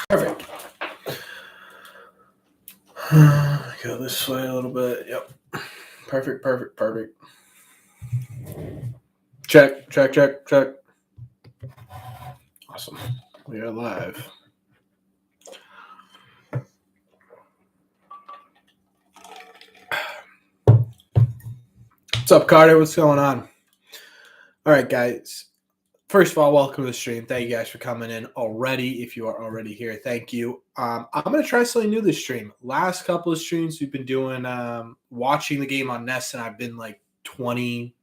Perfect. Go this way a little bit. Yep. Perfect. Check. Awesome. We are live. What's up, Carter? What's going on? All right, guys. First of all, welcome to the stream. Thank you guys for coming in already. If you are already here, thank you. I'm going to try something new this stream. Last couple of streams, we've been doing watching the game on Nest, and I've been like 20,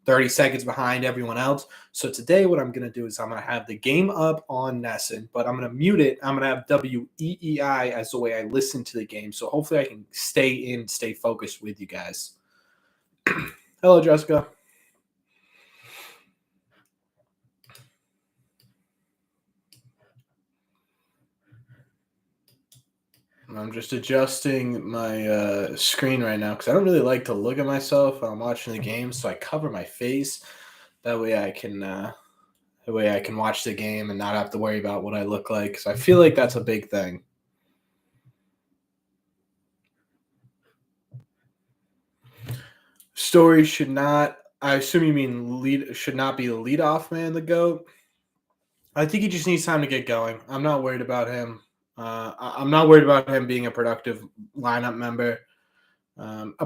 30 seconds behind everyone else. So today what I'm going to do is I'm going to have the game up on Nesson, but I'm going to mute it. I'm going to have WEEI as the way I listen to the game. So hopefully I can stay focused with you guys. Hello, Jessica. I'm just adjusting my screen right now because I don't really like to look at myself while I'm watching the game, so I cover my face. That way I can watch the game and not have to worry about what I look like, because I feel like that's a big thing. Story should not. I assume you mean should not be the leadoff man, the GOAT. I think he just needs time to get going. I'm not worried about him. I'm not worried about him being a productive lineup member.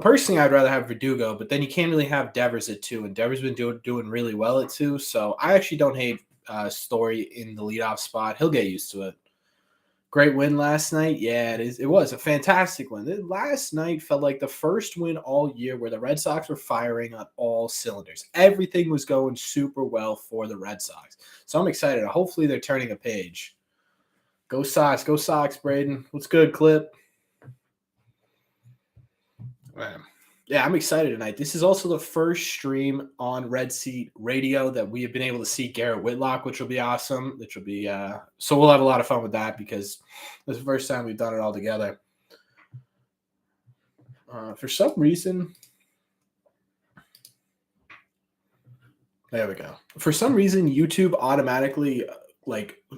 Personally, I'd rather have Verdugo, but then you can't really have Devers at 2, and Devers been doing really well at 2. So I actually don't hate Story in the leadoff spot. He'll get used to it. Great win last night. Yeah, it was a fantastic win. Last night felt like the first win all year where the Red Sox were firing on all cylinders. Everything was going super well for the Red Sox. So I'm excited. Hopefully they're turning a page. Go Sox, Braden. What's good, Clip? Man. Yeah, I'm excited tonight. This is also the first stream on Red Seat Radio that we have been able to see Garrett Whitlock, which will be awesome. Which will be so we'll have a lot of fun with that because this is the first time we've done it all together. For some reason, there we go. For some reason, YouTube automatically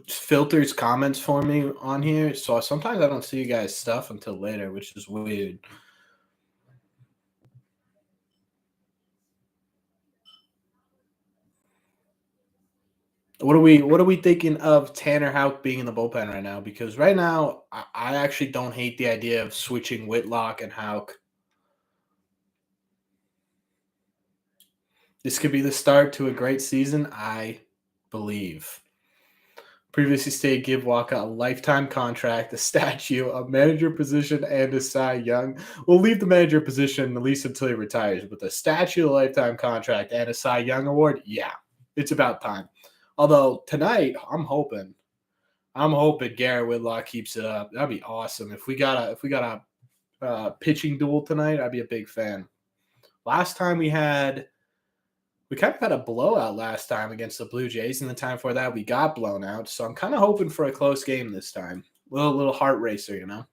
filters comments for me on here, so sometimes I don't see you guys' stuff until later, which is weird. What are we thinking of Tanner Houck being in the bullpen right now? Because right now, I actually don't hate the idea of switching Whitlock and Houck. This could be the start to a great season, I believe. Previously stated, give Waka a lifetime contract, a statue, a manager position, and a Cy Young. We'll leave the manager position at least until he retires, but the statue, a lifetime contract, and a Cy Young award, yeah, it's about time. Although tonight, I'm hoping Garrett Whitlock keeps it up. That'd be awesome. If we got a pitching duel tonight, I'd be a big fan. Last time we kind of had a blowout last time against the Blue Jays, and the time before that we got blown out. So I'm kind of hoping for a close game this time. A little heart racer, you know.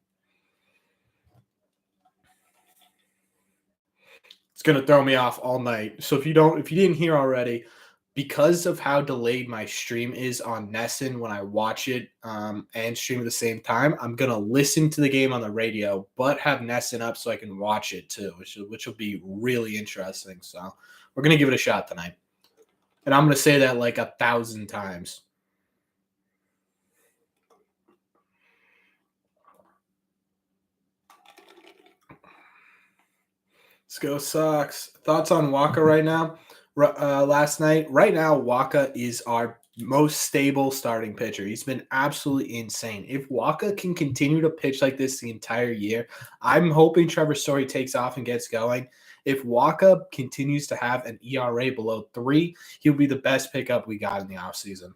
It's gonna throw me off all night. So if you didn't hear already, because of how delayed my stream is on Nesson when I watch it and stream at the same time, I'm going to listen to the game on the radio, but have Nesson up so I can watch it too, which will be really interesting. So we're going to give it a shot tonight. And I'm going to say that like 1,000 times. Let's go Sox. Thoughts on Waka right now? Last night. Right now, Waka is our most stable starting pitcher. He's been absolutely insane. If Waka can continue to pitch like this the entire year, I'm hoping Trevor Story takes off and gets going. If Waka continues to have an ERA below 3, he'll be the best pickup we got in the offseason.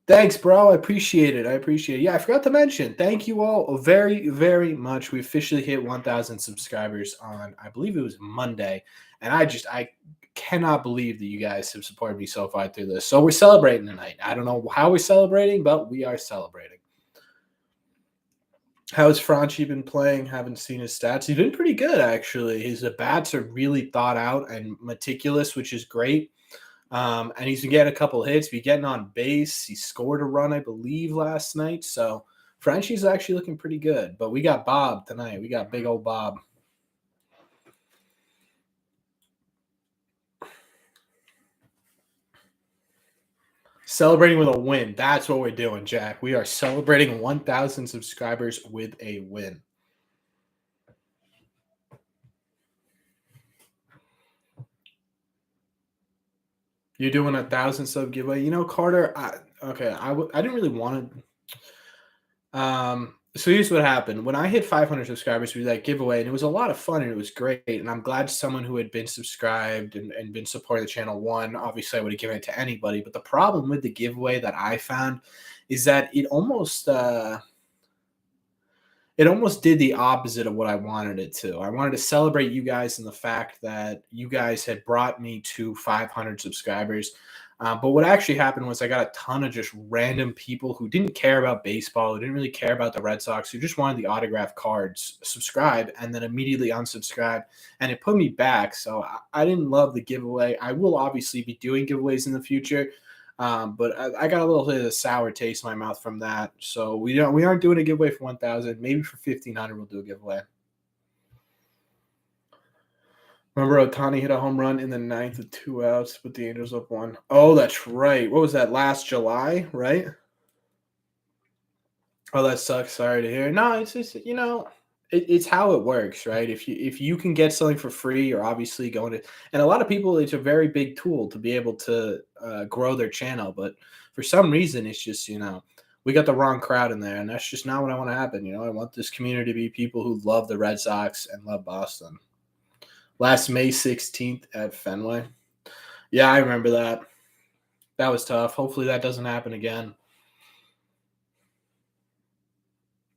Thanks, bro. I appreciate it. Yeah, I forgot to mention, thank you all very, very much. We officially hit 1,000 subscribers on, I believe it was Monday. And I cannot believe that you guys have supported me so far through this. So we're celebrating tonight. I don't know how we're celebrating, but we are celebrating. How has Franchi been playing? Haven't seen his stats. He's been pretty good, actually. His bats are really thought out and meticulous, which is great. And he's been getting a couple hits, be getting on base. He scored a run, I believe, last night. So Frenchie's actually looking pretty good. But we got Bob tonight. We got big old Bob. Celebrating with a win. That's what we're doing, Jack. We are celebrating 1,000 subscribers with a win. You're doing 1,000 sub giveaway. You know, Carter. I didn't really want to. So here's what happened. When I hit 500 subscribers, we did that giveaway, and it was a lot of fun, and it was great. And I'm glad someone who had been subscribed and been supporting the channel won. Obviously, I would have given it to anybody. But the problem with the giveaway that I found is that it almost did the opposite of what I wanted it to. I wanted to celebrate you guys and the fact that you guys had brought me to 500 subscribers. But what actually happened was I got a ton of just random people who didn't care about baseball, who didn't really care about the Red Sox, who just wanted the autograph cards, subscribe, and then immediately unsubscribe. And it put me back. So I didn't love the giveaway. I will obviously be doing giveaways in the future. But I got a little bit of a sour taste in my mouth from that. So we aren't doing a giveaway for 1,000. Maybe for 1,500 we'll do a giveaway. Remember Otani hit a home run in the ninth with 2 outs, but the Angels up 1. Oh, that's right. What was that, last July, right? Oh, that sucks. Sorry to hear. No, it's just, it's how it works, right? If you can get something for free, you're obviously going to. And a lot of people, it's a very big tool to be able to grow their channel. But for some reason, it's just we got the wrong crowd in there, and that's just not what I want to happen. I want this community to be people who love the Red Sox and love Boston. Last May 16th at Fenway. Yeah, I remember that. That was tough. Hopefully that doesn't happen again.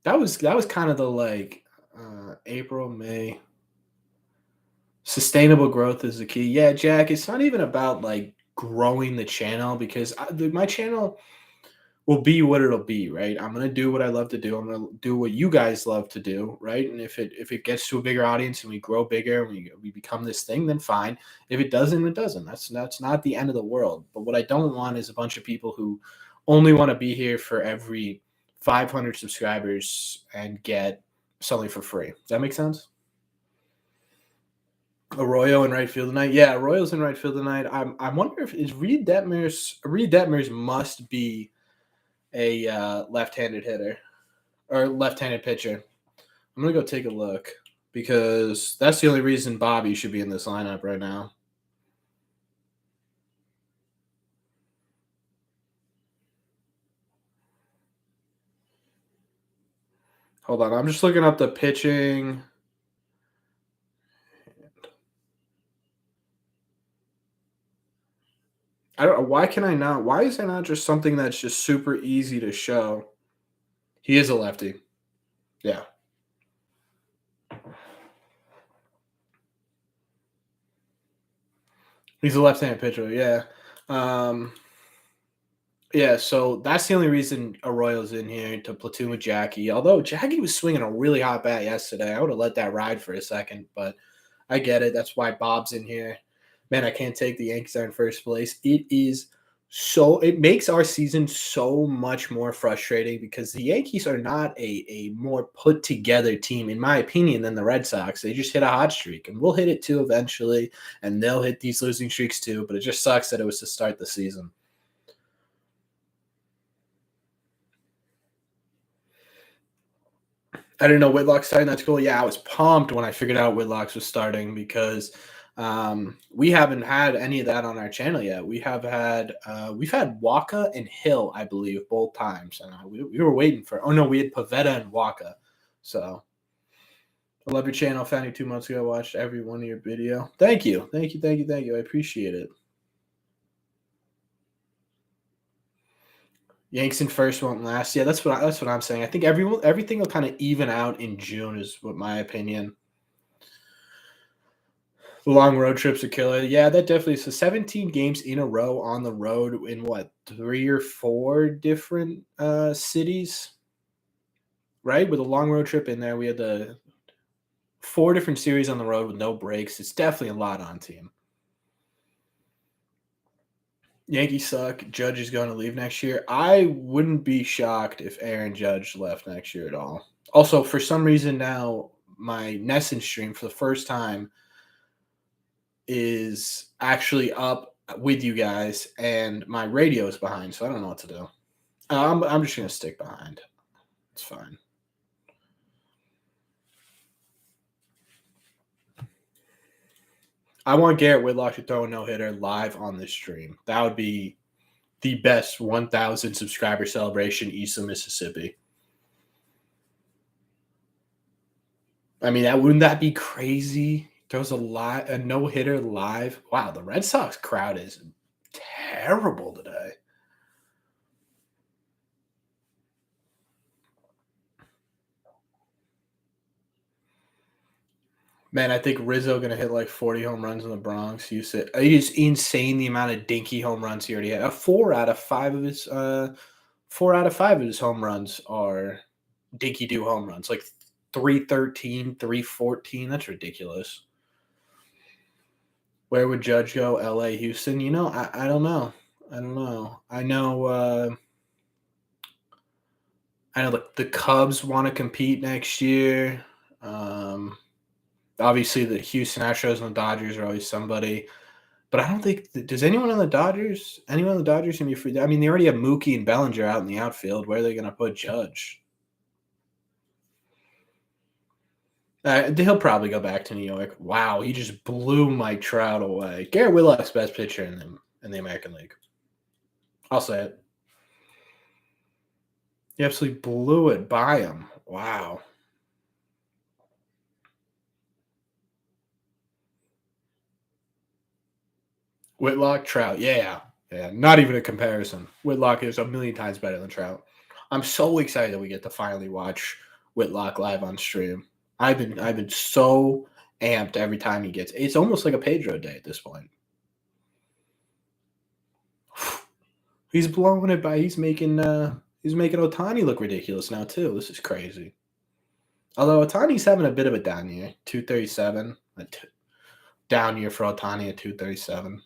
That was kind of the April, May. Sustainable growth is the key. Yeah, Jack, it's not even about growing the channel because my channel will be what it'll be, right? I'm gonna do what I love to do. I'm gonna do what you guys love to do, right? And if it gets to a bigger audience and we grow bigger and we become this thing, then fine. If it doesn't, it doesn't. That's not the end of the world. But what I don't want is a bunch of people who only want to be here for every 500 subscribers and get something for free. Does that make sense? Arroyo in right field tonight. Yeah, Arroyo's in right field tonight. I wonder if is Reed Detmers must be a left-handed hitter or left-handed pitcher. I'm gonna go take a look because that's the only reason Bobby should be in this lineup right now. Hold on, I'm just looking up the pitching. I don't know. Why can I not? Why is that not just something that's just super easy to show? He is a lefty. Yeah. He's a left-handed pitcher. Yeah. Yeah, so that's the only reason Arroyo's in here to platoon with Jackie. Although Jackie was swinging a really hot bat yesterday. I would have let that ride for a second, but I get it. That's why Bob's in here. Man, I can't take the Yankees are in first place. It makes our season so much more frustrating because the Yankees are not a more put together team, in my opinion, than the Red Sox. They just hit a hot streak, and we'll hit it too eventually, and they'll hit these losing streaks too. But it just sucks that it was to start the season. I didn't know Whitlock starting. That's cool. Yeah, I was pumped when I figured out Whitlock was starting because we haven't had any of that on our channel yet. We've had Waka and Hill, I believe, both times, and we were waiting for. Oh no, we had Pavetta and Waka. So I love your channel. Found you 2 months ago. Watched every one of your video. Thank you. I appreciate it. Yanks in first won't last. Yeah, that's what I'm saying. I think everything will kind of even out in June, is what my opinion. The long road trips are killer. Yeah, that definitely is. So 17 games in a row on the road in what, 3 or 4 different cities, right? With a long road trip in there, we had the 4 different series on the road with no breaks. It's definitely a lot on team. Yankees suck. Judge is going to leave next year. I wouldn't be shocked if Aaron Judge left next year at all. Also, for some reason now, my Nesson stream for the first time is actually up with you guys, and my radio is behind, so I don't know what to do. I'm just gonna stick behind. It's fine. I want Garrett Whitlock to throw a no hitter live on this stream. That would be the best 1,000 subscriber celebration east of Mississippi. I mean, wouldn't that be crazy? Throws a no hitter live. Wow, the Red Sox crowd is terrible today. Man, I think Rizzo gonna hit like 40 home runs in the Bronx. It is insane the amount of dinky home runs he already had. 4 out of 5 of his home runs are dinky do home runs. Like 313, 314. That's ridiculous. Where would Judge go? LA, Houston? I don't know. I know the Cubs want to compete next year. Obviously, the Houston Astros and the Dodgers are always somebody. But I don't think does anyone on the Dodgers can be free. I mean, they already have Mookie and Bellinger out in the outfield. Where are they going to put Judge? He'll probably go back to New York. Wow, he just blew Mike Trout away. Garrett Whitlock's best pitcher in the American League. I'll say it. He absolutely blew it by him. Wow. Whitlock, Trout. Yeah. Not even a comparison. Whitlock is a million times better than Trout. I'm so excited that we get to finally watch Whitlock live on stream. I've been so amped every time he gets. It's almost like a Pedro day at this point. He's blowing it by. He's making Ohtani look ridiculous now too. This is crazy. Although Ohtani's having a bit of a down year, 237, down year for Ohtani at 237.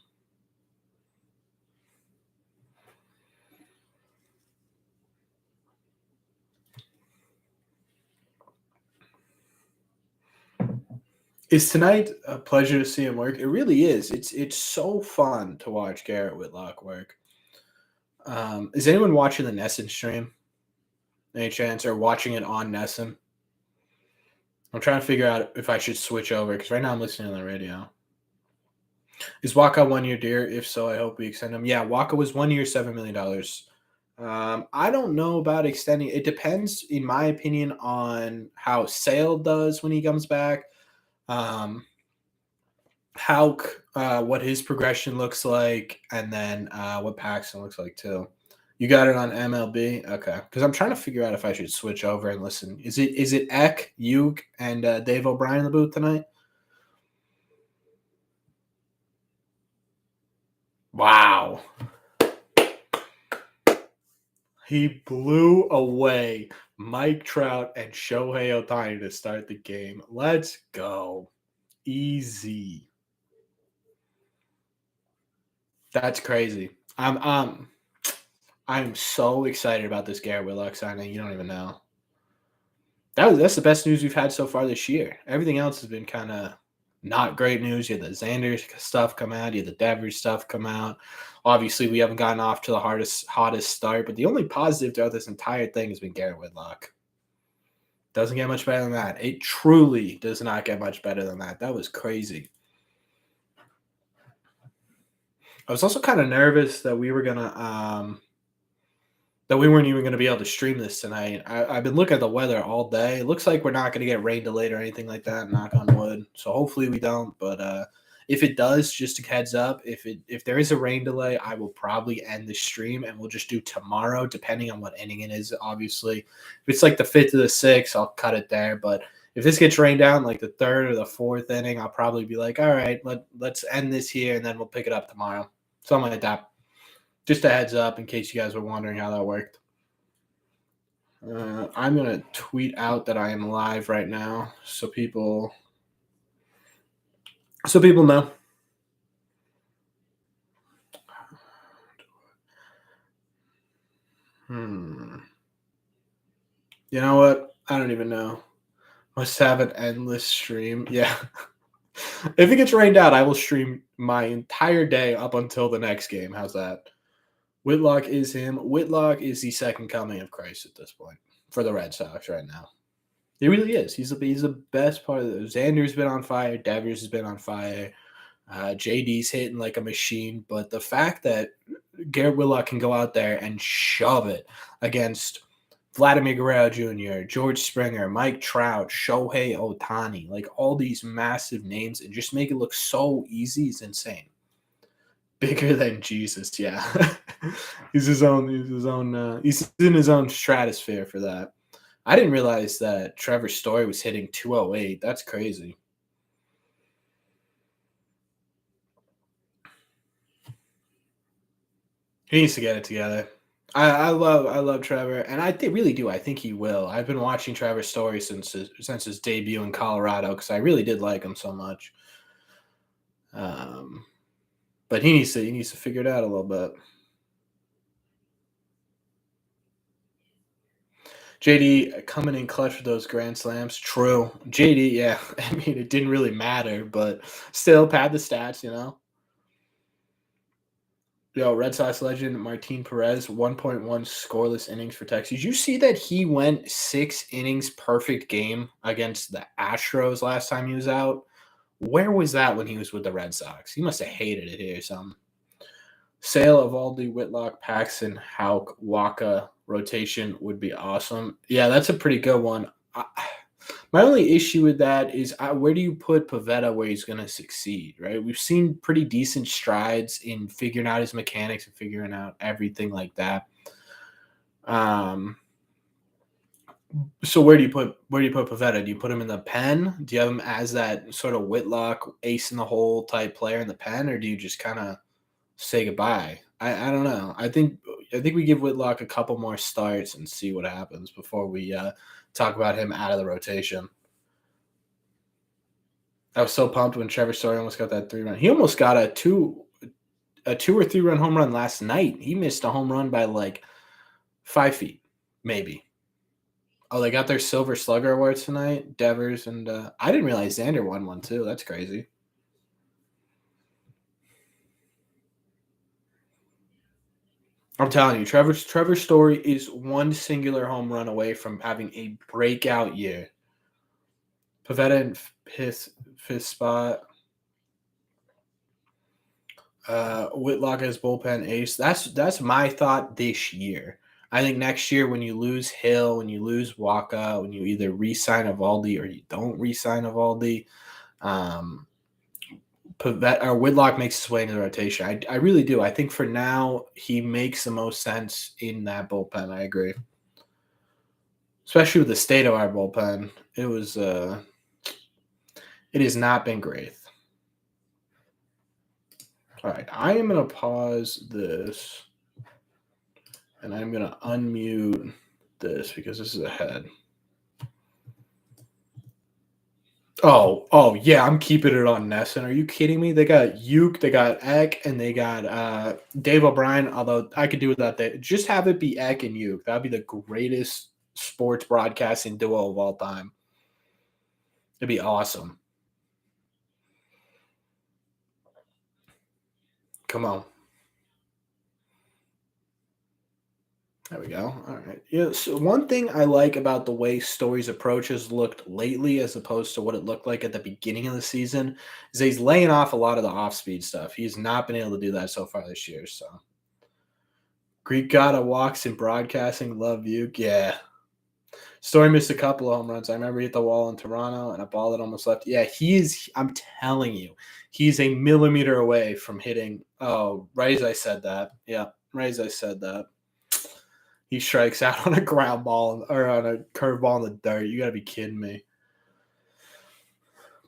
Is tonight a pleasure to see him work? It really is. It's so fun to watch Garrett Whitlock work. Is anyone watching the Nesson stream? Any chance or watching it on Nesson? I'm trying to figure out if I should switch over because right now I'm listening on the radio. Is Waka 1 year deal? If so, I hope we extend him. Yeah, Waka was 1 year, $7 million. I don't know about extending. It depends, in my opinion, on how Sale does when he comes back. What his progression looks like, and then what Paxton looks like too. You got it on MLB, okay? Because I'm trying to figure out if I should switch over and listen. Is it Eck, Uke, and Dave O'Brien in the booth tonight? Wow. He blew away Mike Trout and Shohei Ohtani to start the game. Let's go. Easy. That's crazy. I'm so excited about this Garrett Whitlock signing. You don't even know. That's the best news we've had so far this year. Everything else has been kind of not great news. You had the Xander stuff come out. You had the Devers stuff come out. Obviously, we haven't gotten off to the hottest start, but the only positive throughout this entire thing has been Garrett Whitlock. Doesn't get much better than that. It truly does not get much better than that. That was crazy. I was also kind of nervous that we weren't even gonna be able to stream this tonight. I've been looking at the weather all day. It looks like we're not gonna get rain delayed or anything like that. Knock on wood. So hopefully we don't. But if it does, just a heads up. If there is a rain delay, I will probably end the stream and we'll just do tomorrow, depending on what inning it is. Obviously, if it's like the 5th or the 6th, I'll cut it there. But if this gets rained down like the 3rd or the 4th inning, I'll probably be like, all right, let's end this here and then we'll pick it up tomorrow. Something like that. Just a heads up in case you guys were wondering how that worked. I'm going to tweet out that I am live right now so people know. even know. Must have an endless stream. Yeah. If it gets rained out, I will stream my entire day up until the next game. How's that? Whitlock is him. Whitlock is the second coming of Christ at this point for the Red Sox right now. He really is. He's the best part of the Xander's been on fire. Devers has been on fire. JD's hitting like a machine. But the fact that Garrett Whitlock can go out there and shove it against Vladimir Guerrero Jr., George Springer, Mike Trout, Shohei Ohtani, like all these massive names, and just make it look so easy is insane. Bigger than Jesus, yeah. He's in his own stratosphere for that. I didn't realize that Trevor Story was hitting 208. That's crazy. He needs to get it together. I love Trevor, and really do. I think he will. I've been watching Trevor's Story since his debut in Colorado because I really did like him so much. But he needs to figure it out a little bit. JD coming in clutch with those grand slams. True. JD, yeah. I mean, it didn't really matter, but still pad the stats, you know. Yo, Red Sox legend Martin Perez, 1.1 scoreless innings for Texas. Did you see that he went 6 innings perfect game against the Astros last time he was out? Where was that when he was with the Red Sox? He must have hated it here or something. Sale of Aldi, Whitlock, Paxton, Hauk, Waka rotation would be awesome. Yeah, that's a pretty good one. My only issue with that is where do you put Pivetta where he's going to succeed, right? We've seen pretty decent strides in figuring out his mechanics and figuring out everything like that. So where do you put Pivetta? Do you put him in the pen? Do you have him as that sort of Whitlock ace in the hole type player in the pen, or do you just kind of say goodbye? I don't know. I think we give Whitlock a couple more starts and see what happens before we talk about him out of the rotation. I was so pumped when Trevor Story almost got that 3-run. He almost got a 2 or 3-run home run last night. He missed a home run by like 5 feet, maybe. Oh, they got their Silver Slugger awards tonight. Devers and I didn't realize Xander won one too. That's crazy. I'm telling you, Trevor Story is one singular home run away from having a breakout year. Pivetta in fifth spot. Whitlock as bullpen ace. That's my thought this year. I think next year when you lose Hill, when you lose Waka, when you either re-sign Evaldi or you don't re-sign Evaldi, Whitlock makes his way into the rotation. I really do. I think for now he makes the most sense in that bullpen. I agree, especially with the state of our bullpen. It has not been great. All right, I am going to pause this, and I'm going to unmute this because this is ahead. Oh, yeah, I'm keeping it on Nesson. Are you kidding me? They got Uke, they got Eck, and they got Dave O'Brien, although I could do without that. Just have it be Eck and Uke. That would be the greatest sports broadcasting duo of all time. It'd be awesome. Come on. There we go. All right. Yeah. So one thing I like about the way Story's approach has looked lately, as opposed to what it looked like at the beginning of the season, is that he's laying off a lot of the off-speed stuff. He's not been able to do that so far this year. So, Greek God of walks in broadcasting. Love you. Yeah. Story missed a couple of home runs. I remember he hit the wall in Toronto and a ball that almost left. Yeah, I'm telling you, he's a millimeter away from hitting. Oh, right as I said that. Yeah, right as I said that. He strikes out on a ground ball or on a curveball in the dirt. You got to be kidding me.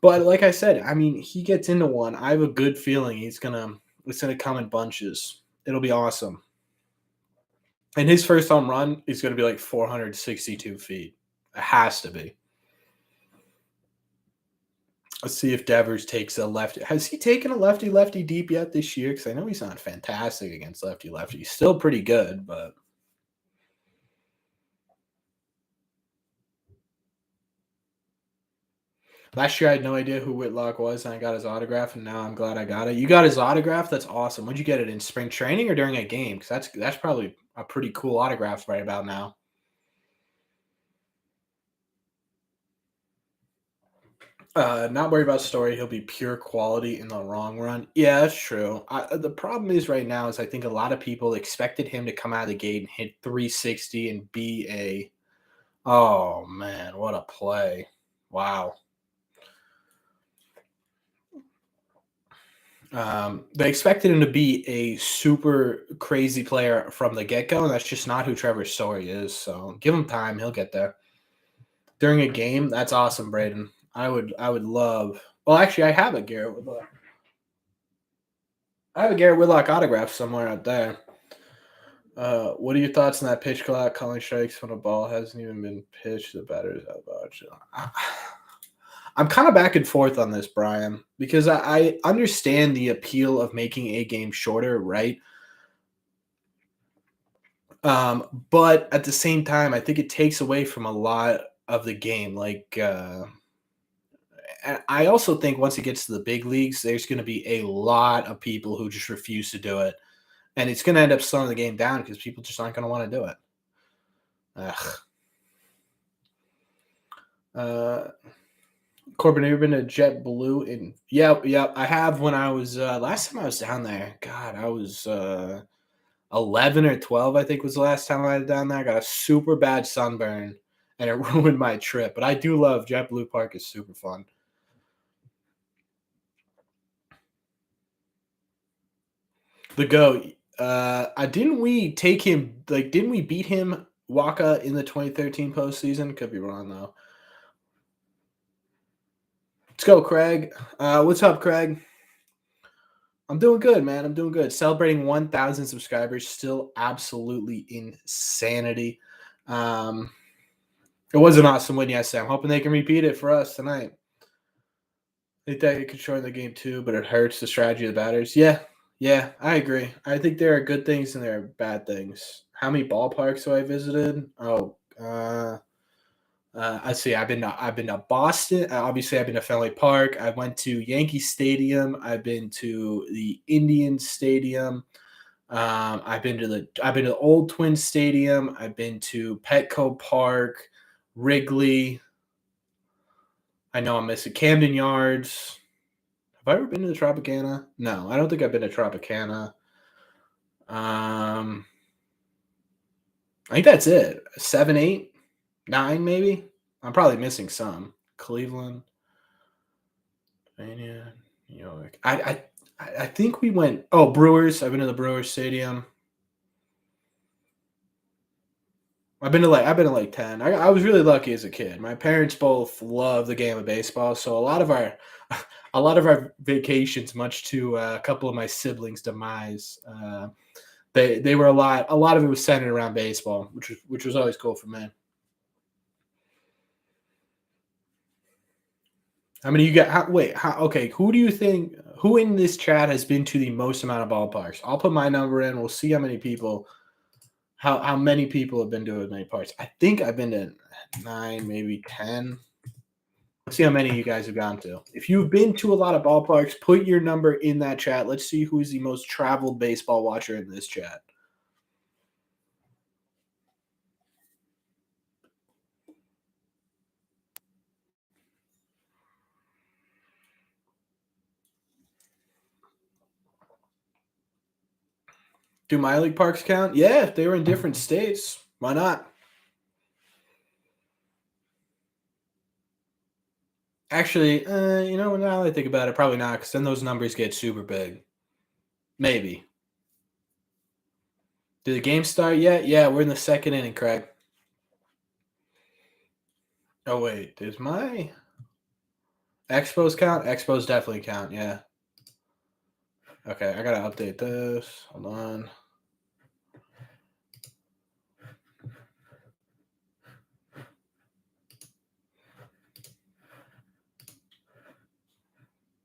But like I said, I mean, he gets into one. I have a good feeling it's gonna come in bunches. It'll be awesome. And his first home run is going to be like 462 feet. It has to be. Let's see if Devers takes a lefty. Has he taken a lefty deep yet this year? Because I know he's not fantastic against lefty. He's still pretty good, but Last year, I had no idea who Whitlock was, and I got his autograph, and now I'm glad I got it. You got his autograph? That's awesome. When'd you get it, in spring training or during a game? Because that's probably a pretty cool autograph right about now. Not worry about story. He'll be pure quality in the long run. Yeah, that's true. The problem is right now is I think a lot of people expected him to come out of the gate and hit 360 and be a. Oh man, what a play! Wow. They expected him to be a super crazy player from the get go, and that's just not who Trevor Story is. So give him time; he'll get there. During a game, that's awesome, Braden. I would love. Well, actually, I have a Garrett Whitlock. I have a Garrett Whitlock autograph somewhere out there. What are your thoughts on that pitch clock calling strikes when a ball hasn't even been pitched? The batters out about you. I'm kind of back and forth on this, Brian, because I understand the appeal of making a game shorter, right? But at the same time, I think it takes away from a lot of the game. And I also think once it gets to the big leagues, there's going to be a lot of people who just refuse to do it, and it's going to end up slowing the game down because people just aren't going to want to do it. Ugh. Uh, Corbin, have you been to JetBlue? Yeah, I have. When I was last time I was down there, God, I was 11 or 12, I think was the last time I was down there. I got a super bad sunburn, and it ruined my trip. But I do love JetBlue Park; is super fun. The goat. I didn't we take him like didn't we beat him Waka in the 2013 postseason? Could be wrong though. Let's go, Craig. What's up, Craig? I'm doing good, man. I'm doing good. Celebrating 1,000 subscribers, still absolutely insanity. Um, it was an awesome win yesterday. I'm hoping they can repeat it for us tonight. I think that it could shorten the game too, but it hurts the strategy of the batters. Yeah, I agree. I think there are good things and there are bad things. How many ballparks have I visited? I see. I've been to Boston. Obviously, I've been to Fenway Park. I went to Yankee Stadium. I've been to the Indian Stadium. I've been to the Old Twin Stadium. I've been to Petco Park, Wrigley. I know I'm missing Camden Yards. Have I ever been to the Tropicana? No, I don't think I've been to Tropicana. Um, I think that's it. 7, 8, 9, maybe. I'm probably missing some. Cleveland, Pennsylvania, New York. I think we went. Oh, Brewers. I've been to the Brewers Stadium. I've been to like 10. I was really lucky as a kid. My parents both love the game of baseball, so a lot of our vacations, much to a couple of my siblings' demise, they were a lot of it was centered around baseball, which was always cool for me. How many you got? Wait, okay. Who do you think? Who in this chat has been to the most amount of ballparks? I'll put my number in. We'll see how many people. How many people have been to as many parks? I think I've been to 9, maybe 10. Let's see how many you guys have gone to. If you've been to a lot of ballparks, put your number in that chat. Let's see who's the most traveled baseball watcher in this chat. Do my league parks count? Yeah, if they were in different states. Why not? Actually, now that I think about it, probably not, because then those numbers get super big. Maybe. Did the game start yet? Yeah, we're in the second inning, Craig. Oh, wait. Does my Expos count? Expos definitely count, yeah. Okay, I got to update this. Hold on.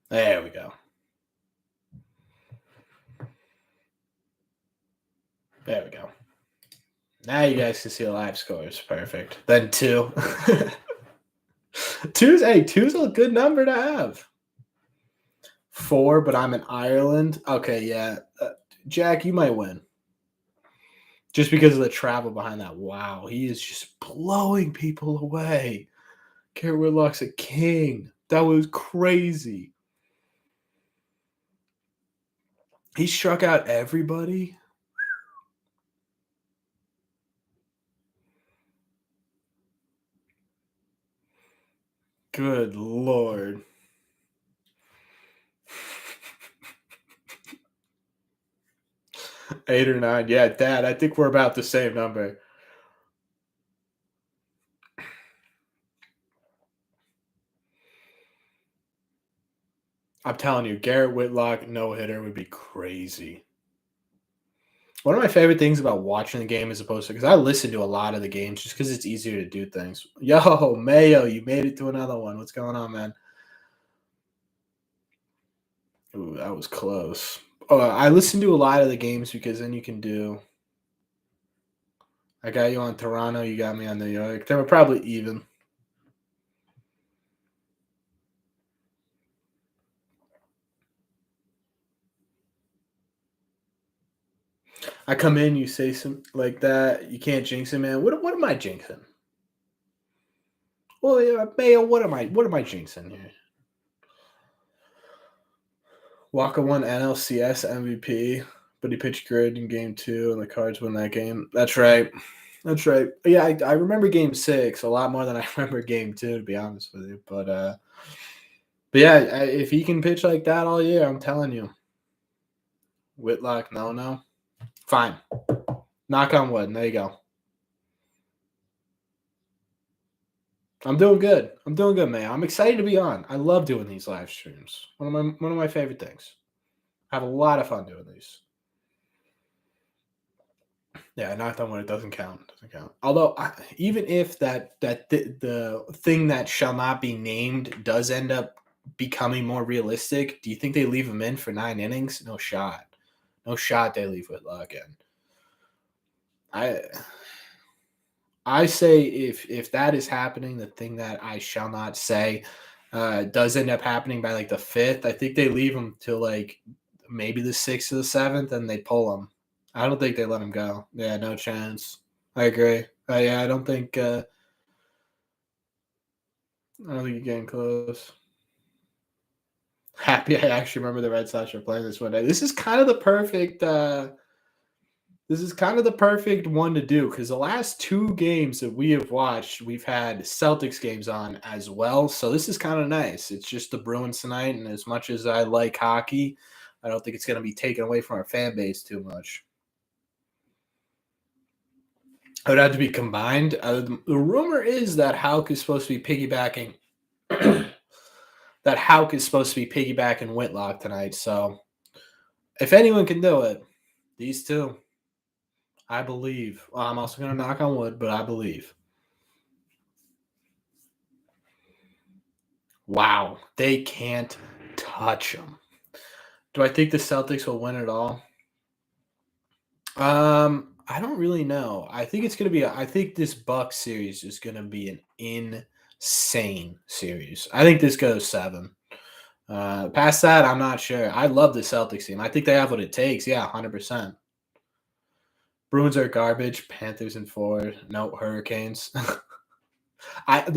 There we go. There we go. Now you guys can see the live scores. Perfect. Then 2. Two's a good number to have. 4, but I'm in Ireland. Okay, yeah. Jack, you might win. Just because of the travel behind that. Wow, he is just blowing people away. Garrett Whitlock's a king. That was crazy. He struck out everybody. Good Lord. Eight or nine. Yeah, Dad, I think we're about the same number. I'm telling you, Garrett Whitlock no hitter would be crazy. One of my favorite things about watching the game as opposed to because I listen to a lot of the games just because it's easier to do things. Yo, Mayo, you made it to another one. What's going on, man? Ooh, that was close. I listen to a lot of the games because then you can do. I got you on Toronto. You got me on New York. They were probably even. I come in, you say some like that. You can't jinx it, man. What am I jinxing? Well, yeah, Mayo, what am I jinxing here? Walker won NLCS MVP, but he pitched good in game 2 and the Cards won that game. That's right. That's right. Yeah, I remember game 6 a lot more than I remember game 2, to be honest with you. But yeah, if he can pitch like that all year, I'm telling you. Whitlock, no. Fine. Knock on wood. There you go. I'm doing good. I'm doing good, man. I'm excited to be on. I love doing these live streams. One of my favorite things. I have a lot of fun doing these. Yeah, knocked on wood. It doesn't count. Doesn't count. Although, even if the thing that shall not be named does end up becoming more realistic, do you think they leave him in for 9 innings? No shot. No shot. They leave Whitlock in. I I say if that is happening, the thing that I shall not say does end up happening by like the 5th. I think they leave him till like maybe the 6th or the 7th, and they pull him. I don't think they let him go. Yeah, no chance. I agree. Yeah, I don't think. I don't think you're getting close. Happy I actually remember the Red Sox are playing this one day. This is kind of the perfect. This is kind of the perfect one to do because the last 2 games that we have watched, we've had Celtics games on as well. So this is kind of nice. It's just the Bruins tonight, and as much as I like hockey, I don't think it's going to be taken away from our fan base too much. It would have to be combined. The rumor is that Hauk is supposed to be piggybacking. That Hauk is supposed to be piggybacking Whitlock tonight. So if anyone can do it, these two. I believe. Well, I'm also going to knock on wood, but I believe. Wow, they can't touch them. Do I think the Celtics will win it all? I don't really know. I think it's gonna be. I think this Bucks series is gonna be an insane series. I think this goes 7. Past that, I'm not sure. I love the Celtics team. I think they have what it takes. Yeah, 100%. Bruins are garbage. Panthers in 4. No Hurricanes. I'm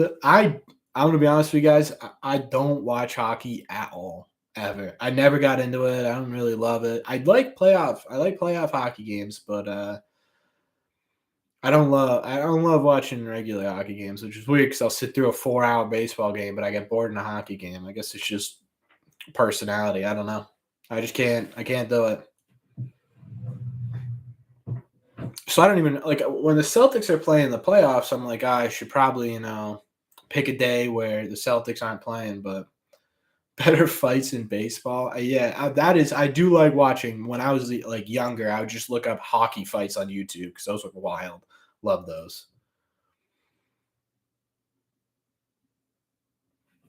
gonna be honest with you guys. I don't watch hockey at all ever. I never got into it. I don't really love it. I like playoff hockey games, but I don't love watching regular hockey games, which is weird because I'll sit through a 4-hour baseball game, but I get bored in a hockey game. I guess it's just personality. I don't know. I just can't. I can't do it. So I don't even like when the Celtics are playing the playoffs. I'm like, I should probably pick a day where the Celtics aren't playing, but better fights in baseball. Yeah, that is. I do like watching. When I was like younger, I would just look up hockey fights on YouTube because those were wild. Love those.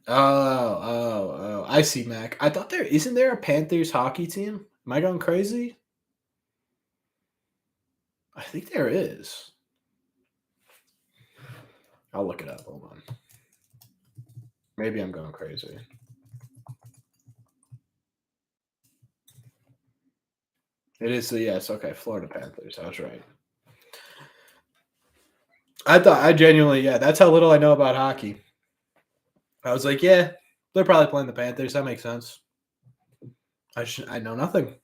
Oh! I see, Mac. I thought there isn't there a Panthers hockey team. Am I going crazy? I think there is. I'll look it up. Hold on. Maybe I'm going crazy. It is the yes. Okay, Florida Panthers. I was right. I genuinely, yeah. That's how little I know about hockey. I was like, yeah, they're probably playing the Panthers. That makes sense. I know nothing.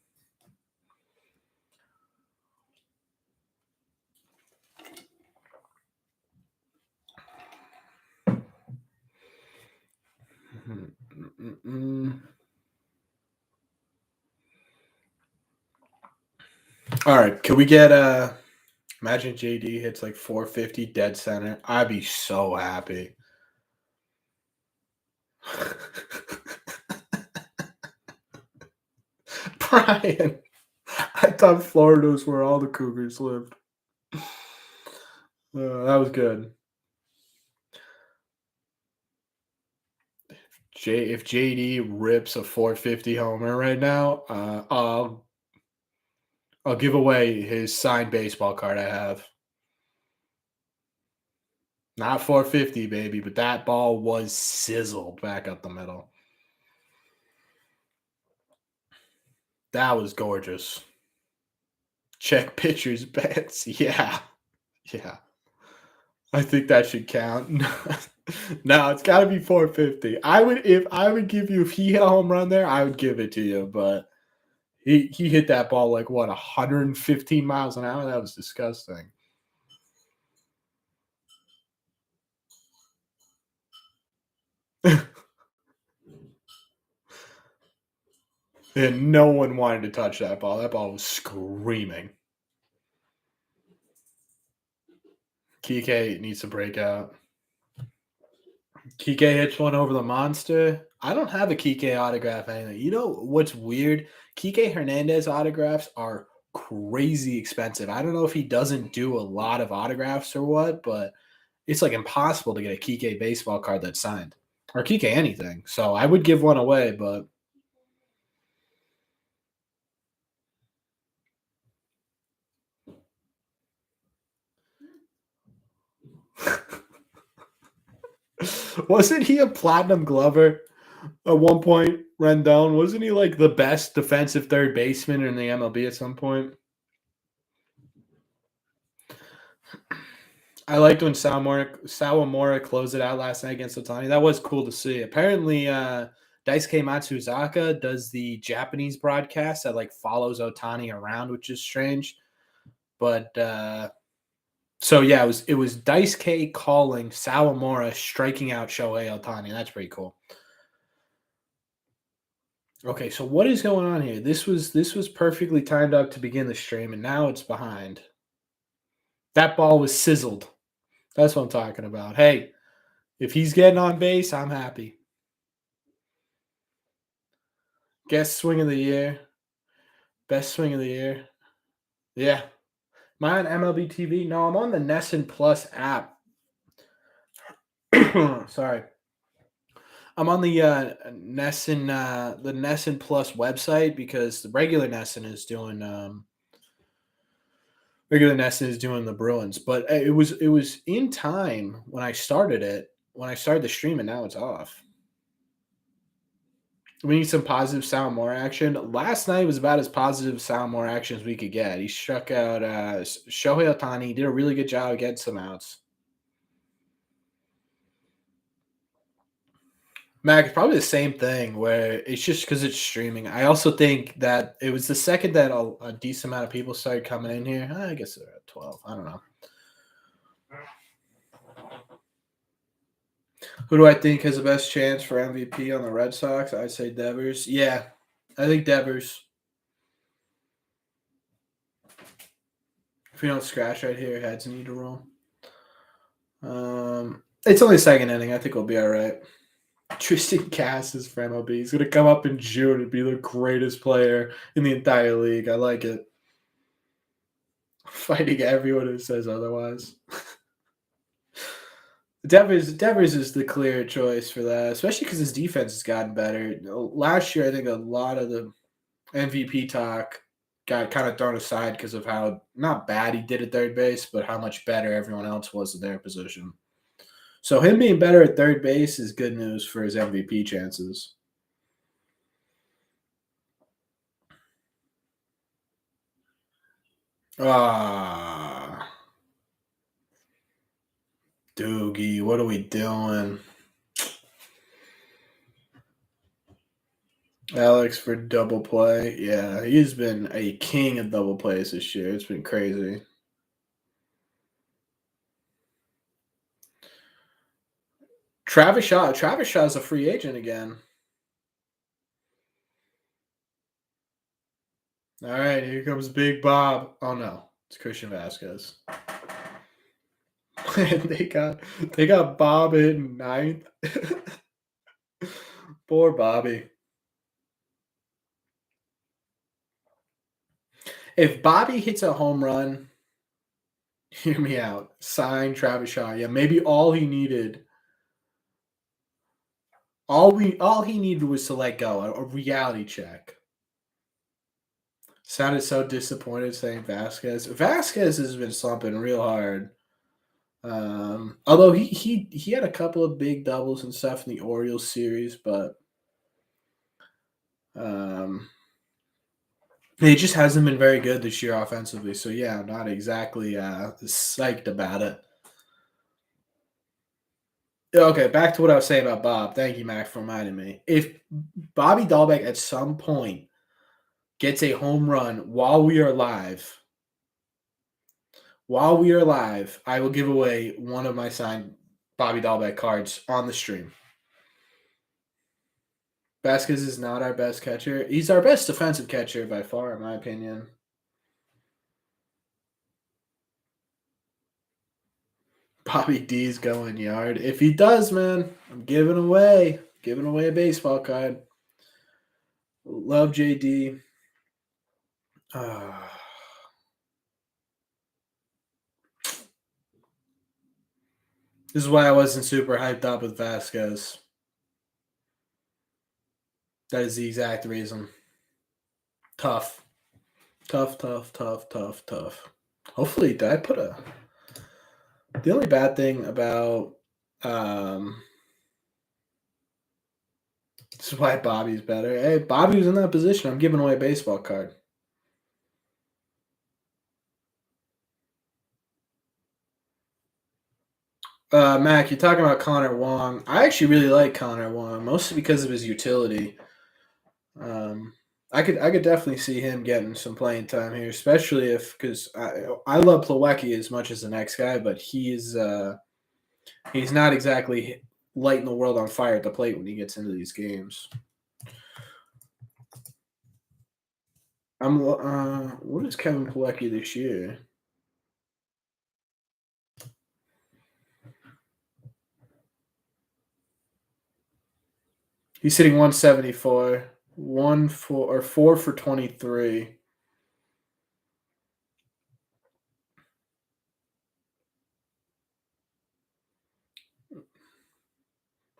Mm-mm. All right, can we get imagine JD hits like 450 dead center. I'd be so happy. Brian, I thought Florida was where all the Cougars lived. That was good. If JD rips a 450 homer right now, I'll give away his signed baseball card I have. Not 450, baby, but that ball was sizzled back up the middle. That was gorgeous. Check pitcher's bets. Yeah. Yeah. I think that should count. No, it's got to be 450. I would give you if he hit a home run there, I would give it to you, but he hit that ball like what 115 miles an hour. That was disgusting. And no one wanted to touch that ball. That ball was screaming. Kike needs to break out. Kike hits one over the monster. I don't have a Kike autograph anything. You know what's weird? Kike Hernandez autographs are crazy expensive. I don't know if he doesn't do a lot of autographs or what, but it's like impossible to get a Kike baseball card that's signed or Kike anything. So I would give one away, but wasn't he a platinum glover at one point? Rendon, wasn't he like the best defensive third baseman in the MLB at some point? I liked when Sawamura closed it out last night against Otani. That was cool to see. Apparently, Daisuke Matsuzaka does the Japanese broadcast that like follows Otani around, which is strange. But so yeah, it was Daisuke calling Sawamura striking out Shohei Otani. That's pretty cool. Okay, so what is going on here? This was perfectly timed up to begin the stream, and now it's behind. That ball was sizzled. That's what I'm talking about. Hey, if he's getting on base, I'm happy. Guess swing of the year. Best swing of the year. Yeah. Am I on MLB TV? No, I'm on the Nesson Plus app. Sorry. I'm on the Nesson Plus website because the regular Nesson is doing the Bruins. But it was in time when I started it, when I started the stream, and now it's off. We need some positive sound more action. Last night was about as positive sound more action as we could get. He struck out Shohei Otani. Did a really good job getting some outs. Mac, it's probably the same thing where it's just because it's streaming. I also think that it was the second that a decent amount of people started coming in here. I guess they're at 12. I don't know. Who do I think has the best chance for MVP on the Red Sox? I'd say Devers. Yeah, I think Devers. If we don't scratch right here, heads need to roll. It's only second inning. I think we'll be all right. Tristan Cass is for MLB. He's going to come up in June and be the greatest player in the entire league. I like it. Fighting everyone who says otherwise. Devers is the clear choice for that, especially because his defense has gotten better. Last year, I think a lot of the MVP talk got kind of thrown aside because of how not bad he did at third base, but how much better everyone else was at their position. So him being better at third base is good news for his MVP chances. Ah, Doogie, what are we doing? Alex for double play. Yeah, he's been a king of double plays this year. It's been crazy. Travis Shaw. Travis Shaw's a free agent again. All right, here comes Big Bob. Oh no, it's Christian Vasquez. And they got Bob in ninth. Poor Bobby. If Bobby hits a home run, hear me out. Sign Travis Shaw. Yeah, maybe all he needed was to let go, a reality check. Sounded so disappointed saying Vasquez. Vasquez has been slumping real hard. Although he had a couple of big doubles and stuff in the Orioles series, but um, he just hasn't been very good this year offensively. So yeah, I'm not exactly psyched about it. Okay, back to what I was saying about Bob. Thank you, Mac, for reminding me. If Bobby Dahlbeck at some point gets a home run while we are live, I will give away one of my signed Bobby Dahlbeck cards on the stream. Vasquez is not our best catcher. He's our best defensive catcher by far, in my opinion. Bobby D's going yard. If he does, man, I'm giving away a baseball card. Love JD. This is why I wasn't super hyped up with Vasquez. That is the exact reason. Tough. Tough, tough, tough, tough, tough. Hopefully, did I put a. The only bad thing about. This is why Bobby's better. Hey, Bobby was in that position. I'm giving away a baseball card. Mac, you're talking about Connor Wong. I actually really like Connor Wong, mostly because of his utility. Um, I could definitely see him getting some playing time here, especially if because I love Plawecki as much as the next guy, but he's not exactly lighting the world on fire at the plate when he gets into these games. What is Kevin Plawecki this year? He's hitting 174, 4 for 23.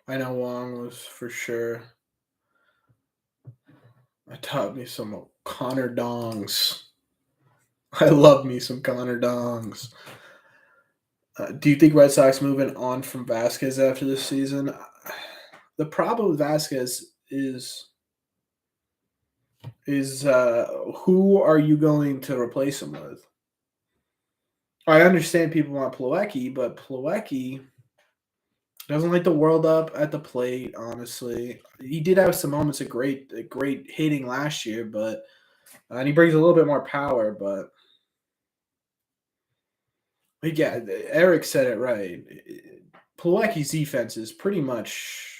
I know Wong was for sure. I taught me some Connor Dongs. I love me some Connor Dongs. Do you think Red Sox moving on from Vasquez after this season? The problem with Vasquez is who are you going to replace him with? I understand people want Plawecki, but Plawecki doesn't light the world up at the plate. Honestly, he did have some moments of great hitting last year, but and he brings a little bit more power. But yeah, Eric said it right. Plawecki's defense is pretty much.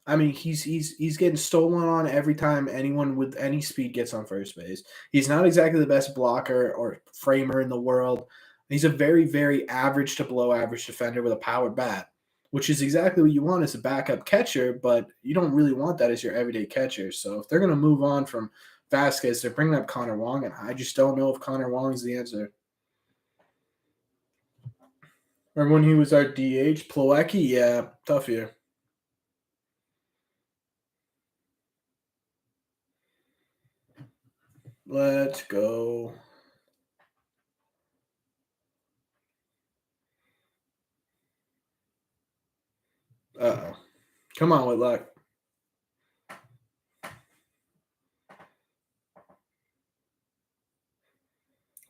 I mean, he's getting stolen on every time anyone with any speed gets on first base. He's not exactly the best blocker or framer in the world. He's a very, very average to below average defender with a power bat, which is exactly what you want as a backup catcher, but you don't really want that as your everyday catcher. So if they're going to move on from Vasquez, they're bringing up Connor Wong, and I just don't know if Connor Wong is the answer. Remember when he was our DH? Plawecki? Yeah, tough year. Let's go. Uh-oh. Come on, Whitlock.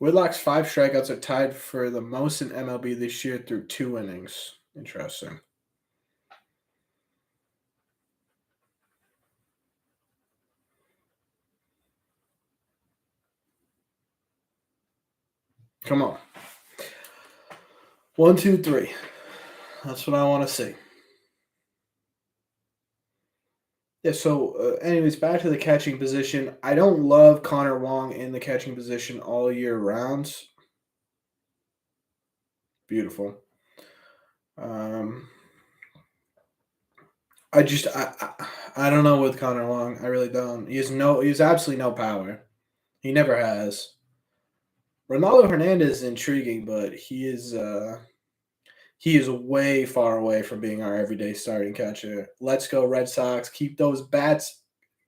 Whitlock's 5 strikeouts are tied for the most in MLB this year through 2 innings. Interesting. Come on. 1, 2, 3. That's what I want to see. Yeah, so anyways, back to the catching position. I don't love Connor Wong in the catching position all year round. Beautiful. Um, I don't know with Connor Wong. I really don't. He has absolutely no power. He never has. Ronaldo Hernandez is intriguing, but he is way far away from being our everyday starting catcher. Let's go Red Sox. Keep those bats.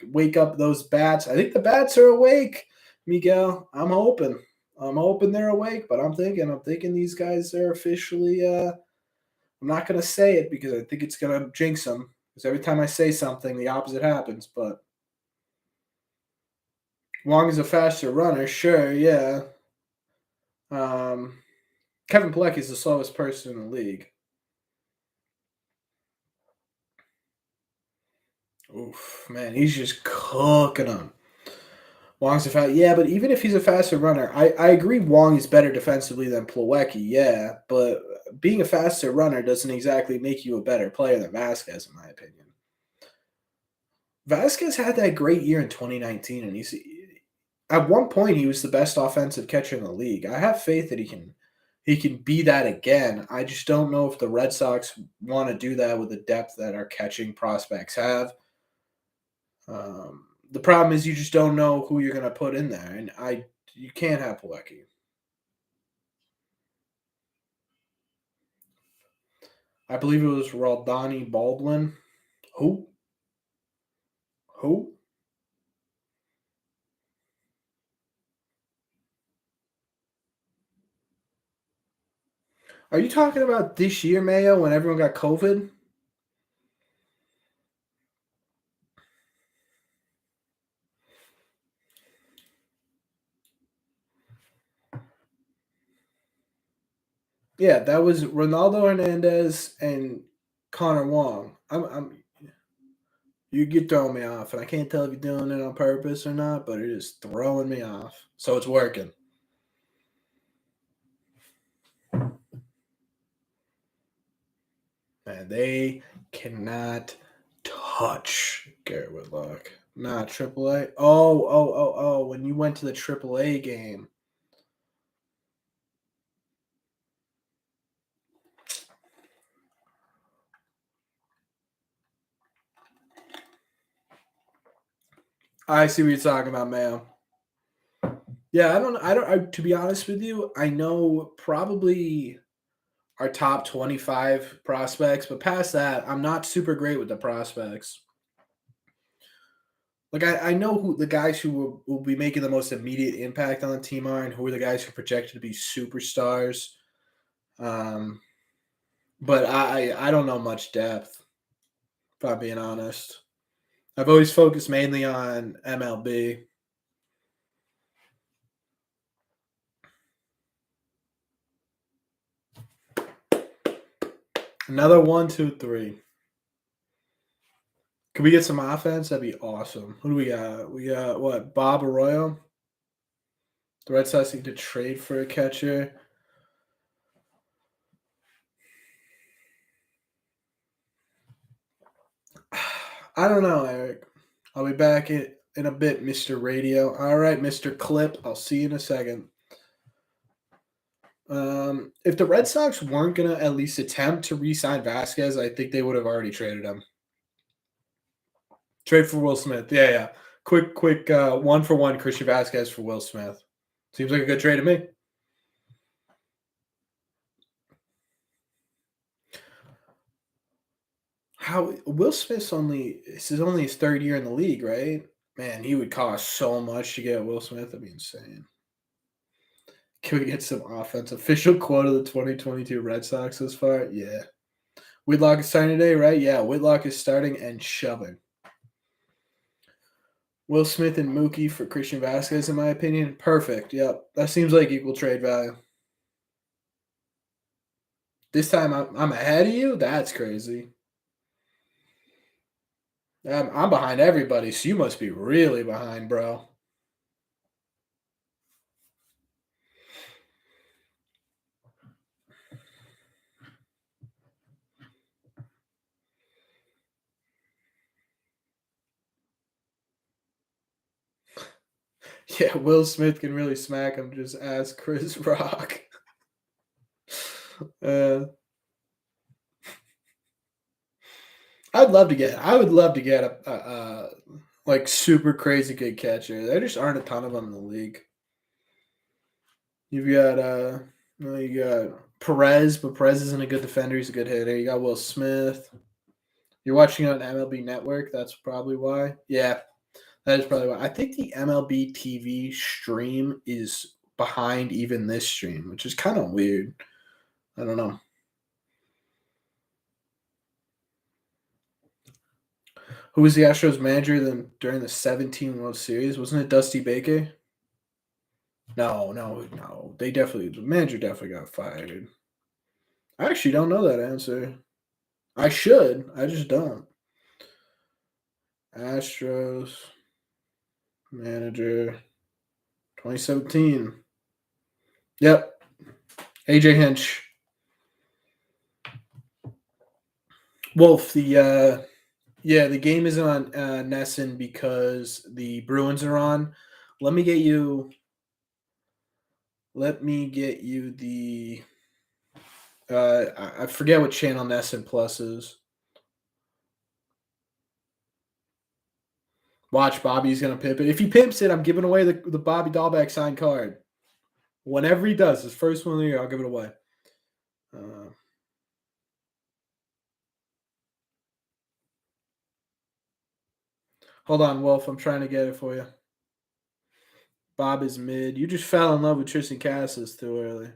Wake up those bats. I think the bats are awake, Miguel. I'm hoping they're awake, but I'm thinking these guys are officially I'm not gonna say it because I think it's gonna jinx them. Because every time I say something, the opposite happens. But Wong is a faster runner, sure, yeah. Um, Kevin Pleck is the slowest person in the league. Oof, man, he's just cooking them. Wong's a fast, yeah, but even if he's a faster runner, I agree Wong is better defensively than Plawecki, yeah, but being a faster runner doesn't exactly make you a better player than Vasquez, in my opinion. Vasquez had that great year in 2019, and he's at one point he was the best offensive catcher in the league. I have faith that he can be that again. I just don't know if the Red Sox want to do that with the depth that our catching prospects have. The problem is you just don't know who you're going to put in there, and you can't have Pilecki. I believe it was Raldani Baldwin. Who? Who? Are you talking about this year, Mayo, when everyone got COVID? Yeah, that was Ronaldo Hernandez and Connor Wong. You get throwing me off, and I can't tell if you're doing it on purpose or not, but it is throwing me off. So it's working. Man, they cannot touch Garrett Whitlock. Not AAA. Oh. When you went to the AAA game. I see what you're talking about, man. Yeah, to be honest with you, I know probably our top 25 prospects, but past that, I'm not super great with the prospects. Like I know who the guys who will be making the most immediate impact on the team are, and who are the guys who are projected to be superstars. Um, but I don't know much depth, if I'm being honest. I've always focused mainly on MLB. Another 1, 2, 3. Could we get some offense? That'd be awesome. Who do we got? We got what? Bob Arroyo. The Red Sox need to trade for a catcher. I don't know, Eric. I'll be back in a bit, Mr. Radio. All right, Mr. Clip. I'll see you in a second. If the Red Sox weren't gonna at least attempt to re-sign Vasquez, I think they would have already traded him. Trade for Will Smith. Yeah. Quick, 1-for-1 Christian Vasquez for Will Smith. Seems like a good trade to me. How Will Smith's this is only his third year in the league, right? Man, he would cost so much to get Will Smith. That'd be insane. Can we get some offense? Official quote of the 2022 Red Sox this far? Yeah. Whitlock is starting today, right? Yeah, Whitlock is starting and shoving. Will Smith and Mookie for Christian Vasquez, in my opinion. Perfect. Yep. That seems like equal trade value. This time I'm ahead of you? That's crazy. I'm behind everybody, so you must be really behind, bro. Yeah, Will Smith can really smack him. Just ask Chris Rock. uh, I would love to get a like super crazy good catcher. There just aren't a ton of them in the league. You've got you got Perez, but Perez isn't a good defender. He's a good hitter. You got Will Smith. You're watching it on MLB Network. That's probably why. Yeah, that is probably why. I think the MLB TV stream is behind even this stream, which is kind of weird. I don't know. Who was the Astros manager then during the 17 World Series? Wasn't it Dusty Baker? No. The manager definitely got fired. I actually don't know that answer. I should. I just don't. Astros manager 2017. Yep. AJ Hinch. Wolf, the game isn't on Nesson because the Bruins are on. Let me get you the I forget what channel Nesson Plus is. Watch, Bobby's gonna pimp it. If he pimps it, I'm giving away the Bobby Dahlbeck signed card. Whenever he does his first one of the year, I'll give it away. Hold on, Wolf. I'm trying to get it for you. Bob is mid. You just fell in love with Tristan Cassis too early.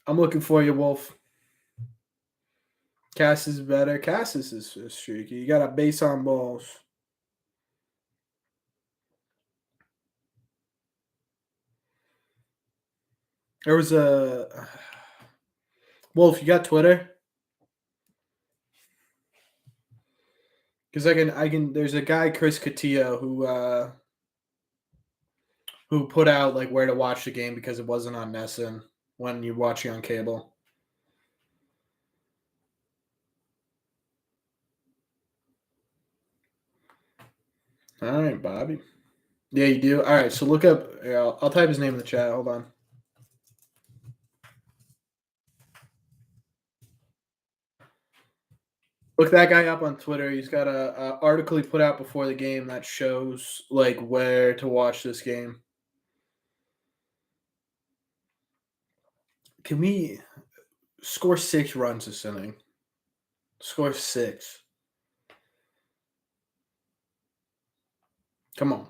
I'm looking for you, Wolf. Cassis is better. Cassis is streaky. You got a base on balls. There was a Wolf. You got Twitter? Because I can. There's a guy, Chris Cotillo, who put out like where to watch the game because it wasn't on Nesson when you're watching on cable. All right, Bobby. Yeah, you do. All right, so look up. Yeah, I'll type his name in the chat. Hold on. Look that guy up on Twitter. He's got a article he put out before the game that shows like where to watch this game. Can we score 6 runs this inning? Score 6. Come on.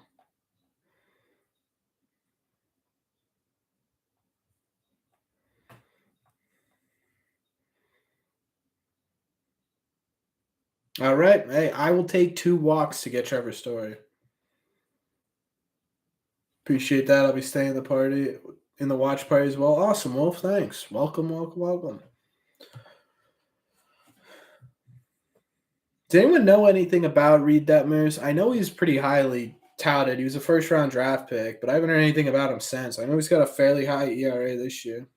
All right. Hey, I will take 2 walks to get Trevor Story. Appreciate that. I'll be staying in the watch party as well. Awesome, Wolf. Thanks. Welcome. Does anyone know anything about Reed Detmers? I know he's pretty highly touted. He was a first round draft pick, but I haven't heard anything about him since. I know he's got a fairly high ERA this year.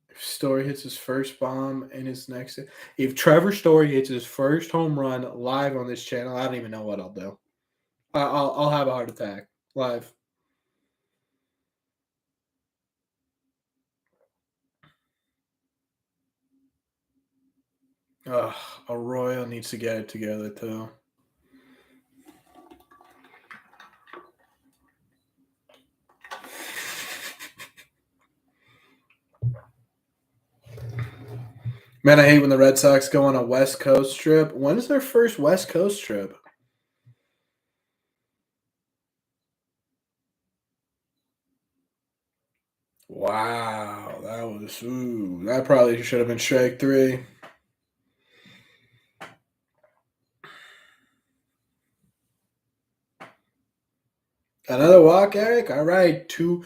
If Story hits his first bomb in his next, if Trevor Story hits his first home run live on this channel, I don't even know what I'll do. I'll have a heart attack live. Arroyo needs to get it together too. Man, I hate when the Red Sox go on a West Coast trip. When is their first West Coast trip? Wow, that probably should have been strike three. Another walk, Eric. All right, two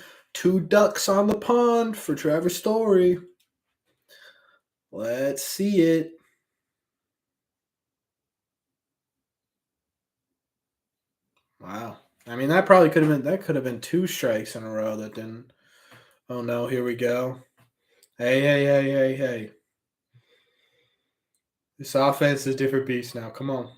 ducks on the pond for Trevor Story. Let's see it. Wow. I mean, that could have been two strikes in a row that didn't. Oh no, here we go. Hey. This offense is a different beast now. Come on.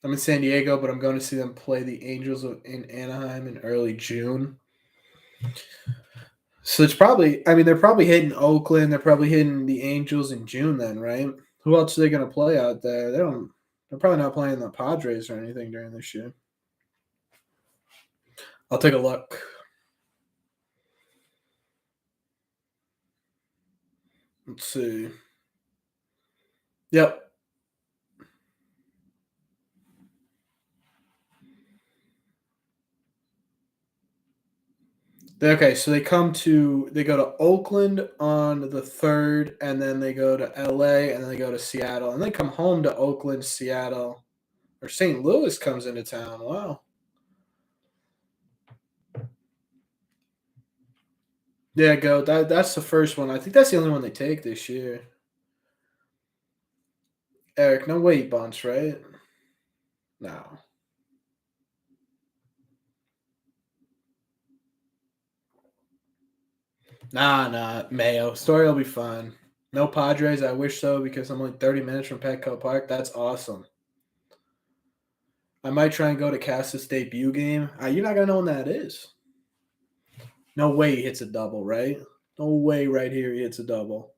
I'm in San Diego, but I'm going to see them play the Angels in Anaheim in early June. So it's probably, I mean, they're probably hitting Oakland. They're probably hitting the Angels in June then, right? Who else are they going to play out there? They're probably not playing the Padres or anything during this year. I'll take a look. Let's see. Yep. Okay, so they go to Oakland on the 3rd, and then they go to LA, and then they go to Seattle, and they come home to Oakland, Seattle, or St. Louis comes into town. Wow. Yeah, go. That's the first one. I think that's the only one they take this year. Eric, no weight bunts, right? No. Nah. Mayo. Story will be fun. No Padres. I wish so because I'm only 30 minutes from Petco Park. That's awesome. I might try and go to Cassis' debut game. You're not gonna know when that is. No way he hits a double, right? No way right here he hits a double.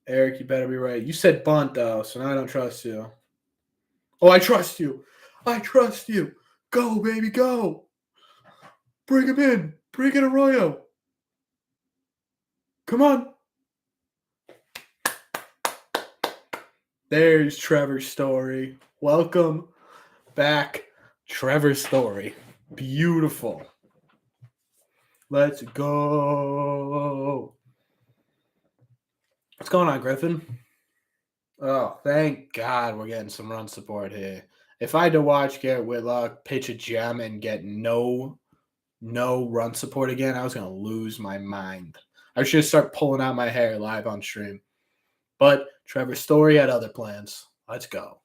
Eric, you better be right. You said bunt though, so now I don't trust you. Oh, I trust you. I trust you. Go, baby, go. Bring him in. Bring in Arroyo. Come on. There's Trevor Story. Welcome back, Trevor Story. Beautiful. Let's go. What's going on, Griffin? Oh, thank God we're getting some run support here. If I had to watch Garrett Whitlock pitch a gem and get no run support again, I was gonna lose my mind. I should start pulling out my hair live on stream. But Trevor Story had other plans. Let's go.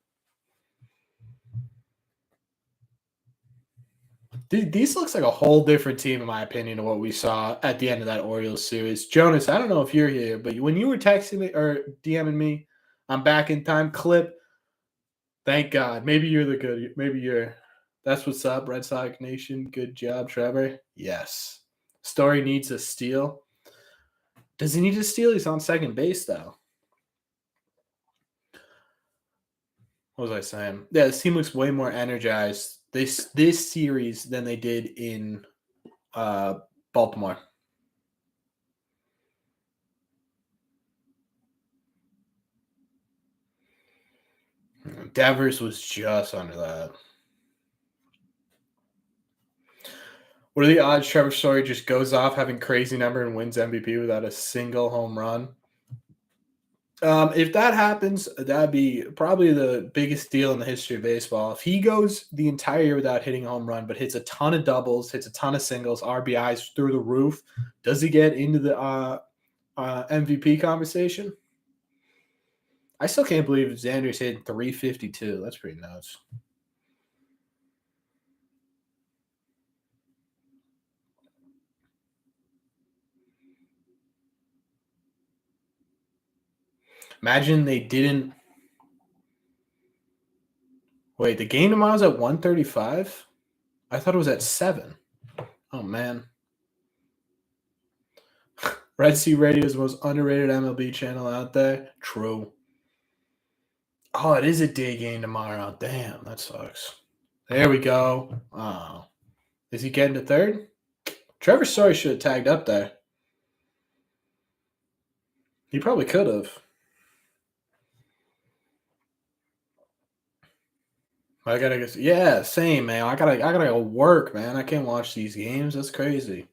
These looks like a whole different team, in my opinion, to what we saw at the end of that Orioles series. Jonas, I don't know if you're here, but when you were texting me or DMing me, I'm back in time clip. Thank God. Maybe you're the good. Maybe you're. That's what's up, Red Sox Nation. Good job, Trevor. Yes. Story needs a steal. Does he need a steal? He's on second base, though. What was I saying? Yeah, this team looks way more energized this series than they did in Baltimore. Devers was just under that. What are the odds Trevor Story just goes off having crazy number and wins MVP without a single home run? If that happens, that'd be probably the biggest deal in the history of baseball. If he goes the entire year without hitting a home run, but hits a ton of doubles, hits a ton of singles, RBIs through the roof, does he get into the MVP conversation? I still can't believe Xander's hitting 352. That's pretty nuts. Imagine they didn't. Wait, the game tomorrow's at 135? I thought it was at 7. Oh, man. Red Sea Radio is the most underrated MLB channel out there. True. Oh, it is a day game tomorrow. Damn, that sucks. There we go. Oh. Is he getting to third? Trevor Story should have tagged up there. He probably could have. I gotta get. Yeah, same man. I gotta go work, man. I can't watch these games. That's crazy.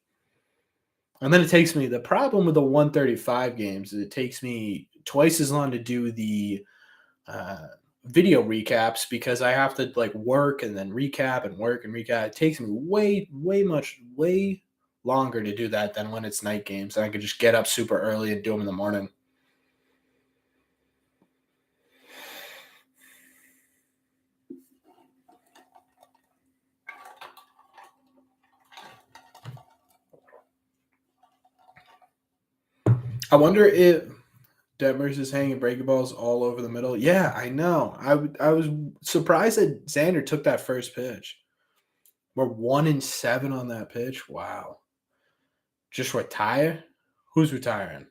And then it takes me. The problem with the 135 games is it takes me twice as long to do the uh, video recaps because I have to like work and then recap and work and recap. It takes me way longer to do that than when it's night games. And I could just get up super early and do them in the morning. I wonder if Detmers is hanging breaking balls all over the middle. Yeah, I know. I was surprised that Xander took that first pitch. We're 1-7 on that pitch. Wow. Just retire? Who's retiring?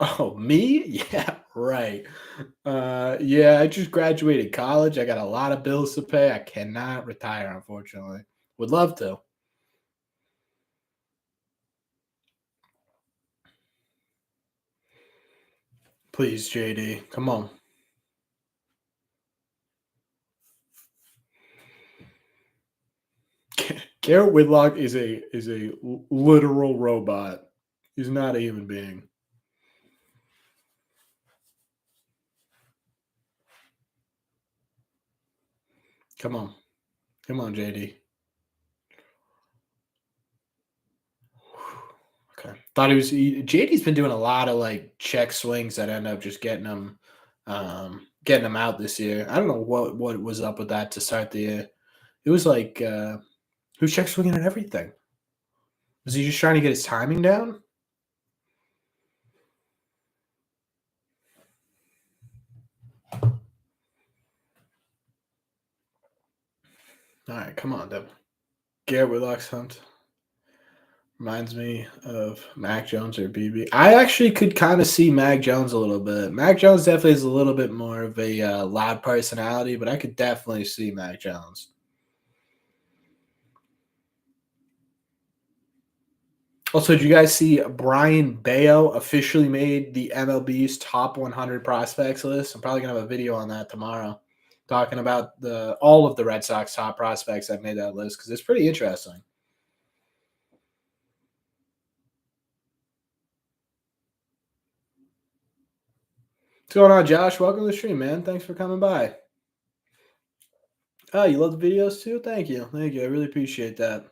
Oh, me? Yeah, right. Yeah, I just graduated college. I got a lot of bills to pay. I cannot retire, unfortunately. Would love to. Please, JD. Come on. Garrett Whitlock is a literal robot. He's not a human being. Come on. Come on, JD. Okay. Thought JD's been doing a lot of like check swings that end up just getting him out this year. I don't know what was up with that to start the year. It was like who's check swinging at everything? Was he just trying to get his timing down? All right, come on, Devil. Garrett Whitlock's hunt reminds me of Mac Jones or BB. I actually could kind of see Mac Jones a little bit. Mac Jones definitely is a little bit more of a loud personality, but I could definitely see Mac Jones. Also, did you guys see Brian Bayo officially made the MLB's top 100 prospects list? I'm probably gonna have a video on that tomorrow, talking about the all of the Red Sox top prospects that made that list because it's pretty interesting. What's going on, Josh? Welcome to the stream, man. Thanks for coming by. Oh, you love the videos too? Thank you, thank you. I really appreciate that.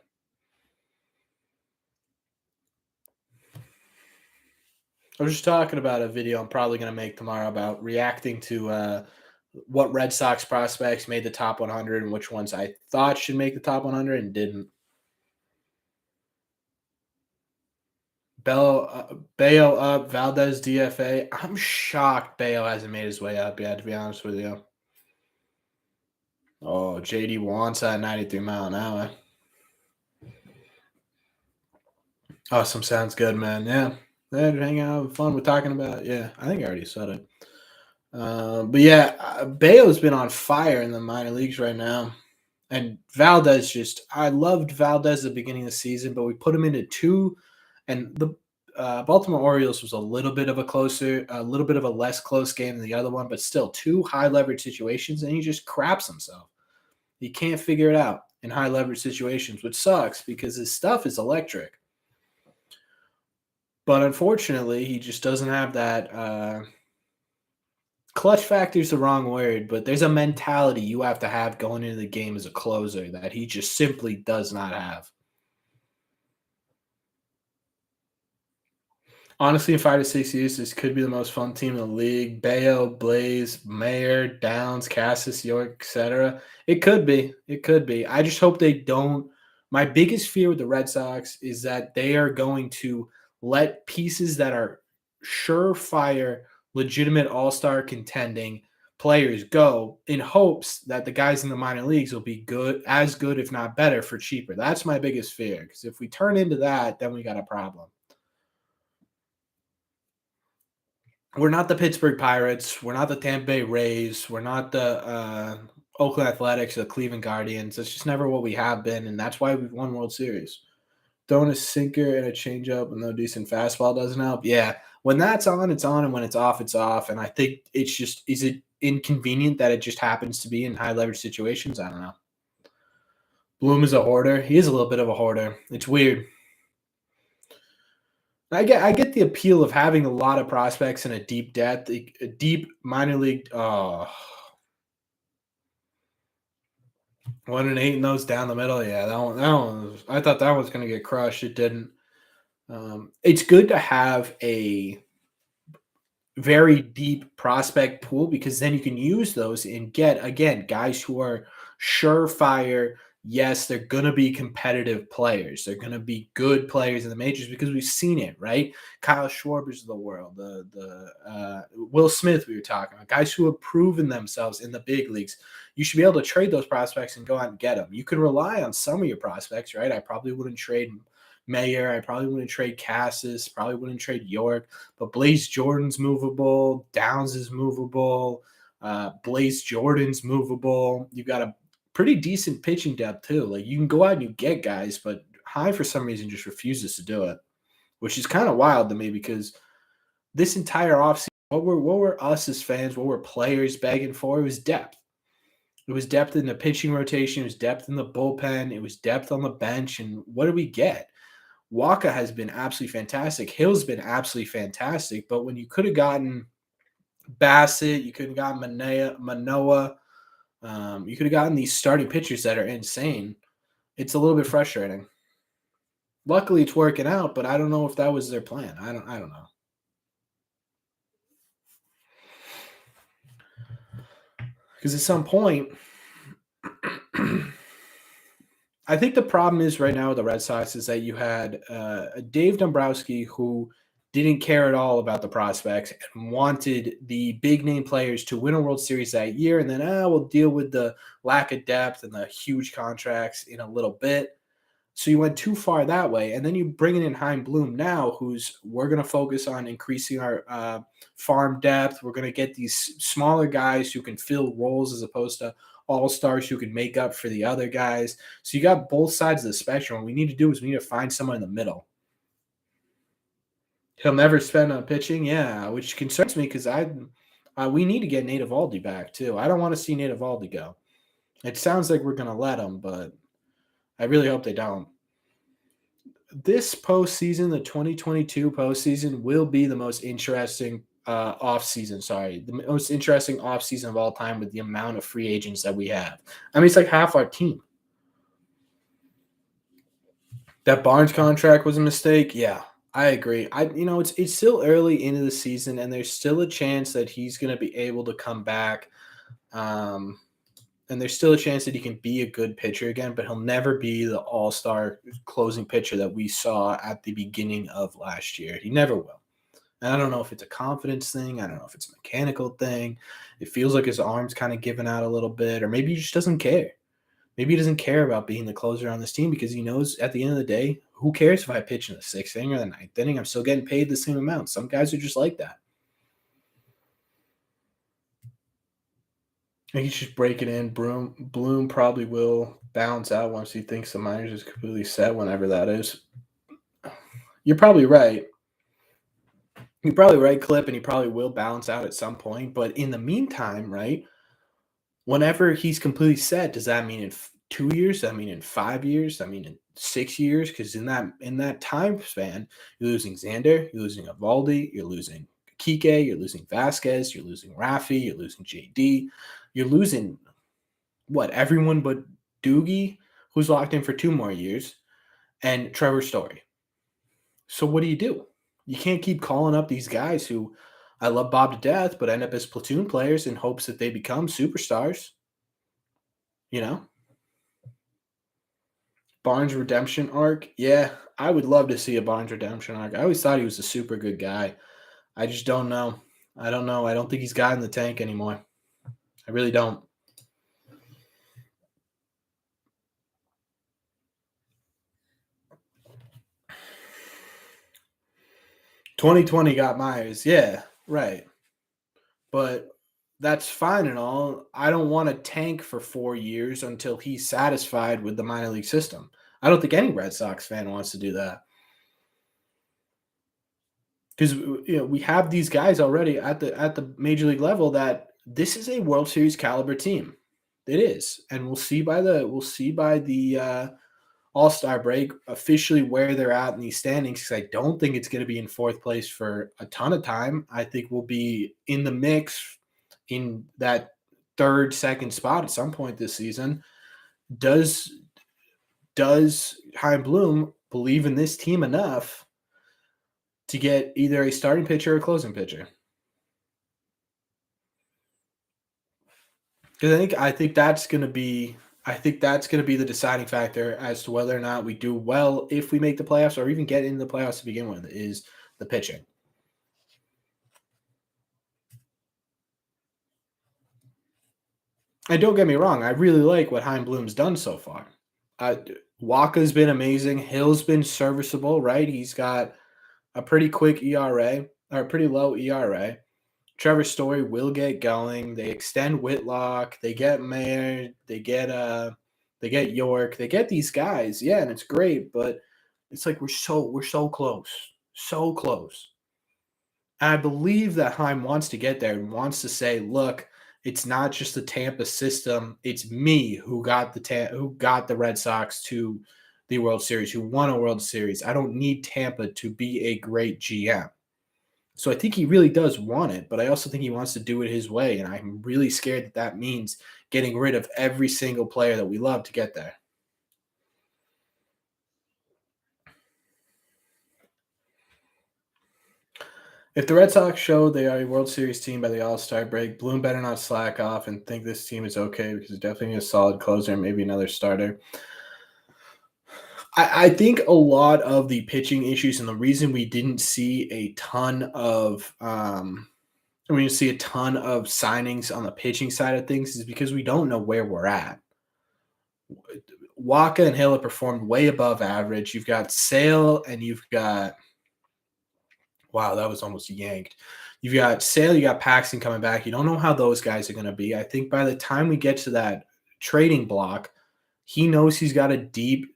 I was just talking about a video I'm probably gonna make tomorrow about reacting to what Red Sox prospects made the top 100 and which ones I thought should make the top 100 and didn't. Bayo up, Valdez DFA. I'm shocked Bayo hasn't made his way up yet, to be honest with you. Oh, JD wants that 93 mile an hour. Awesome, sounds good, man. Yeah. Yeah, hang out, have fun. We're talking about, yeah, I think I already said it. But yeah, Bayo's been on fire in the minor leagues right now. And Valdez just, I loved Valdez at the beginning of the season, but we put him into two, and the Baltimore Orioles was a little bit of a less close game than the other one, but still two high leverage situations, and he just craps himself. He can't figure it out in high leverage situations, which sucks because his stuff is electric. But unfortunately, he just doesn't have that. Clutch factor is the wrong word, but there's a mentality you have to have going into the game as a closer that he just simply does not have. Honestly, in 5 to 6 years, this could be the most fun team in the league. Bayo, Blaze, Mayer, Downs, Cassis, York, etc. It could be. It could be. I just hope they don't. My biggest fear with the Red Sox is that they are going to let pieces that are surefire, legitimate all-star contending players go in hopes that the guys in the minor leagues will be good, if not better, for cheaper. That's my biggest fear. Because if we turn into that, then we got a problem. We're not the Pittsburgh Pirates. We're not the Tampa Bay Rays. We're not the Oakland Athletics or the Cleveland Guardians. That's just never what we have been, and that's why we've won World Series. Throwing a sinker and a changeup and no decent fastball doesn't help. Yeah, when that's on, it's on, and when it's off, it's off. And I think it's just is it inconvenient that it just happens to be in high leverage situations. I don't know. Bloom is a hoarder. He is a little bit of a hoarder. It's weird. I get the appeal of having a lot of prospects in a deep depth, a deep minor league. 1-8 and those down the middle. Yeah, that one I thought that was going to get crushed. It didn't. It's good to have a very deep prospect pool because then you can use those and get again guys who are surefire. Yes, they're going to be competitive players. They're going to be good players in the majors because we've seen it, right? Kyle Schwarber's of the world, the Will Smith we were talking about, guys who have proven themselves in the big leagues. You should be able to trade those prospects and go out and get them. You can rely on some of your prospects, right? I probably wouldn't trade Mayer. I probably wouldn't trade Cassis. Probably wouldn't trade York. But Blaze Jordan's movable. Downs is movable. Blaze Jordan's movable. You've got a pretty decent pitching depth too. Like you can go out and you get guys, but High for some reason just refuses to do it, which is kind of wild to me because this entire offseason, what were us as fans, what were players begging for? It was depth. It was depth in the pitching rotation. It was depth in the bullpen. It was depth on the bench. And what did we get? Waka has been absolutely fantastic. Hill's been absolutely fantastic. But when you could have gotten Bassett, you could have gotten Manoa, you could have gotten these starting pitchers that are insane. It's a little bit frustrating. Luckily, it's working out, but I don't know if that was their plan. I don't know. Because at some point, I think the problem is right now with the Red Sox is that you had Dave Dombrowski who didn't care at all about the prospects and wanted the big name players to win a World Series that year, and then we'll deal with the lack of depth and the huge contracts in a little bit. So you went too far that way, and then you bring in Hein Bloom now, who's we're going to focus on increasing our farm depth. We're going to get these smaller guys who can fill roles as opposed to all-stars who can make up for the other guys. So you got both sides of the spectrum. What we need to do is we need to find someone in the middle. He'll never spend on pitching, yeah, which concerns me because we need to get Nate Eovaldi back too. I don't want to see Nate Eovaldi go. It sounds like we're going to let him, but I really hope they don't. This postseason, the 2022 postseason, will be the most interesting offseason. Sorry, the most interesting offseason of all time with the amount of free agents that we have. I mean, it's like half our team. That Barnes contract was a mistake. Yeah, I agree. It's still early into the season, and there's still a chance that he's going to be able to come back. And there's still a chance that he can be a good pitcher again, but he'll never be the all-star closing pitcher that we saw at the beginning of last year. He never will. And I don't know if it's a confidence thing. I don't know if it's a mechanical thing. It feels like his arm's kind of giving out a little bit, or maybe he just doesn't care. Maybe he doesn't care about being the closer on this team because he knows at the end of the day, who cares if I pitch in the sixth inning or the ninth inning? I'm still getting paid the same amount. Some guys are just like that. He's just breaking in. Bloom probably will bounce out once he thinks the minors is completely set, whenever that is. You're probably right. You're probably right, Clip, and he probably will bounce out at some point. But in the meantime, right, whenever he's completely set, does that mean in 2 years? Does that mean in 5 years? Does that mean in 6 years? Because in that time span, you're losing Xander, you're losing Evaldi, you're losing Kike, you're losing Vasquez, you're losing Rafi, you're losing JD. You're losing, everyone but Doogie, who's locked in for 2 more years, and Trevor Story. So what do? You can't keep calling up these guys who I love Bob to death, but end up as platoon players in hopes that they become superstars. Barnes redemption arc. Yeah, I would love to see a Barnes redemption arc. I always thought he was a super good guy. I just don't know. I don't know. I don't think he's got in the tank anymore. I really don't. "2020 got Myers." Yeah, right. But that's fine and all. I don't want to tank for 4 years until he's satisfied with the minor league system. I don't think any Red Sox fan wants to do that. Because we have these guys already at the major league level that this is a World Series caliber team. It is, and we'll see by the All-Star break officially where they're at in these standings. Because I don't think it's going to be in fourth place for a ton of time. I think we'll be in the mix in that third, second spot at some point this season. Does does Chaim Bloom believe in this team enough to get either a starting pitcher or a closing pitcher? Because I think that's gonna be the deciding factor as to whether or not we do well if we make the playoffs or even get into the playoffs to begin with is the pitching. And don't get me wrong, I really like what Chaim Bloom's done so far. Uh, Waka's been amazing. Hill's been serviceable, right? He's got a pretty quick ERA or a pretty low ERA. Trevor Story will get going. They extend Whitlock. They get Mayer. They get York. They get these guys. Yeah, and it's great, but it's like we're so close. So close. And I believe that Heim wants to get there and wants to say, look, it's not just the Tampa system. It's me who got the Red Sox to the World Series, who won a World Series. I don't need Tampa to be a great GM. So I think he really does want it, but I also think he wants to do it his way, and I'm really scared that that means getting rid of every single player that we love to get there. If the Red Sox show they are a World Series team by the All-Star break, Bloom better not slack off and think this team is okay because it's definitely a solid closer and maybe another starter. I think a lot of the pitching issues and the reason we didn't see a ton of signings on the pitching side of things is because we don't know where we're at. Waka and Hill have performed way above average. You've got Sale and you've got wow, that was almost yanked. You've got Sale, you got Paxton coming back. You don't know how those guys are going to be. I think by the time we get to that trading block, he knows he's got a deep,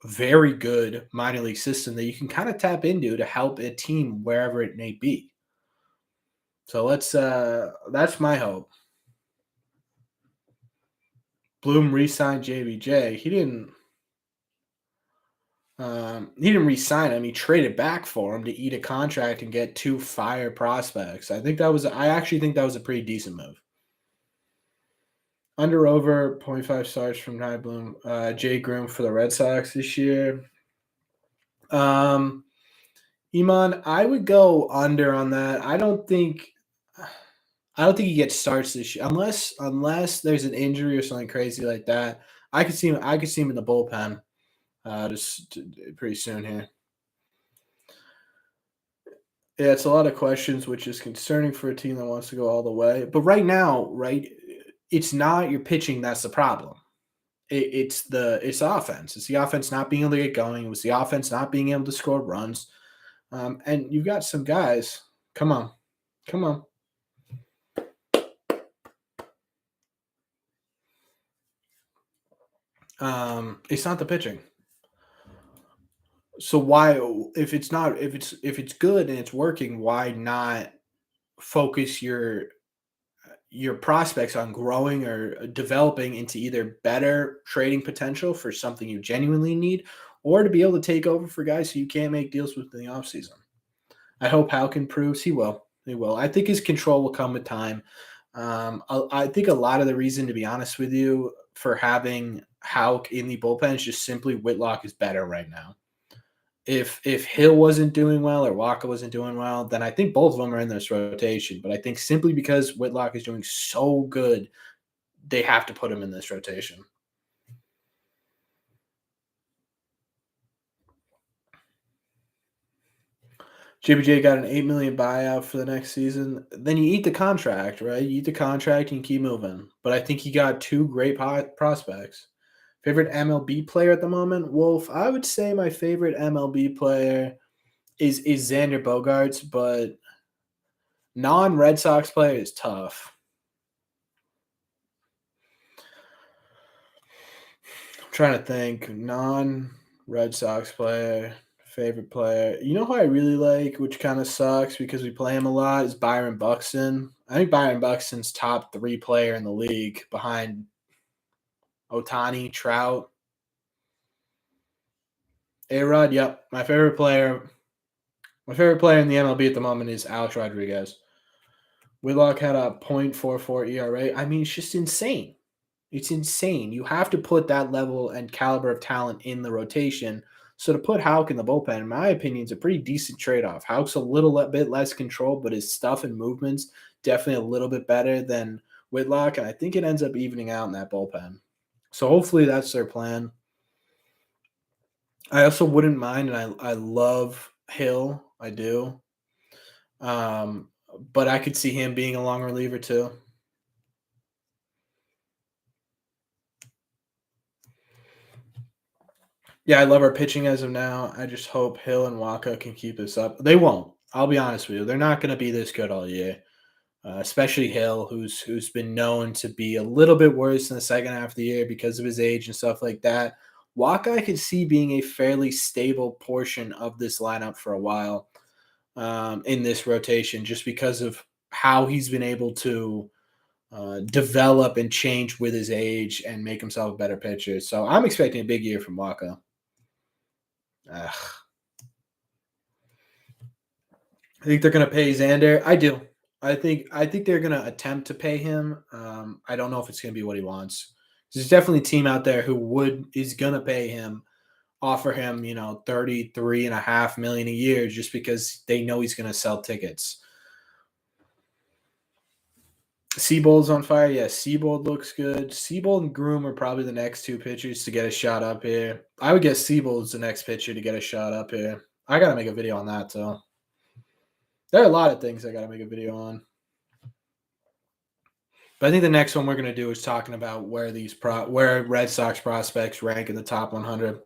very good minor league system that you can kind of tap into to help a team wherever it may be. So that's my hope. Bloom re-signed JBJ. He didn't re-sign him. He traded back for him to eat a contract and get two fire prospects. I actually think that was a pretty decent move. Under over zero point 0.5 stars from Ny Bloom. Jay Groom for the Red Sox this year. Um, Iman, I would go under on that. I don't think he gets starts this year unless there's an injury or something crazy like that. I could see him in the bullpen pretty soon here. Yeah, it's a lot of questions, which is concerning for a team that wants to go all the way. But right now, right, it's not your pitching that's the problem. It's the offense. It's the offense not being able to get going. It was the offense not being able to score runs. And you've got some guys. Come on, come on. It's not the pitching. So why, if it's good and it's working, why not focus your prospects on growing or developing into either better trading potential for something you genuinely need or to be able to take over for guys who you can't make deals with in the offseason. I hope Halkin proves he will. He will. I think his control will come with time. I think a lot of the reason, to be honest with you, for having Hauk in the bullpen is just simply Whitlock is better right now. If Hill wasn't doing well or Walker wasn't doing well, then I think both of them are in this rotation. But I think simply because Whitlock is doing so good, they have to put him in this rotation. JBJ got an 8 million buyout for the next season. Then you eat the contract, right? You eat the contract and you keep moving. But I think he got two great prospects. Favorite MLB player at the moment, Wolf. I would say my favorite MLB player is Xander Bogaerts, but non-Red Sox player is tough. I'm trying to think. Non-Red Sox player Favorite player. You know who I really like, which kind of sucks because we play him a lot, is Byron Buxton. I think Byron Buxton's top 3 player in the league behind Otani, Trout, A-Rod. Yep. My favorite player in the MLB at the moment is Alex Rodriguez. Whitlock had a .44 ERA. I mean, it's just insane. It's insane. You have to put that level and caliber of talent in the rotation. So to put Houck in the bullpen, in my opinion, is a pretty decent trade-off. Houck's a little bit less control, but his stuff and movements definitely a little bit better than Whitlock, and I think it ends up evening out in that bullpen. So hopefully that's their plan. I also wouldn't mind, and I love Hill. I do. Um, but I could see him being a long reliever too. Yeah, I love our pitching as of now. I just hope Hill and Waka can keep this up. They won't. I'll be honest with you. They're not going to be this good all year. Especially Hill, who's been known to be a little bit worse in the second half of the year because of his age and stuff like that. Waka, I could see being a fairly stable portion of this lineup for a while in this rotation, just because of how he's been able to develop and change with his age and make himself a better pitcher. So I'm expecting a big year from Waka. Ugh. I think they're going to pay Xander. I do. I think they're going to attempt to pay him. I don't know if it's going to be what he wants. There's definitely a team out there who is going to pay him, offer him, 33.5 million a year just because they know he's going to sell tickets. Seabold's on fire. Yeah, Seabold looks good. Seabold and Groom are probably the next 2 pitchers to get a shot up here. I would guess Seabold's the next pitcher to get a shot up here. I got to make a video on that, too. There are a lot of things I got to make a video on. But I think the next one we're going to do is talking about where Red Sox prospects rank in the top 100.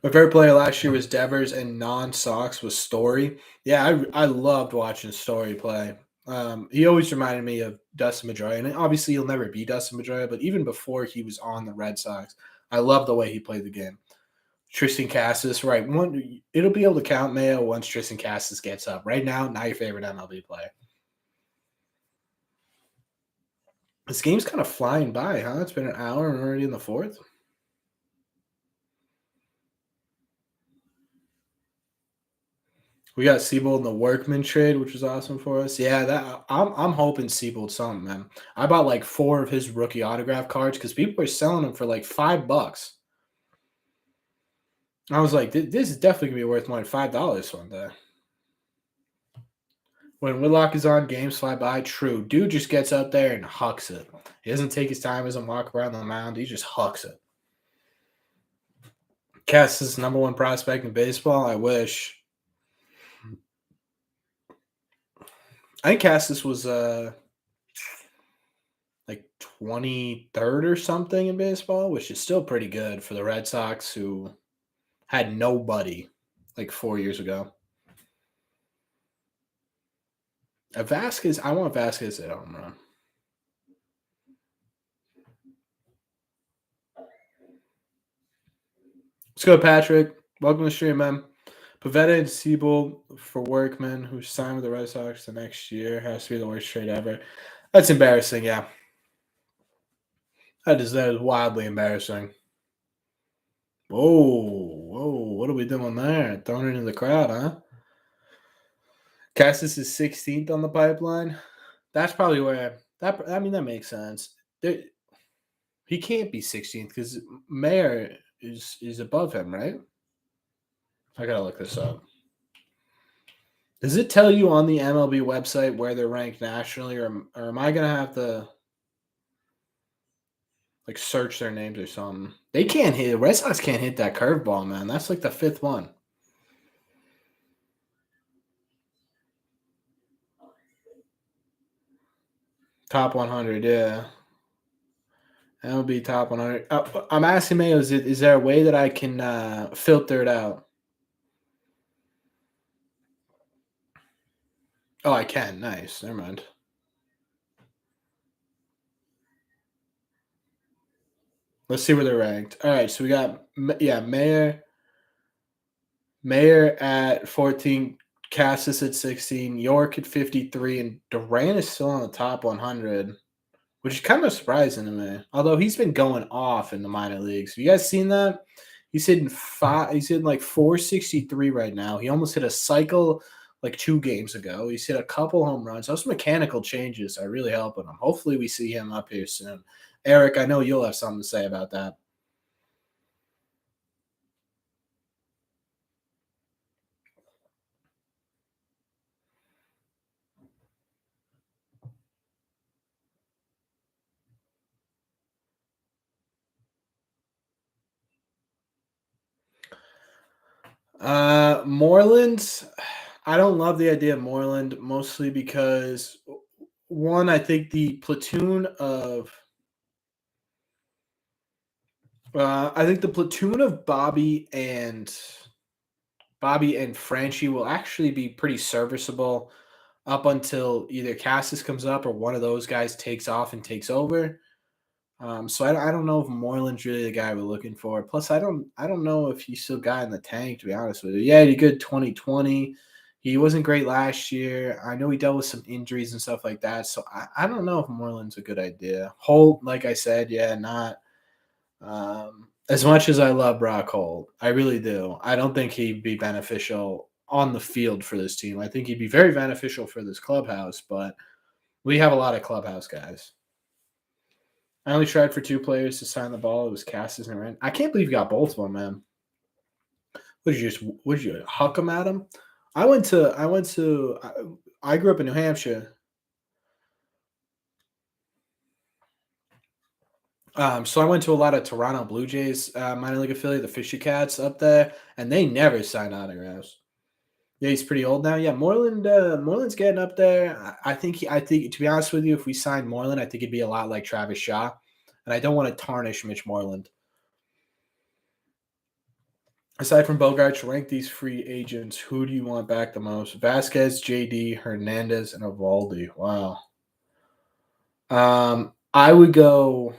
My favorite player last year was Devers, and non-Sox was Story. Yeah, I loved watching Story play. He always reminded me of Dustin Pedroia, and obviously he'll never be Dustin Pedroia, but even before he was on the Red Sox, I love the way he played the game. Tristan Cassis, right? It'll be able to count Mayo once Tristan Cassis gets up. Right now, not your favorite MLB player. This game's kind of flying by, huh? It's been an hour and we're already in the 4th. We got Seabold in the Workman trade, which was awesome for us. Yeah, that I'm hoping Seabold something, man. I bought like 4 of his rookie autograph cards because people are selling them for like $5. I was like, this is definitely gonna be worth more than $5 one day. When Whitlock is on, games fly by. True, dude just gets up there and hucks it. He doesn't take his time, doesn't walk around the mound. He just hucks it. Cass is number 1 prospect in baseball. I wish. I think Cassis was like 23rd or something in baseball, which is still pretty good for the Red Sox, who had nobody like 4 years ago. Vasquez, I want Vasquez at home run. Let's go, Patrick. Welcome to the stream, man. Pavetta and Siebel for Workman, who signed with the Red Sox the next year, has to be the worst trade ever. That's embarrassing, yeah. That is wildly embarrassing. Whoa, what are we doing there? Throwing it in the crowd, huh? Cassis is 16th on the pipeline. That's probably where that makes sense. He can't be 16th because Mayer is above him, right? I gotta look this up. Does it tell you on the MLB website where they're ranked nationally, or am I gonna have to like search their names or something? They can't hit. Red Sox can't hit that curveball, man. That's like the 5th one. Top 100, yeah. MLB top 100. I'm asking Mayo, is there a way that I can filter it out? Oh, I can. Nice. Never mind. Let's see where they're ranked. All right, so we got yeah, Mayer at 14, Cassis at 16, York at 53, and Durant is still on the top 100, which is kind of surprising to me. Although he's been going off in the minor leagues. Have you guys seen that? He's hitting five. He's hitting like 463 right now. He almost hit a cycle like 2 games ago. He's hit a couple home runs. Those mechanical changes are really helping him. Hopefully, we see him up here soon. Eric, I know you'll have something to say about that. Moreland, I don't love the idea of Moreland mostly because one, I think the platoon of I think the platoon of Bobby and Franchi will actually be pretty serviceable up until either Cassis comes up or one of those guys takes off and takes over. So I don't know if Moreland's really the guy we're looking for. Plus, I don't know if he's still got in the tank. To be honest with you, yeah, he did good 2020. He wasn't great last year. I know he dealt with some injuries and stuff like that. So I don't know if Moreland's a good idea. Holt, like I said, yeah, not. As much as I love Brock Holt, I really do. I don't think he'd be beneficial on the field for this team. I think he'd be very beneficial for this clubhouse, but we have a lot of clubhouse guys. I only tried for 2 players to sign the ball. It was Cassis and Rand. I can't believe you got both of them, man. Would you huck them at him? I grew up in New Hampshire. So I went to a lot of Toronto Blue Jays minor league affiliate, the Fisher Cats up there, and they never sign autographs. Yeah, he's pretty old now. Yeah, Moreland's getting up there. I think to be honest with you, if we signed Moreland, I think it'd be a lot like Travis Shaw, and I don't want to tarnish Mitch Moreland. Aside from Bogarts, rank these free agents. Who do you want back the most? Vasquez, JD, Hernandez, and Evaldi. Wow. I would go.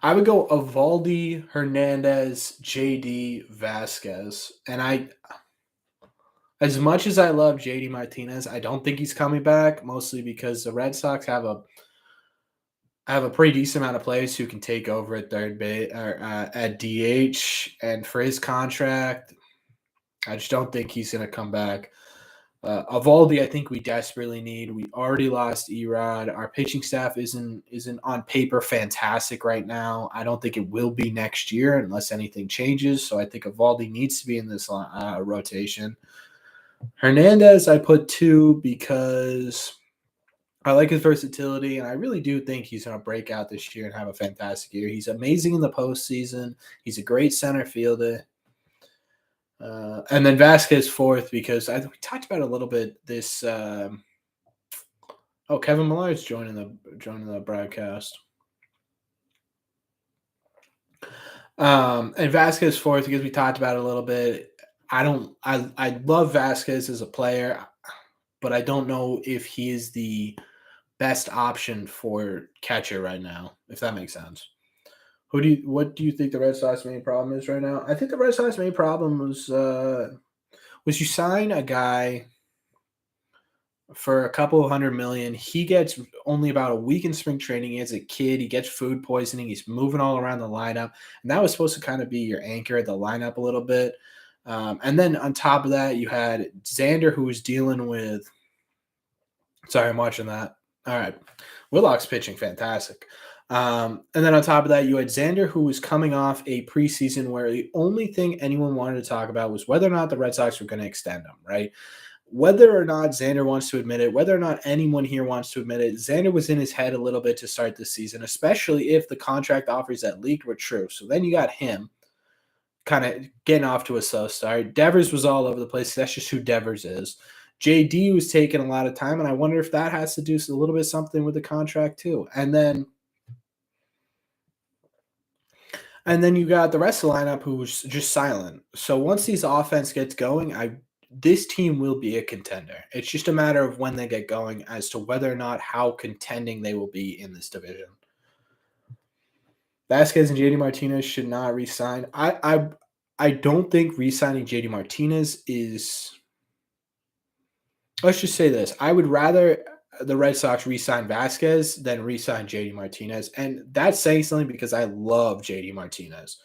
I would go Evaldi, Hernandez, JD, Vasquez, and as much as I love JD Martinez, I don't think he's coming back. Mostly because the Red Sox have a pretty decent amount of players who can take over at third base or at DH, and for his contract, I just don't think he's going to come back. Evaldi, I think we desperately need. We already lost Erod. Our pitching staff isn't on paper fantastic right now. I don't think it will be next year unless anything changes. So I think Evaldi needs to be in this rotation. Hernandez, I put 2 because I like his versatility, and I really do think he's going to break out this year and have a fantastic year. He's amazing in the postseason. He's a great center fielder. And then Vasquez 4th because we talked about it a little bit. Kevin Millar's joining the broadcast. And Vasquez 4th because we talked about it a little bit. I love Vasquez as a player, but I don't know if he is the best option for catcher right now, if that makes sense. What do you think the Red Sox main problem is right now? I think the Red Sox main problem was you sign a guy for a couple of $100 million. He gets only about a week in spring training. He has a kid. He gets food poisoning. He's moving all around the lineup, and that was supposed to kind of be your anchor at the lineup a little bit. And then on top of that, you had Xander, who was dealing with. Sorry, I'm watching that. All right, Willock's pitching fantastic. And then on top of that, you had Xander, who was coming off a preseason where the only thing anyone wanted to talk about was whether or not the Red Sox were going to extend him, right? Whether or not Xander wants to admit it, whether or not anyone here wants to admit it, Xander was in his head a little bit to start this season, especially if the contract offers that leaked were true. So then you got him kind of getting off to a slow start. Devers was all over the place. That's just who Devers is. JD was taking a lot of time, and I wonder if that has to do a little bit something with the contract too. And then you got the rest of the lineup who was just silent. So once these offense gets going, this team will be a contender. It's just a matter of when they get going as to whether or not how contending they will be in this division. Vasquez and JD Martinez should not resign. I don't think re-signing JD Martinez is. Let's just say this: I would rather the Red Sox re-sign Vasquez than re-sign JD Martinez, and that's saying something because I love JD Martinez.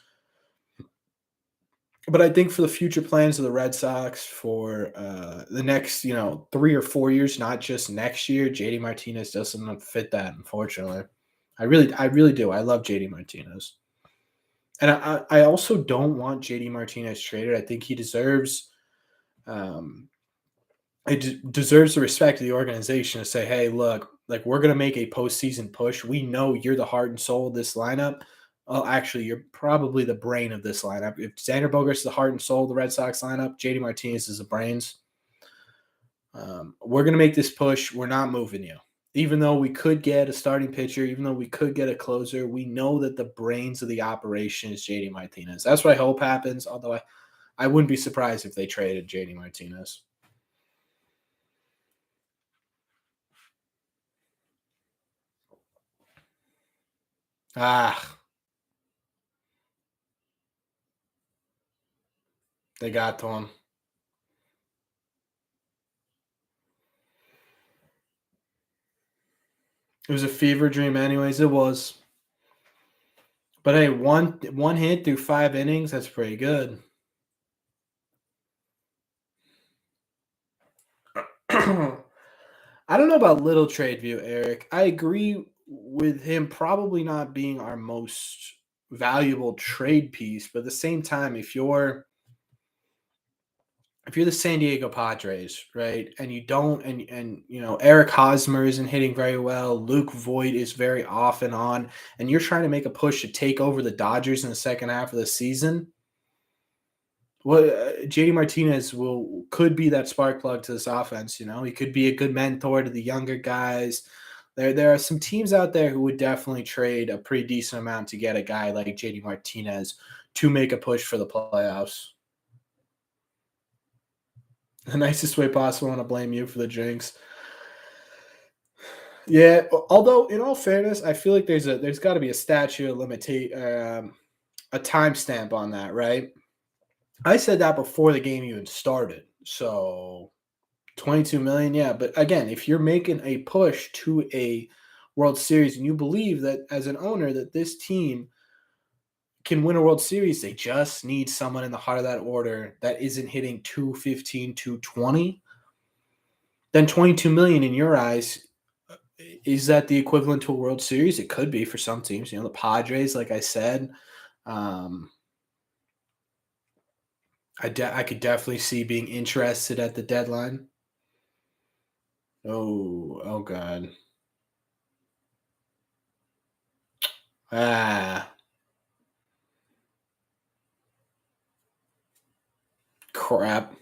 But I think for the future plans of the Red Sox for the next, 3 or 4 years, not just next year, JD Martinez doesn't fit that. Unfortunately, I really do. I love JD Martinez, and I also don't want JD Martinez traded. I think he deserves, um, deserves the respect of the organization to say, hey, look, like we're gonna make a postseason push. We know you're the heart and soul of this lineup. Oh, actually, you're probably the brain of this lineup. If Xander Bogaerts is the heart and soul of the Red Sox lineup, JD Martinez is the brains. We're going to make this push. We're not moving you. Even though we could get a starting pitcher, even though we could get a closer, we know that the brains of the operation is JD Martinez. That's what I hope happens, although I wouldn't be surprised if they traded JD Martinez. Ah, they got to him. It was a fever dream, anyways. It was. But hey, one hit through 5 innings, that's pretty good. I don't know about little trade view, Eric. I agree with him probably not being our most valuable trade piece, but at the same time, if you're the San Diego Padres, right, and you don't, and Eric Hosmer isn't hitting very well, Luke Voigt is very off and on, and you're trying to make a push to take over the Dodgers in the second half of the season. Well, JD Martinez could be that spark plug to this offense. He could be a good mentor to the younger guys. There are some teams out there who would definitely trade a pretty decent amount to get a guy like JD Martinez to make a push for the playoffs. The nicest way possible. I want to blame you for the jinx. Yeah, although in all fairness, I feel like there's got to be a statute of a timestamp on that, right? I said that before the game even started. So 22 million, yeah. But again, if you're making a push to a World Series and you believe that as an owner that this team can win a World Series, they just need someone in the heart of that order that isn't hitting 215, 220, then 22 million in your eyes, is that the equivalent to a World Series? It could be for some teams. The Padres, like I said, um, I could definitely see being interested at the deadline. Oh God. Ah, crap.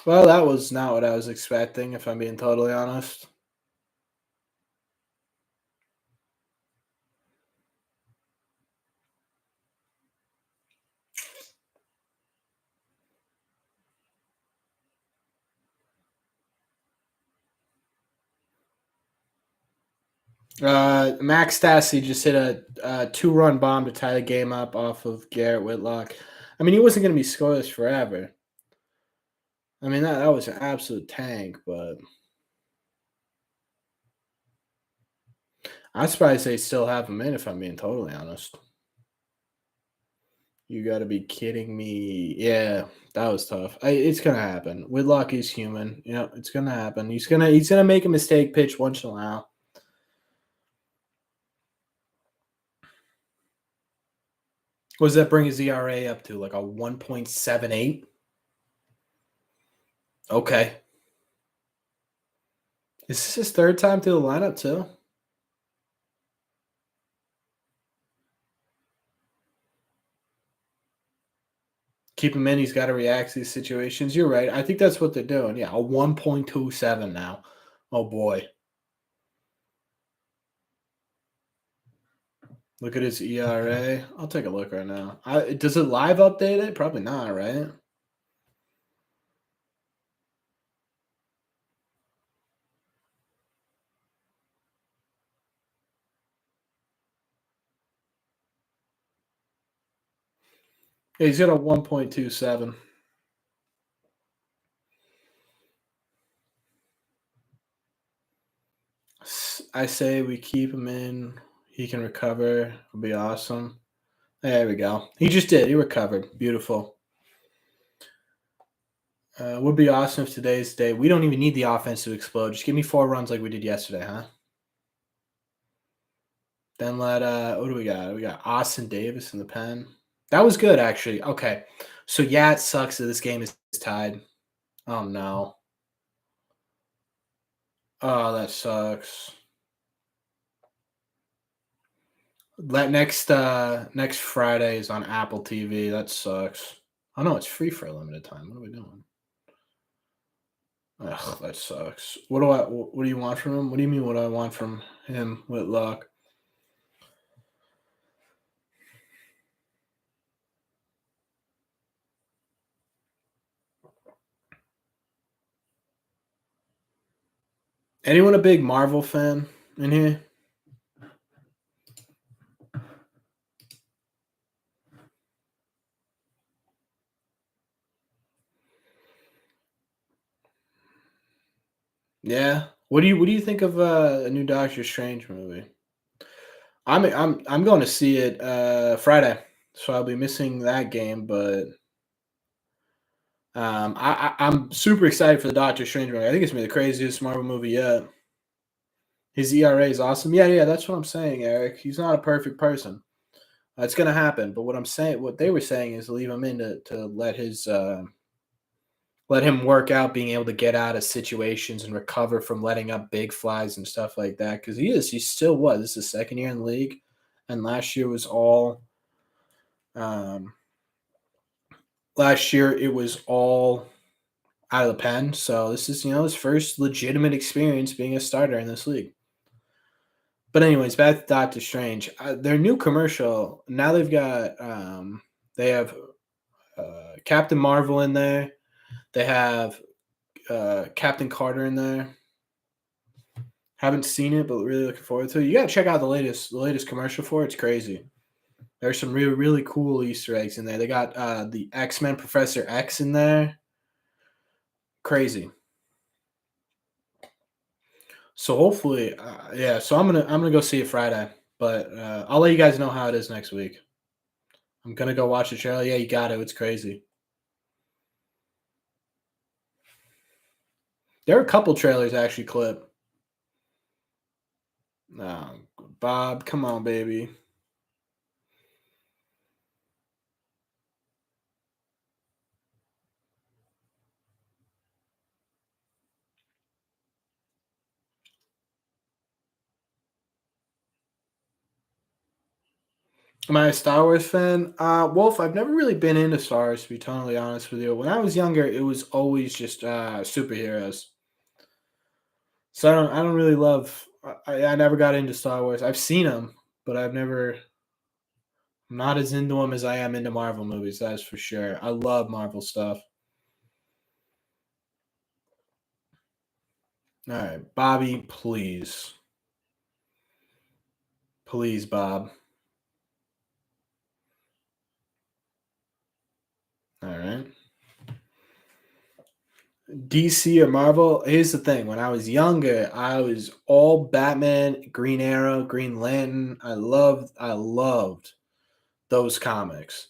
Well, that was not what I was expecting, if I'm being totally honest. Max Stassi just hit a two-run bomb to tie the game up off of Garrett Whitlock. I mean, he wasn't going to be scoreless forever. I mean, that was an absolute tank, but I'm surprised they still have him in, if I'm being totally honest. You got to be kidding me. Yeah, that was tough. It's going to happen. Whitlock is human. It's going to happen. He's gonna make a mistake pitch once in a while. What does that bring his ERA up to? Like a 1.78? Okay. Is this his third time through the lineup, too? Keep him in. He's got to react to these situations. You're right. I think that's what they're doing. Yeah, a 1.27 now. Oh, boy. Look at his ERA. I'll take a look right now. Does it live update it? Probably not, right? Yeah, he's got a 1.27. I say we keep him in. He can recover. It'll be awesome. There we go. He just did. He recovered. Beautiful. Would be awesome if today's day. We don't even need the offense to explode. Just give me 4 runs like we did yesterday, huh? Then let what do we got? We got Austin Davis in the pen. That was good actually. Okay. So yeah, it sucks that this game is tied. Oh no. Oh, that sucks. That next Friday is on Apple TV. That sucks. Oh no, it's free for a limited time. What are we doing? Ugh, that sucks. What do you want from him? What do you mean what do I want from him, Whitlock? Anyone a big Marvel fan in here? Yeah. What do you think of a new Doctor Strange movie? I'm going to see it Friday, so I'll be missing that game. But I'm super excited for the Doctor Strange movie. I think it's gonna be the craziest Marvel movie yet. His ERA is awesome. Yeah, yeah, that's what I'm saying, Eric. He's not a perfect person. It's gonna happen. But what they were saying is leave him in to let him work out being able to get out of situations and recover from letting up big flies and stuff like that. Because he's still what? This is his second year in the league, and um, last year it was all out of the pen. So this is his first legitimate experience being a starter in this league. But anyways, back to Doctor Strange. Their new commercial now they have Captain Marvel in there. They have Captain Carter in there. Haven't seen it, but really looking forward to it. You gotta check out the latest commercial for it. It's crazy. There's some really cool Easter eggs in there. They got the X-Men Professor X in there. Crazy. So hopefully, yeah. So I'm gonna go see it Friday, but I'll let you guys know how it is next week. I'm gonna go watch the trailer. Yeah, you got it. It's crazy. There are a couple trailers actually clip. No, Bob, come on, baby. Am I a Star Wars fan? Wolf, I've never really been into Star Wars, to be totally honest with you. When I was younger, it was always just superheroes. So I don't really love. I never got into Star Wars. I've seen them, but I'm not as into them as I am into Marvel movies. That's for sure. I love Marvel stuff. All right, Bobby, please, please, Bob. All right. DC or Marvel? Here's the thing. When I was younger, I was all Batman, Green Arrow, Green Lantern. I loved those comics.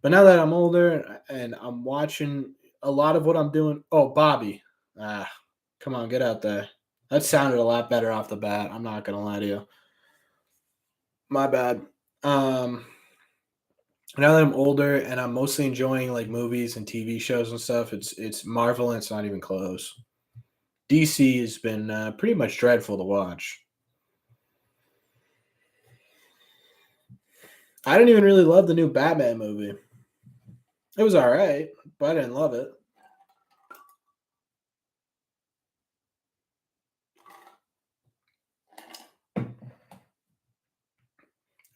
But now that I'm older and I'm watching a lot of what I'm doing, oh, Bobby, ah, come on, get out there. That sounded a lot better off the bat. I'm not gonna lie to you. My bad. Um, Now that I'm older and I'm mostly enjoying like movies and TV shows and stuff, it's Marvel and it's not even close. DC has been pretty much dreadful to watch. I didn't even really love the new Batman movie. It was all right, but I didn't love it.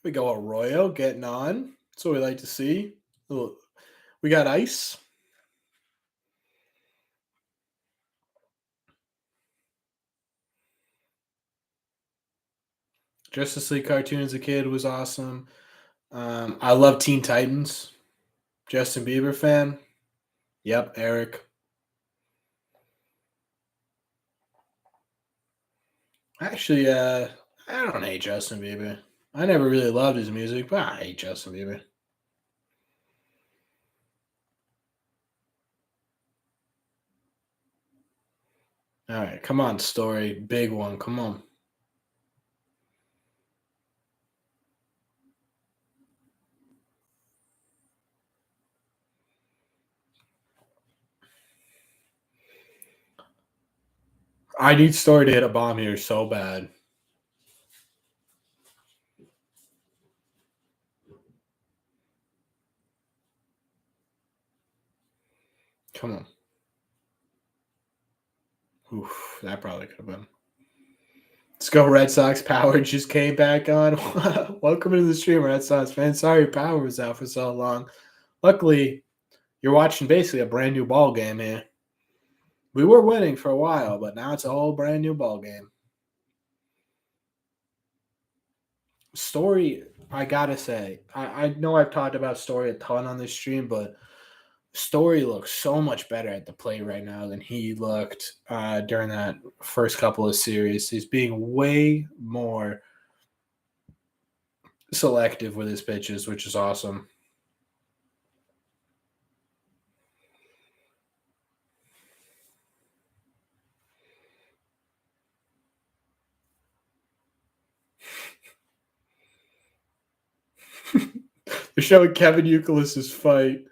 We go Arroyo getting on. That's what we like to see. We got ice. Justice League cartoon as a kid was awesome. I love Teen Titans. Justin Bieber fan. Yep, Eric. Actually, I don't hate Justin Bieber. I never really loved his music, but I hate Justin Bieber. All right, come on, story. Big one. Come on. I need story to hit a bomb here so bad. Come on. Oof, that probably could have been. Let's go, Red Sox. Power just came back on. Welcome to the stream, Red Sox fans. Sorry, power was out for so long. Luckily, you're watching basically a brand new ball game here. We were winning for a while, but now it's a whole brand new ball game. Story, I gotta say, I know I've talked about Story a ton on this stream, but Story looks so much better at the plate right now than he looked during that first couple of series. He's being way more selective with his pitches, which is awesome. They're showing Kevin Youkilis's fight.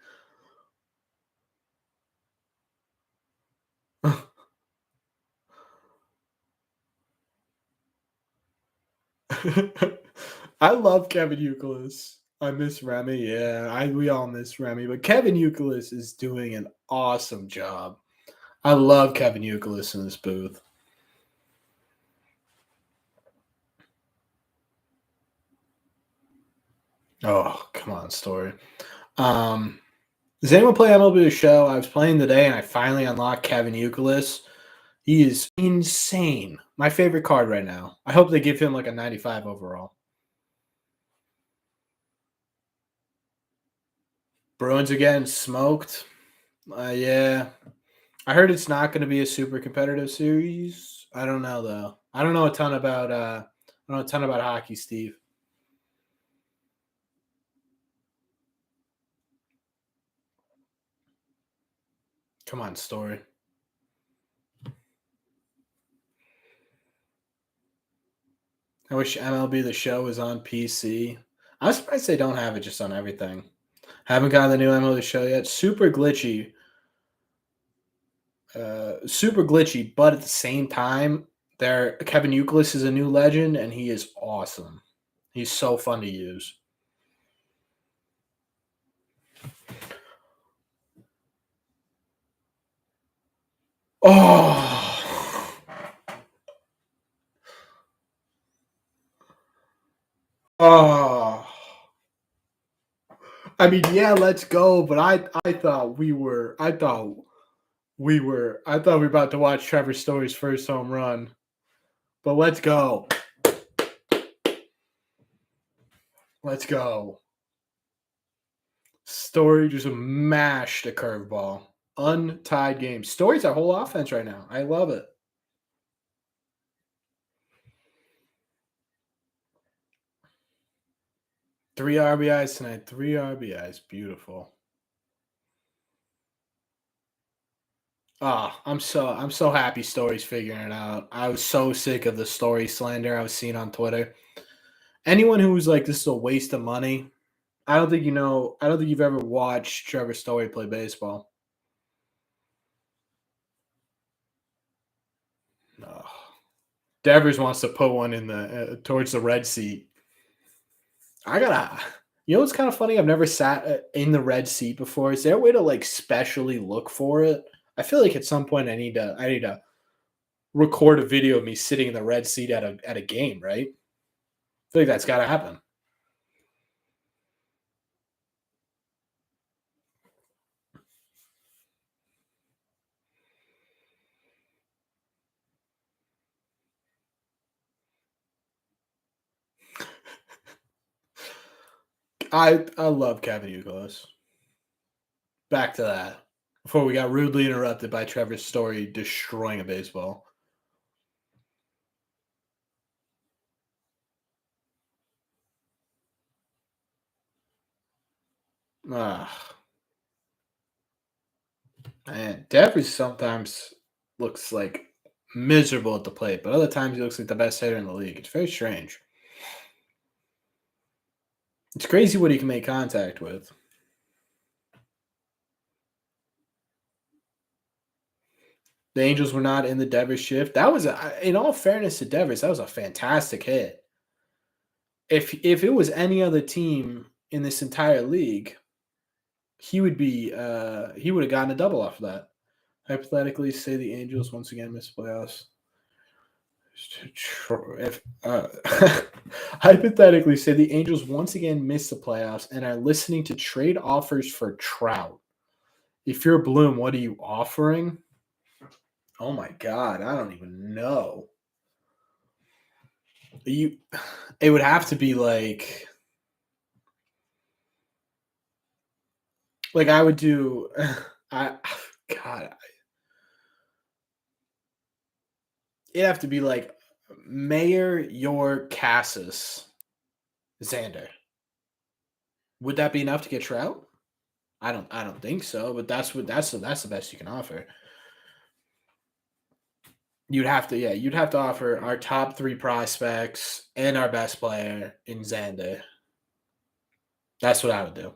I love Kevin Youkilis. I miss Remy. Yeah, we all miss Remy, but Kevin Youkilis is doing an awesome job. I love Kevin Youkilis in this booth. Oh, come on, story. Does anyone play MLB The Show? I was playing today and I finally unlocked Kevin Youkilis. He is insane. My favorite card right now. I hope they give him like a 95 overall. Bruins again smoked. Yeah. I heard it's not going to be a super competitive series. I don't know though. I don't know a ton about I don't know a ton about hockey, Steve. Come on, story. I wish MLB The Show was on PC. I'm surprised they don't have it just on everything. Haven't gotten the new MLB The Show yet. Super glitchy, but at the same time, there Kevin Youkilis is a new legend, and he is awesome. He's so fun to use. Oh, oh. I mean, yeah, let's go. But I thought I thought we were about to watch Trevor Story's first home run. But let's go. Let's go. Story just mashed a curveball. Untied game. Story's our whole offense right now. I love it. Three RBIs tonight. Three RBIs. Beautiful. I'm so happy Story's figuring it out. I was so sick of the Story slander I was seeing on Twitter. Anyone who was like, this is a waste of money, I don't think you know. I don't think you've ever watched Trevor Story play baseball. No. Devers wants to put one in the towards the red seat. I gotta. You know what's kind of funny? I've never sat in the red seat before. Is there a way to like specially look for it? I feel like at some point I need to record a video of me sitting in the red seat at a game, right? I feel like that's got to happen. I love Kevin Youkilis. Back to that. Before we got rudely interrupted by Trevor's story destroying a baseball. Ah, man, Devers sometimes looks like miserable at the plate, but other times he looks like the best hitter in the league. It's very strange. It's crazy what he can make contact with. The Angels were not in the Devers shift. That was, in all fairness to Devers, that was a fantastic hit. If it was any other team in this entire league, he would have gotten a double off of that. Hypothetically, say the Angels once again miss playoffs. If hypothetically, say the Angels once again miss the playoffs and are listening to trade offers for Trout. If you're Bloom, what are you offering? Oh my God, I don't even know. It would have to be like I would do. I God, it'd have to be like Mayor your Cassis Xander. Would that be enough to get Trout? I don't think so, but that's the best you can offer. You'd have to offer our top 3 prospects and our best player in Xander. That's what I would do.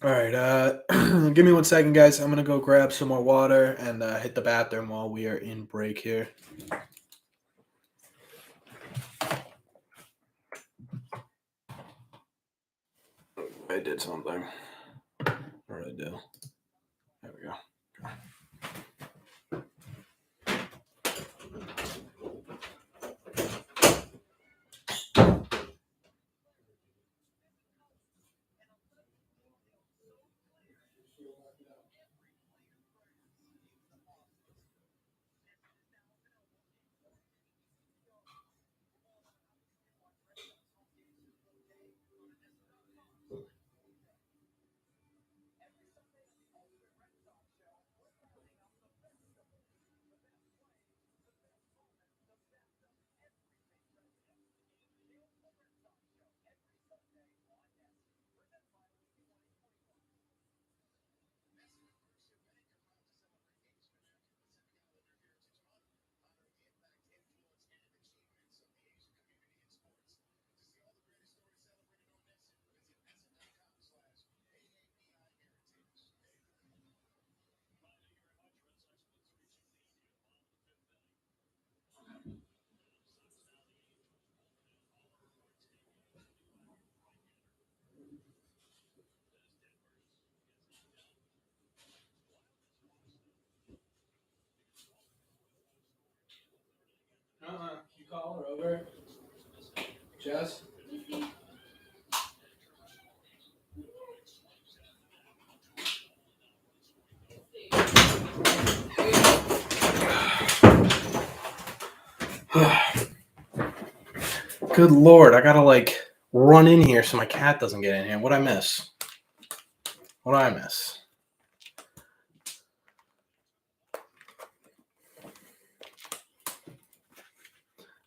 All right, give me 1 second, guys. I'm gonna go grab some more water and hit the bathroom while we are in break here. I did something. What did I do? There we go. You call her over, Jess. Good Lord, I gotta run in here so my cat doesn't get in here. What I miss? What do I miss?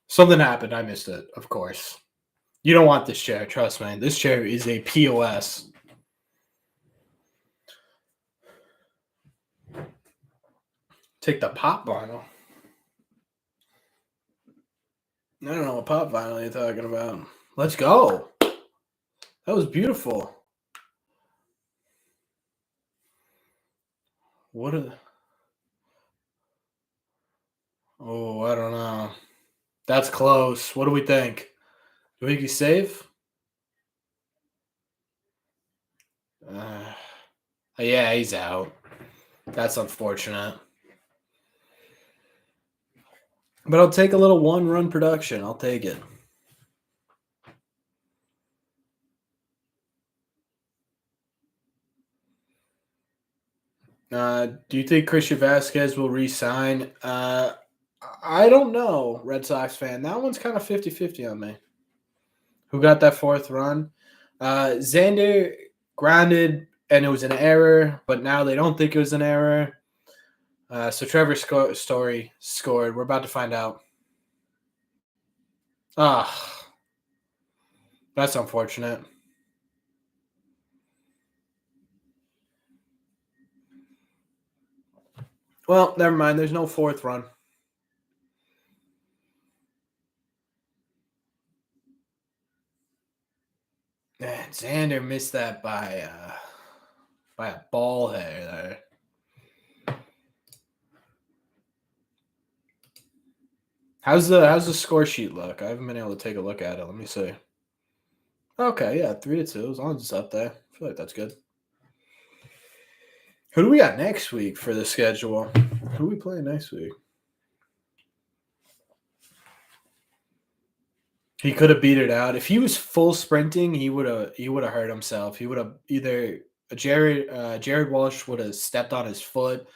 Something happened. I missed it, of course. You don't want this chair, trust me. This chair is a POS. Take the pop vinyl. I don't know what pop vinyl you're talking about. Let's go. That was beautiful. What are Oh, I don't know. That's close. What do we think? Do we think he's safe? Uh, yeah, he's out. That's unfortunate. But I'll take a little 1-run production. I'll take it. Do you think Christian Vasquez will re-sign? I don't know, Red Sox fan. That one's kind of 50-50 on me. Who got that fourth run? Xander grounded, and it was an error, but now they don't think it was an error. So Trevor Story scored. We're about to find out. Ah, that's unfortunate. Well, never mind. There's no fourth run. Man, Xander missed that by a ball hair there. How's the score sheet look? I haven't been able to take a look at it. Let me see. Okay, yeah, 3-2. As long as it's up there, I feel like that's good. Who do we got next week for the schedule? Who we playing next week? He could have beat it out. If he was full sprinting, he would have hurt himself. He would have either Jared Walsh would have stepped on his foot,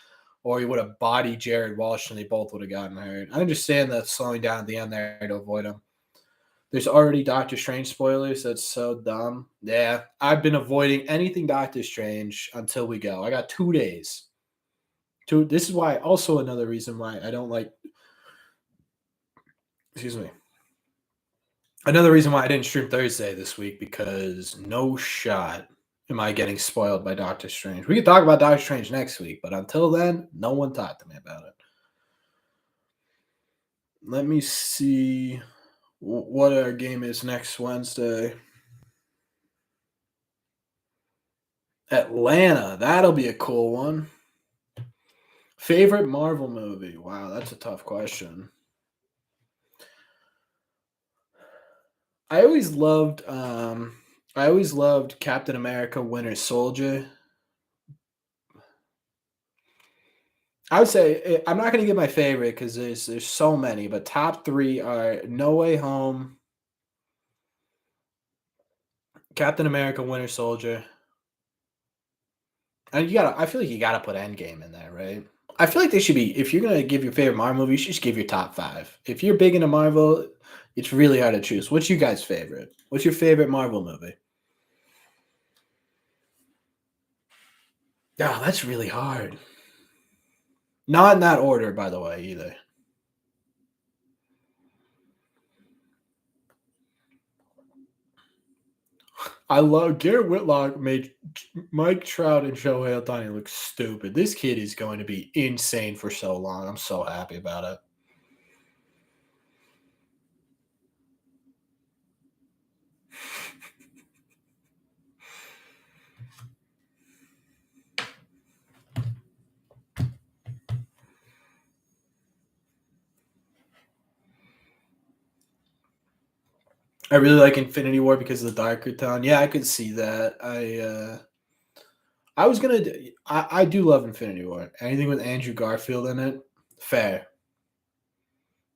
or he would have bodied Jared Walsh, and they both would have gotten hurt. I understand that slowing down at the end there to avoid him. There's already Doctor Strange spoilers. That's so dumb. Yeah, I've been avoiding anything Doctor Strange until we go. I got 2 days. This is why. Also, another reason why I don't like. Excuse me. Another reason why I didn't stream Thursday this week, because no shot am I getting spoiled by Doctor Strange. We can talk about Doctor Strange next week, but until then, no one talked to me about it. Let me see what our game is next Wednesday. Atlanta. That'll be a cool one. Favorite Marvel movie? Wow, that's a tough question. I always loved Captain America Winter Soldier. I would say I'm not going to give my favorite because there's so many, but top three are No Way Home, Captain America Winter Soldier, and I feel like you gotta put Endgame in there, right? I feel like they should be. If you're gonna give your favorite Marvel movie, you should just give your top five. If you're big into Marvel, it's really hard to choose. What's your guys' favorite? What's your favorite Marvel movie? Oh, that's really hard. Not in that order, by the way, either. I love Garrett Whitlock made Mike Trout and Shohei Ohtani look stupid. This kid is going to be insane for so long. I'm so happy about it. I really like Infinity War because of the darker tone. Yeah, I could see that. I was gonna. I do love Infinity War. Anything with Andrew Garfield in it, fair.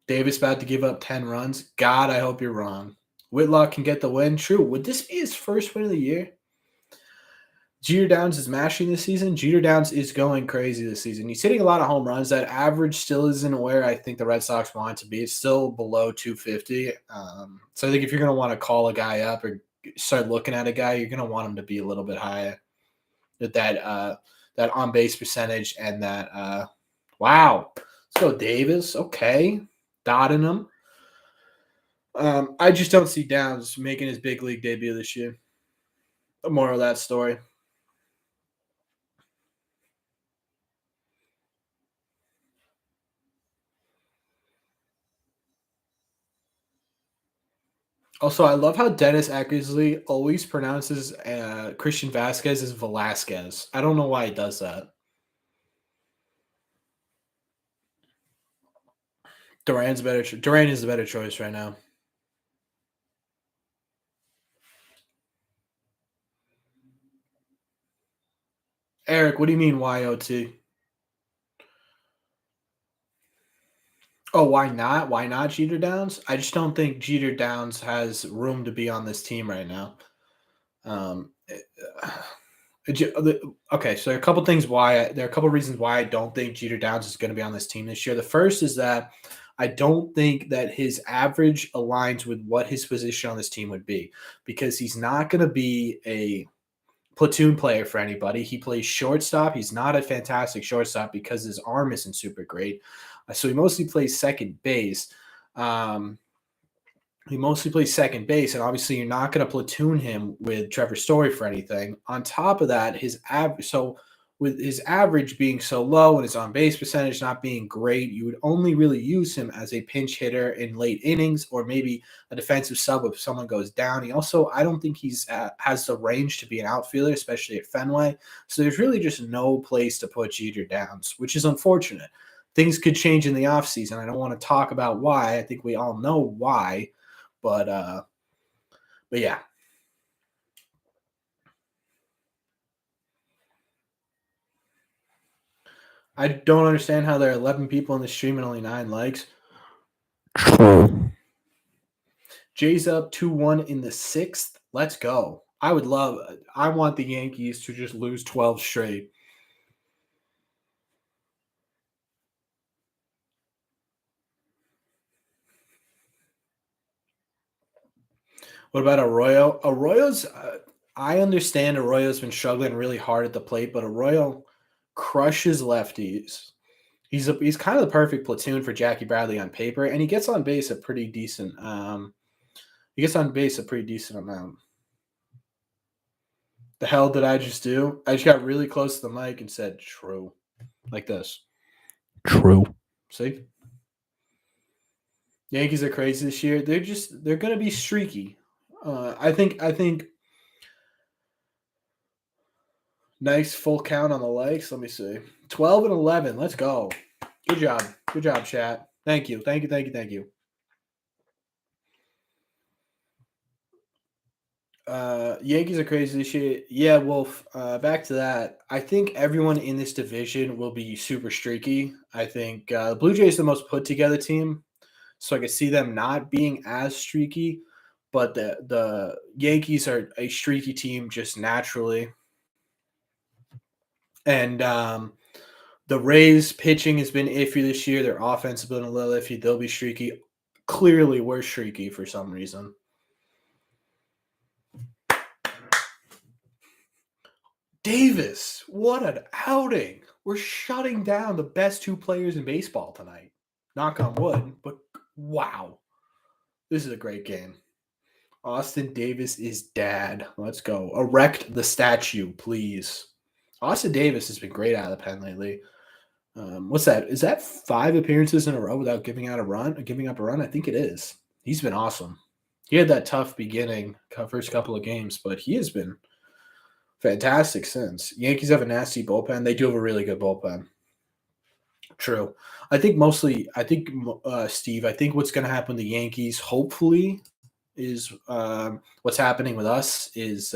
Davis about to give up 10 runs. God, I hope you're wrong. Whitlock can get the win. True. Would this be his first win of the year? Jeter Downs is mashing this season. Jeter Downs is going crazy this season. He's hitting a lot of home runs. That average still isn't where I think the Red Sox want it to be. It's still below 250. So I think if you're going to want to call a guy up or start looking at a guy, you're going to want him to be a little bit higher. That on base percentage and that wow. Let's go Davis. Okay, dotting him. I just don't see Downs making his big league debut this year. The moral of that story. Also, I love how Dennis Eckersley always pronounces Christian Vasquez as Velasquez. I don't know why he does that. Duran is the better choice right now. Eric, what do you mean YOT? Oh, why not? Why not Jeter Downs? I just don't think Jeter Downs has room to be on this team right now. Um, Okay, so there are a couple things why there are a couple reasons why I don't think Jeter Downs is going to be on this team this year. The first is that I don't think that his average aligns with what his position on this team would be because he's not going to be a platoon player for anybody. He plays shortstop. He's not a fantastic shortstop because his arm isn't super great. So he mostly plays second base. Um, he mostly plays second base, and obviously you're not going to platoon him with Trevor Story for anything. On top of that, his average so with his average being so low and his on base percentage not being great, you would only really use him as a pinch hitter in late innings or maybe a defensive sub if someone goes down. He also, I don't think he's has the range to be an outfielder, especially at Fenway. So there's really just no place to put Jeter Downs, which is unfortunate. Things could change in the offseason. I don't want to talk about why. I think we all know why. But yeah, I don't understand how there are 11 people in the stream and only 9 likes. True. Jay's up 2-1 in the 6th. Let's go. I want the Yankees to just lose 12 straight. What about Arroyo? I understand Arroyo's been struggling really hard at the plate, but Arroyo crushes lefties. He's kind of the perfect platoon for Jackie Bradley on paper, and he gets on base a pretty decent. He gets on base a pretty decent amount. The hell did I just do? I just got really close to the mic and said "true," like this. True. See, Yankees are crazy this year. They're gonna be streaky. I think nice full count on the likes. Let me see. 12 and 11. Let's go. Good job. Good job, chat. Thank you. Thank you. Thank you. Thank you. Yankees are crazy this year. Yeah, Wolf. Back to that. I think everyone in this division will be super streaky. I think the Blue Jays are the most put together team, so I could see them not being as streaky. But the Yankees are a streaky team just naturally, and the Rays pitching has been iffy this year. Their offense has been a little iffy. They'll be streaky. Clearly, we're streaky for some reason. Davis, what an outing. We're shutting down the best 2 players in baseball tonight. Knock on wood, but wow. This is a great game. Austin Davis is dad. Let's go. Erect the statue, please. Austin Davis has been great out of the pen lately. What's that? Is that 5 appearances in a row without giving up a run? I think it is. He's been awesome. He had that tough beginning, first couple of games, but he has been fantastic since. Yankees have a nasty bullpen. They do have a really good bullpen. True. Steve, I think what's going to happen to the Yankees, hopefully, is what's happening with us is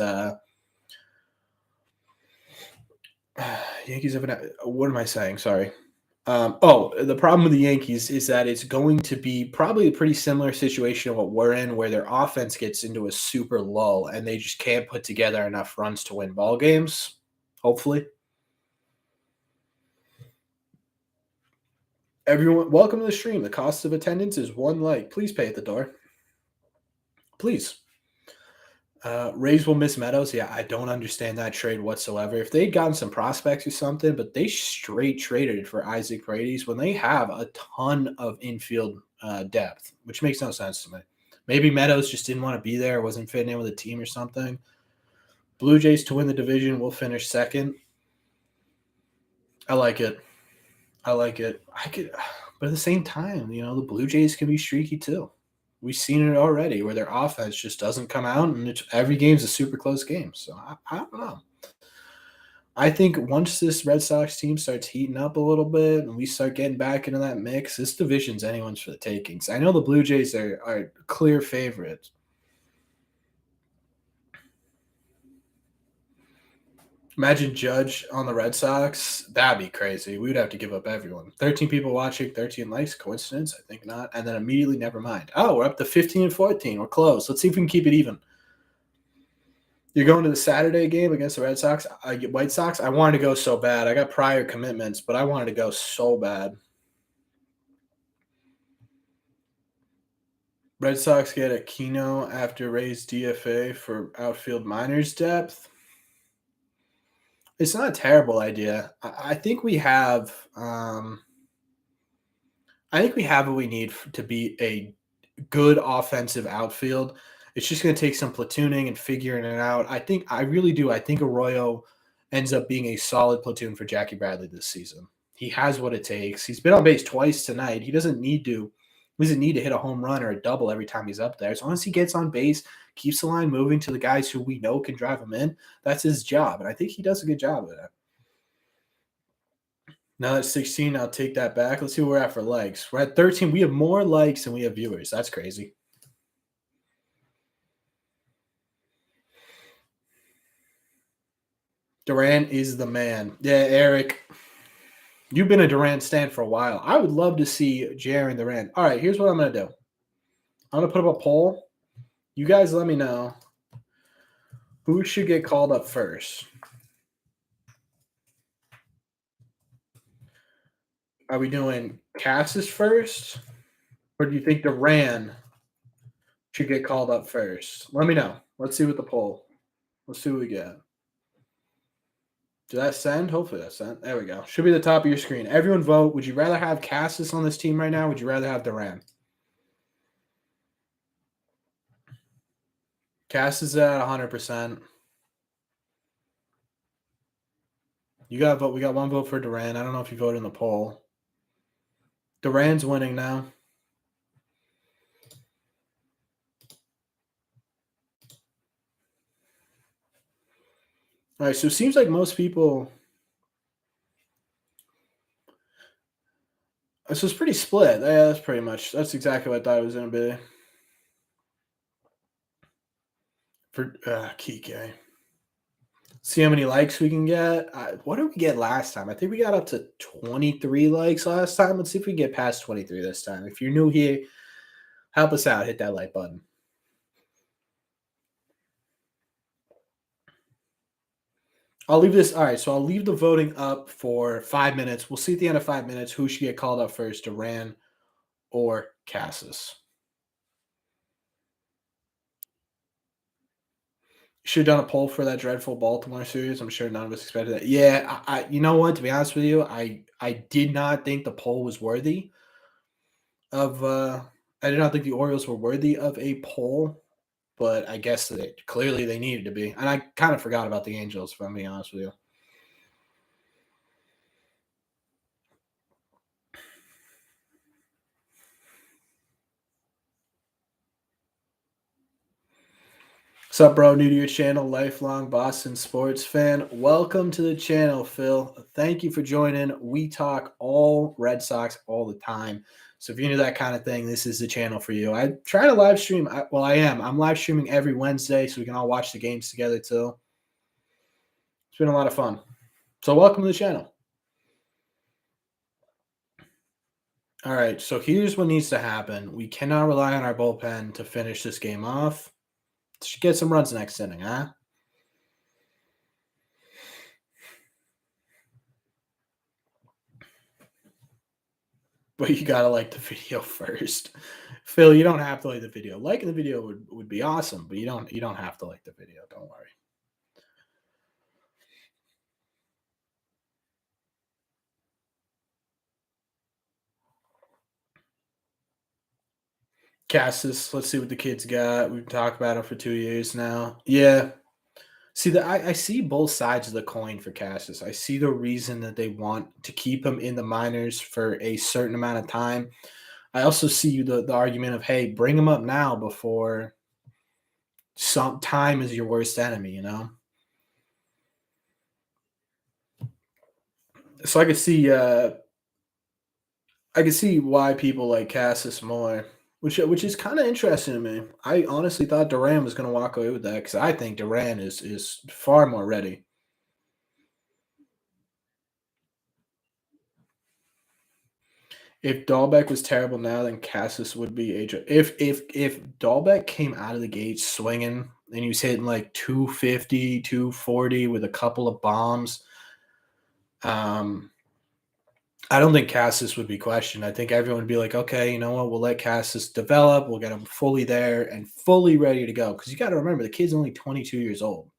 Yankees have what am I saying? Sorry. The problem with the Yankees is that it's going to be probably a pretty similar situation to what we're in, where their offense gets into a super lull and they just can't put together enough runs to win ball games. Hopefully. Everyone, welcome to the stream. The cost of attendance is 1 like. Please pay at the door. Please. Rays will miss Meadows. Yeah, I don't understand that trade whatsoever. If they'd gotten some prospects or something, but they straight traded for Isaac Paredes when they have a ton of infield depth, which makes no sense to me. Maybe Meadows just didn't want to be there, wasn't fitting in with a team or something. Blue Jays to win the division will finish second. I like it. But at the same time, the Blue Jays can be streaky too. We've seen it already where their offense just doesn't come out, and every game's a super close game. So I don't know. I think once this Red Sox team starts heating up a little bit and we start getting back into that mix, this division's anyone's for the takings. I know the Blue Jays are clear favorites. Imagine Judge on the Red Sox. That'd be crazy. We would have to give up everyone. 13 people watching, 13 likes. Coincidence? I think not. And then immediately, never mind. Oh, we're up to 15 and 14. We're close. Let's see if we can keep it even. You're going to the Saturday game against the Red Sox, White Sox. I wanted to go so bad. I got prior commitments, but I wanted to go so bad. Red Sox get Aquino after Ray's DFA for outfield minors depth. It's not a terrible idea. I think we have. I think we have what we need to be a good offensive outfield. It's just going to take some platooning and figuring it out. I really do. I think Arroyo ends up being a solid platoon for Jackie Bradley this season. He has what it takes. He's been on base twice tonight. He doesn't need to. He doesn't need to hit a home run or a double every time he's up there. As long as he gets on base, keeps the line moving to the guys who we know can drive him in, that's his job. And I think he does a good job of that. Now that's 16. I'll take that back. Let's see where we're at for likes. We're at 13. We have more likes than we have viewers. That's crazy. Durant is the man. Yeah, Eric. You've been a Durant stan for a while. I would love to see Jaren Durant. All right, here's what I'm going to do. I'm going to put up a poll. You guys let me know who should get called up first. Are we doing Cassis first? Or do you think Durant should get called up first? Let me know. Let's see what the poll. Let's see what we get. Did that send? Hopefully that sent. There we go. Should be the top of your screen. Everyone vote. Would you rather have Cassis on this team right now? Would you rather have Durant? Cassis is at 100%. You got to vote. We got one vote for Durant. I don't know if you voted in the poll. Durant's winning now. All right, so it seems like most people. This was pretty split. Yeah, that's exactly what I thought it was going to be. For Kike. See how many likes we can get. What did we get last time? I think we got up to 23 likes last time. Let's see if we can get past 23 this time. If you're new here, help us out. Hit that like button. I'll leave this. All right, so I'll leave the voting up for 5 minutes. We'll see at the end of 5 minutes who should get called up first, Durant or Cassis. Should have done a poll for that dreadful Baltimore series. I'm sure none of us expected that. Yeah, I you know what? To be honest with you, I did not think the poll was worthy of. I did not think the Orioles were worthy of a poll, but I guess clearly they needed to be. And I kind of forgot about the Angels, if I'm being honest with you. What's up, bro? New to your channel, lifelong Boston sports fan. Welcome to the channel, Phil. Thank you for joining. We talk all Red Sox all the time. So if you're into that kind of thing, this is the channel for you. I try to live stream. I am. I'm live streaming every Wednesday so we can all watch the games together too. It's been a lot of fun. So welcome to the channel. All right, so here's what needs to happen. We cannot rely on our bullpen to finish this game off. Should get some runs next inning, huh? But you gotta like the video first. Phil, you don't have to like the video. Liking the video would be awesome, but you don't have to like the video. Don't worry. Cassis, let's see what the kids got. We've talked about it for 2 years now. Yeah. See, I see both sides of the coin for Cassis. I see the reason that they want to keep him in the minors for a certain amount of time. I also see the argument of, hey, bring him up now before some time is your worst enemy, you know? So I could see why people like Cassis more, which is kind of interesting to me. I honestly thought Duran was going to walk away with that because I think Duran is far more ready. If Dahlbeck was terrible now, then Cassis would be age. If Dahlbeck came out of the gate swinging and he was hitting like 250, 240 with a couple of bombs. Um, I don't think Cassis would be questioned. I think everyone would be like, okay, you know what? We'll let Cassis develop. We'll get him fully there and fully ready to go. Because you got to remember, the kid's only 22 years old.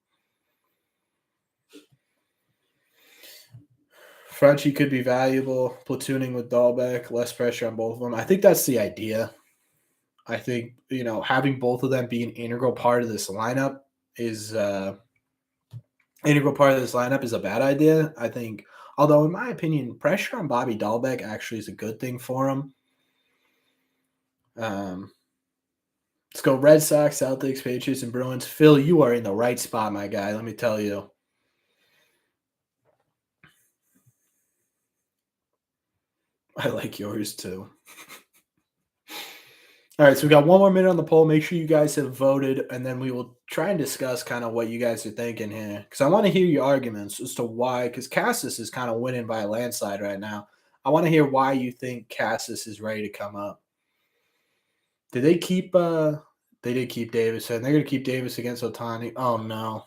Frenchie could be valuable, platooning with Dahlbeck, less pressure on both of them. I think that's the idea. I think, having both of them be an integral part of this lineup is a bad idea. I think, although in my opinion, pressure on Bobby Dahlbeck actually is a good thing for him. Let's go Red Sox, Celtics, Patriots, and Bruins. Phil, you are in the right spot, my guy. Let me tell you. I like yours too. All right, so we got one more minute on the poll. Make sure you guys have voted, and then we will try and discuss kind of what you guys are thinking here. Because I want to hear your arguments as to why, because Cassis is kind of winning by a landslide right now. I want to hear why you think Cassis is ready to come up. Did they keep they did keep Davis, and they're gonna keep Davis against Ohtani. Oh no.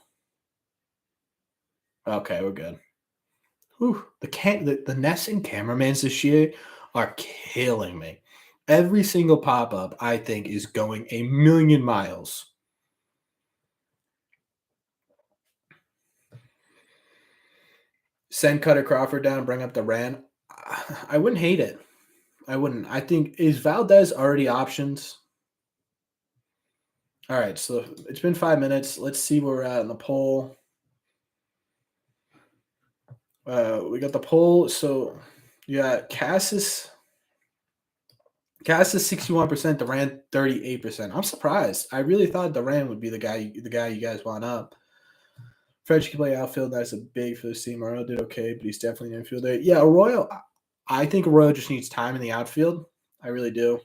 Okay, we're good. Whew. The Ness and cameramans this year are killing me. Every single pop-up, I think, is going a million miles. Send Cutter Crawford down and bring up the Ran. I wouldn't hate it. I wouldn't. I think, is Valdez already options? All right, so it's been 5 minutes. Let's see where we're at in the poll. We got the poll. So, yeah, Cassis 61%, Durant 38%. I'm surprised. I really thought Durant would be the guy you guys want up. French can play outfield. That's a big for this team. Arroyo did okay, but he's definitely an infielder. Yeah, Arroyo. I think Arroyo just needs time in the outfield. I really do.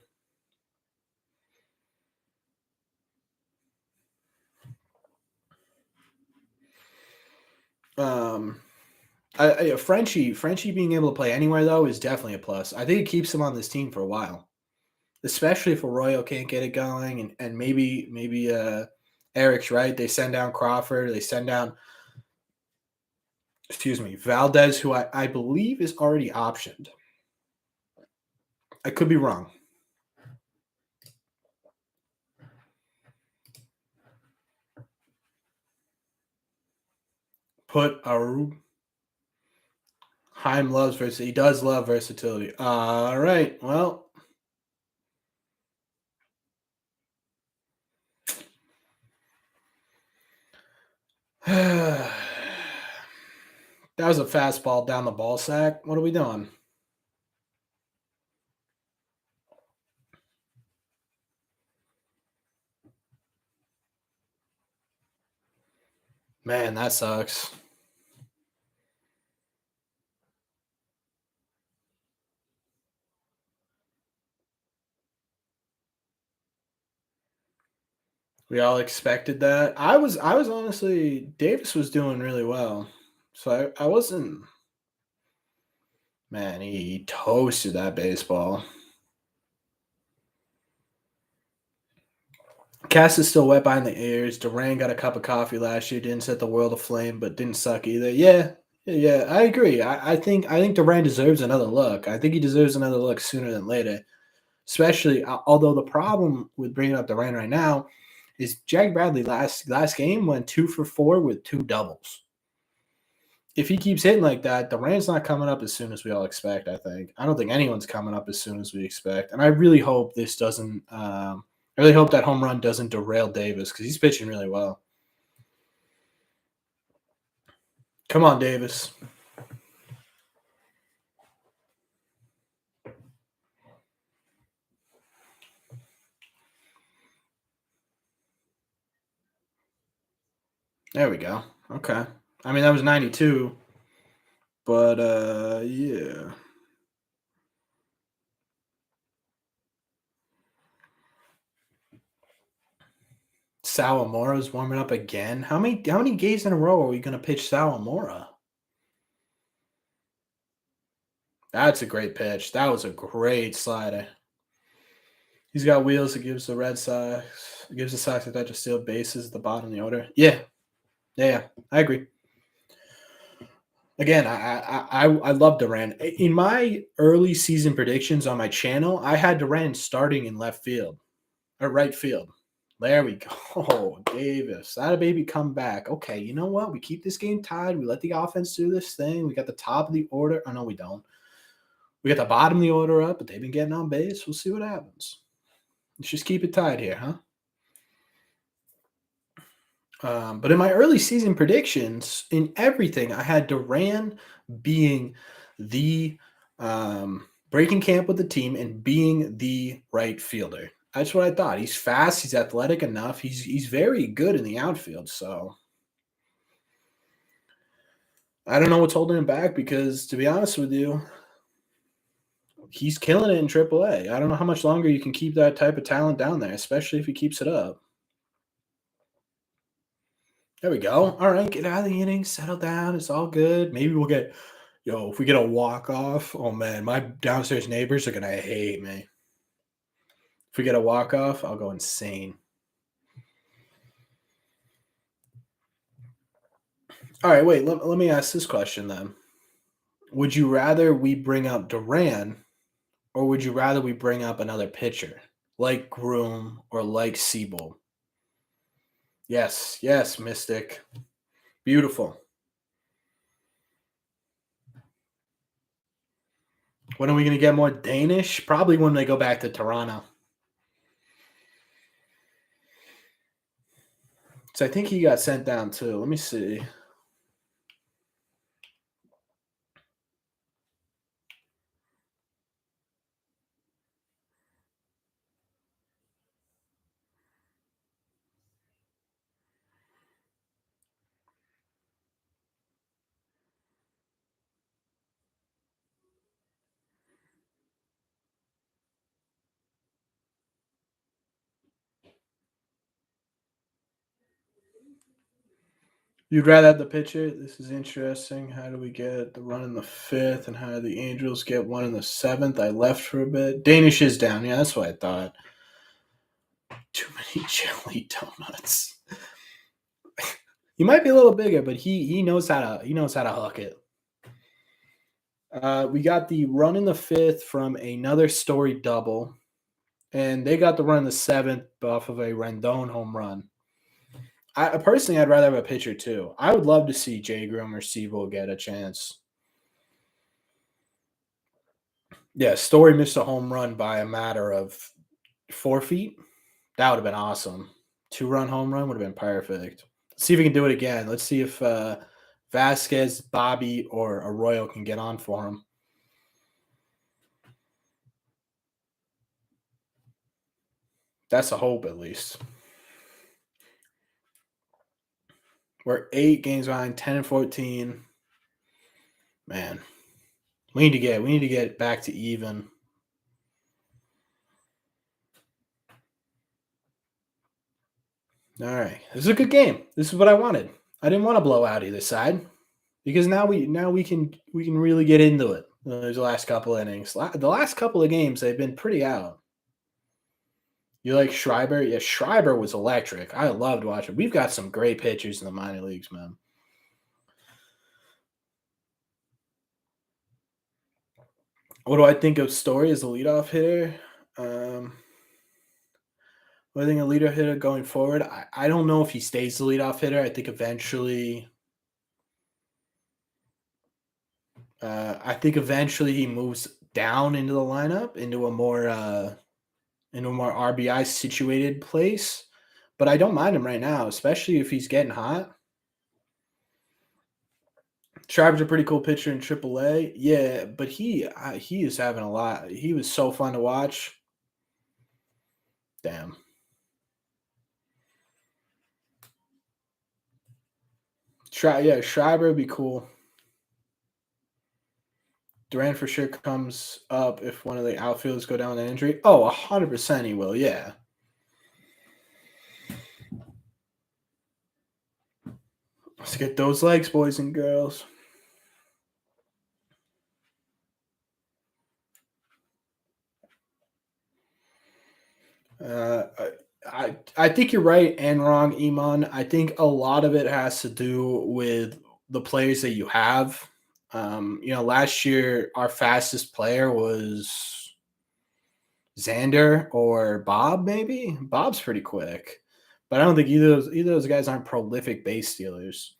Frenchie being able to play anywhere though is definitely a plus. I think it keeps him on this team for a while, especially if Arroyo can't get it going, and maybe Eric's right. They send down Crawford. They send down, Valdez, who I believe is already optioned. I could be wrong. Put Arub. Heim loves versatility. He does love versatility. All right. Well, that was a fastball down the ball sack. What are we doing? Man, that sucks. We all expected that. I was honestly, Davis was doing really well. So I wasn't, man, he toasted that baseball. Cass is still wet behind the ears. Duran got a cup of coffee last year, didn't set the world aflame, but didn't suck either. Yeah, I agree. I think Duran deserves another look. I think he deserves another look sooner than later. Especially, although the problem with bringing up Duran right now is Jack Bradley last game went 2 for 4 with 2 doubles. If he keeps hitting like that, Duran's not coming up as soon as we all expect. I don't think anyone's coming up as soon as we expect, and I really hope this doesn't. I really hope that home run doesn't derail Davis because he's pitching really well. Come on, Davis. There we go. Okay. I mean, that was 92, but yeah. Sawamora's warming up again. How many games in a row are we going to pitch Sawamura? That's a great pitch. That was a great slider. He's got wheels. It gives the Red Sox. It gives the Sox a touch of steal bases at the bottom of the order. Yeah, yeah, I agree. Again, I love Duran. In my early season predictions on my channel, I had Duran starting in left field or right field. There we go. Oh, Davis. That a baby come back. Okay, you know what? We keep this game tied. We let the offense do this thing. We got the top of the order. Oh no, we don't. We got the bottom of the order up, but they've been getting on base. We'll see what happens. Let's just keep it tied here, huh? But in my early season predictions, in everything, I had Duran being the breaking camp with the team and being the right fielder. That's what I thought. He's fast. He's athletic enough. He's very good in the outfield. So I don't know what's holding him back because, to be honest with you, he's killing it in AAA. I don't know how much longer you can keep that type of talent down there, especially if he keeps it up. There we go. All right, get out of the inning, settle down. It's all good. Maybe we'll get, if we get a walk off, oh man, my downstairs neighbors are gonna hate me. If we get a walk off, I'll go insane. All right, wait. Let me ask this question then. Would you rather we bring up Duran, or would you rather we bring up another pitcher like Groom or like Siebel? Yes, yes, Mystic. Beautiful. When are we going to get more Danish? Probably when they go back to Toronto. So I think he got sent down too. Let me see. You'd rather have the pitcher? This is interesting. How do we get the run in the fifth, and how do the Angels get one in the seventh? I left for a bit. Danish is down. Yeah, that's what I thought. Too many jelly donuts. He might be a little bigger, but he knows how to hook it. We got the run in the fifth from another Story double, and they got the run in the seventh off of a Rendon home run. Personally, I'd rather have a pitcher too. I would love to see J. Grom or Siebel get a chance. Yeah, Story missed a home run by a matter of 4 feet. That would have been awesome. 2-run home run would have been perfect. Let's see if we can do it again. Let's see if Vasquez, Bobby, or Arroyo can get on for him. That's a hope, at least. We're 8 games behind, 10-14. Man, we need to get back to even. All right, this is a good game. This is what I wanted. I didn't want to blow out either side because now we can really get into it. There's the last couple innings. The last couple of games they've been pretty out. You like Schreiber? Yeah, Schreiber was electric. I loved watching. We've got some great pitchers in the minor leagues, man. What do I think of Story as a leadoff hitter? What do I think of leadoff hitter going forward? I don't know if he stays the leadoff hitter. I think eventually he moves down into the lineup into a more RBI situated place. But I don't mind him right now, especially if he's getting hot. Schreiber's a pretty cool pitcher in AAA. Yeah, but he is having a lot. He was so fun to watch. Damn. Schreiber would be cool. Duran for sure comes up if one of the outfielders go down with an injury. Oh, 100% he will, yeah. Let's get those legs, boys and girls. I think you're right and wrong, Iman. I think a lot of it has to do with the players that you have. Last year our fastest player was Xander or Bob. Maybe Bob's pretty quick, but I don't think either of those guys aren't prolific base stealers.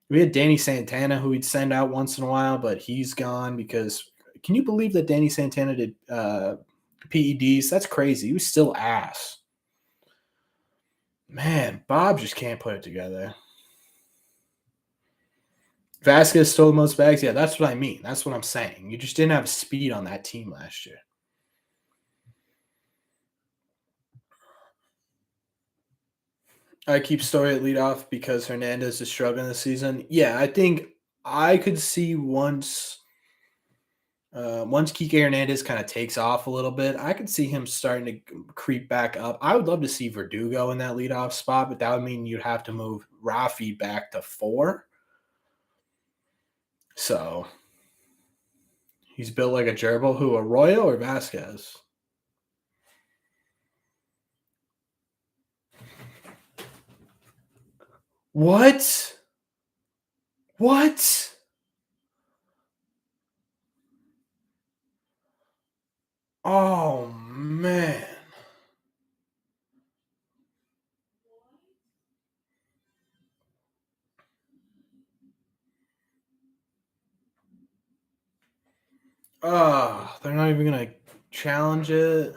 We had Danny Santana, who we'd send out once in a while, but he's gone because. Can you believe that Danny Santana did PEDs? That's crazy. He was still ass. Man, Bob just can't put it together. Vasquez stole the most bags. Yeah, that's what I mean. That's what I'm saying. You just didn't have speed on that team last year. I keep Story at leadoff because Hernandez is struggling this season. Yeah, I think I could see once Kike Hernandez kind of takes off a little bit, I could see him starting to creep back up. I would love to see Verdugo in that leadoff spot, but that would mean you'd have to move Rafi back to 4. So he's built like a gerbil. Who, Arroyo or Vasquez? What? What? Oh man. Oh, they're not even gonna challenge it.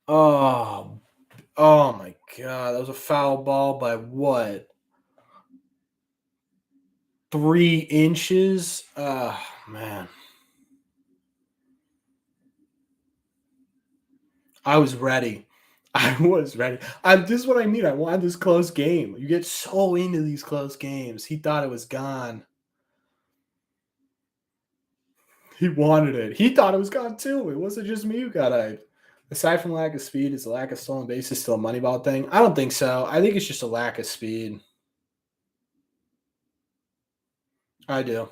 Oh, oh my god, that was a foul ball by what? 3 inches? Oh man. I was ready. I was ready. This is what I mean. I wanted this close game. You get so into these close games. He thought it was gone. He wanted it. He thought it was gone too. It wasn't just me who got hyped. Aside from lack of speed, is the lack of stolen bases still a Moneyball thing? I don't think so. I think it's just a lack of speed. I do.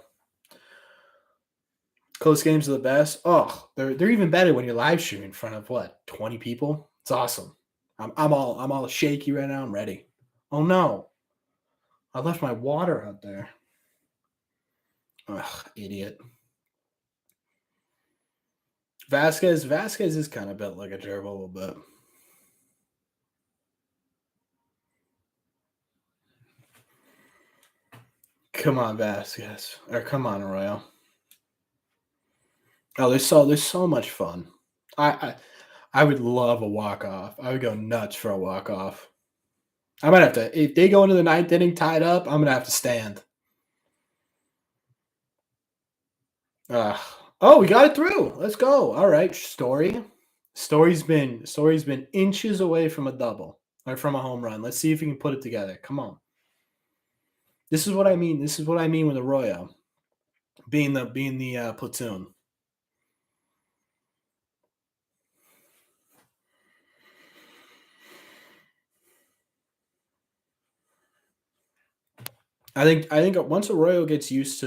Close games are the best. Oh, they're even better when you're live streaming in front of what, 20 people? It's awesome. I'm all shaky right now. I'm ready. Oh no. I left my water out there. Ugh, idiot. Vasquez is kind of built like a gerbil a little bit. Come on, Vasquez. Or come on, Arroyo. Oh, there's so much fun. I would love a walk off. I would go nuts for a walk off. I might have to if they go into the 9th inning tied up. I'm gonna have to stand. Oh, we got it through. Let's go. All right, Story. Story's been inches away from a double or from a home run. Let's see if he can put it together. Come on. This is what I mean. This is what I mean with Arroyo being the platoon. I think once Arroyo gets used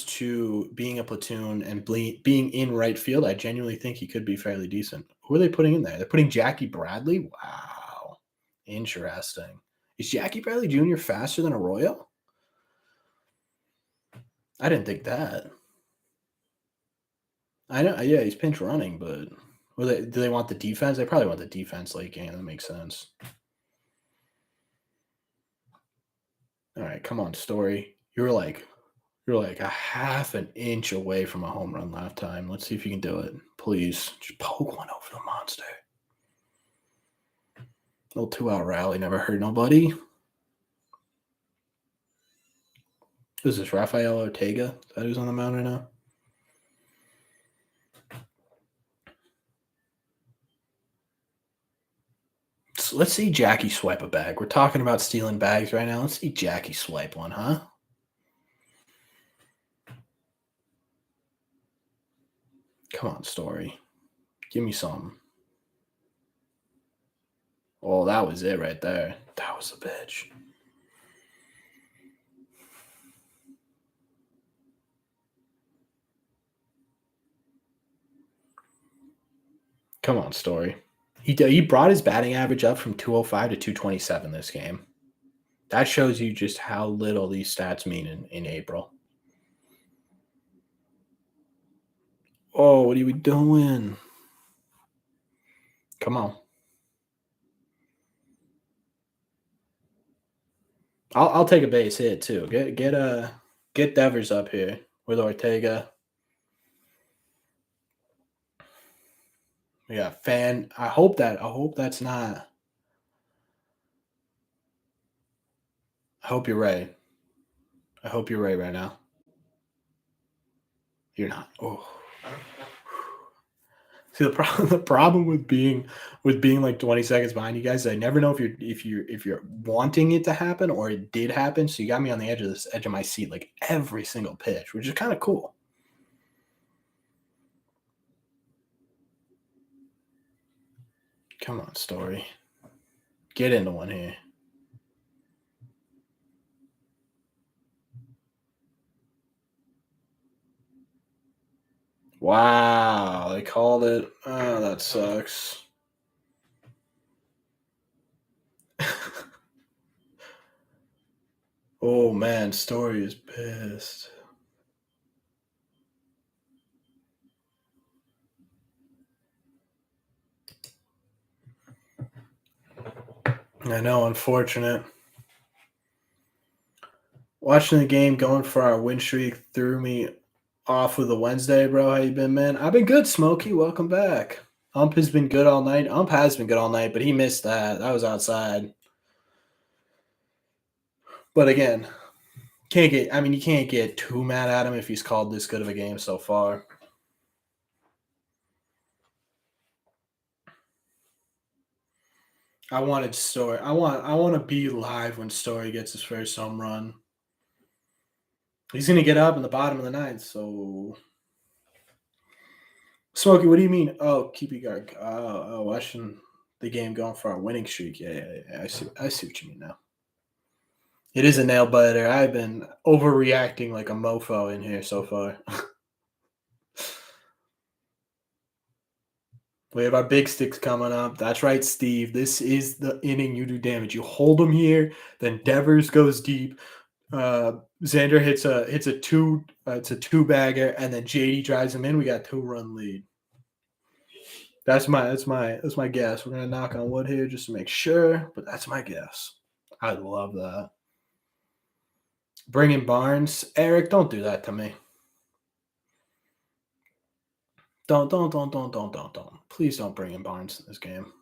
to being a platoon and being in right field, I genuinely think he could be fairly decent. Who are they putting in there? They're putting Jackie Bradley. Wow, interesting. Is Jackie Bradley Jr. faster than Arroyo? I didn't think that. I know, yeah, he's pinch running, but do they want the defense? They probably want the defense late game. That makes sense. All right, come on, Story. You're like a half an inch away from a home run last time. Let's see if you can do it. Please, just poke one over the monster. Little 2-out rally never hurt nobody. Who's this? Rafael Ortega? Is that who's on the mound right now? So let's see Jackie swipe a bag. We're talking about stealing bags right now. Let's see Jackie swipe one, huh? Come on, Story. Give me some. Oh, that was it right there. That was a bitch. Come on, Story. He brought his batting average up from 205 to 227 this game. That shows you just how little these stats mean in April. Oh, what are we doing? Come on. I'll take a base hit too. Get Devers up here with Ortega. We got Fan. I hope that's not. I hope you're right. I hope you're right now. You're not. Oh. See the problem with being like 20 seconds behind you guys, I never know if you're wanting it to happen or it did happen. So you got me on the edge of my seat like every single pitch, which is kind of cool. Come on, Story. Get into one here. Wow, they called it. Oh, that sucks. Oh man, Story is pissed. I know, unfortunate. Watching the game, going for our win streak threw me off with a Wednesday, bro. How you been, man? I've been good, Smokey. Welcome back. Ump has been good all night. Ump has been good all night, but he missed that. That was outside. But again, you can't get too mad at him if he's called this good of a game so far. I wanted Story. I want to be live when Story gets his first home run. He's gonna get up in the bottom of the ninth, so Smokey, what do you mean? Oh, keep you guard. Watching the game going for our winning streak. Yeah. I see what you mean now. It is a nail biter. I've been overreacting like a mofo in here so far. We have our big sticks coming up. That's right, Steve. This is the inning you do damage. You hold them here, then Devers goes deep. Xander hits a two bagger, and then JD drives him in. We got 2-run lead. That's my guess. We're gonna knock on wood here just to make sure, but that's my guess. I love that. Bring in Barnes, Eric. Don't do that to me. Don't. Please don't bring in Barnes in this game.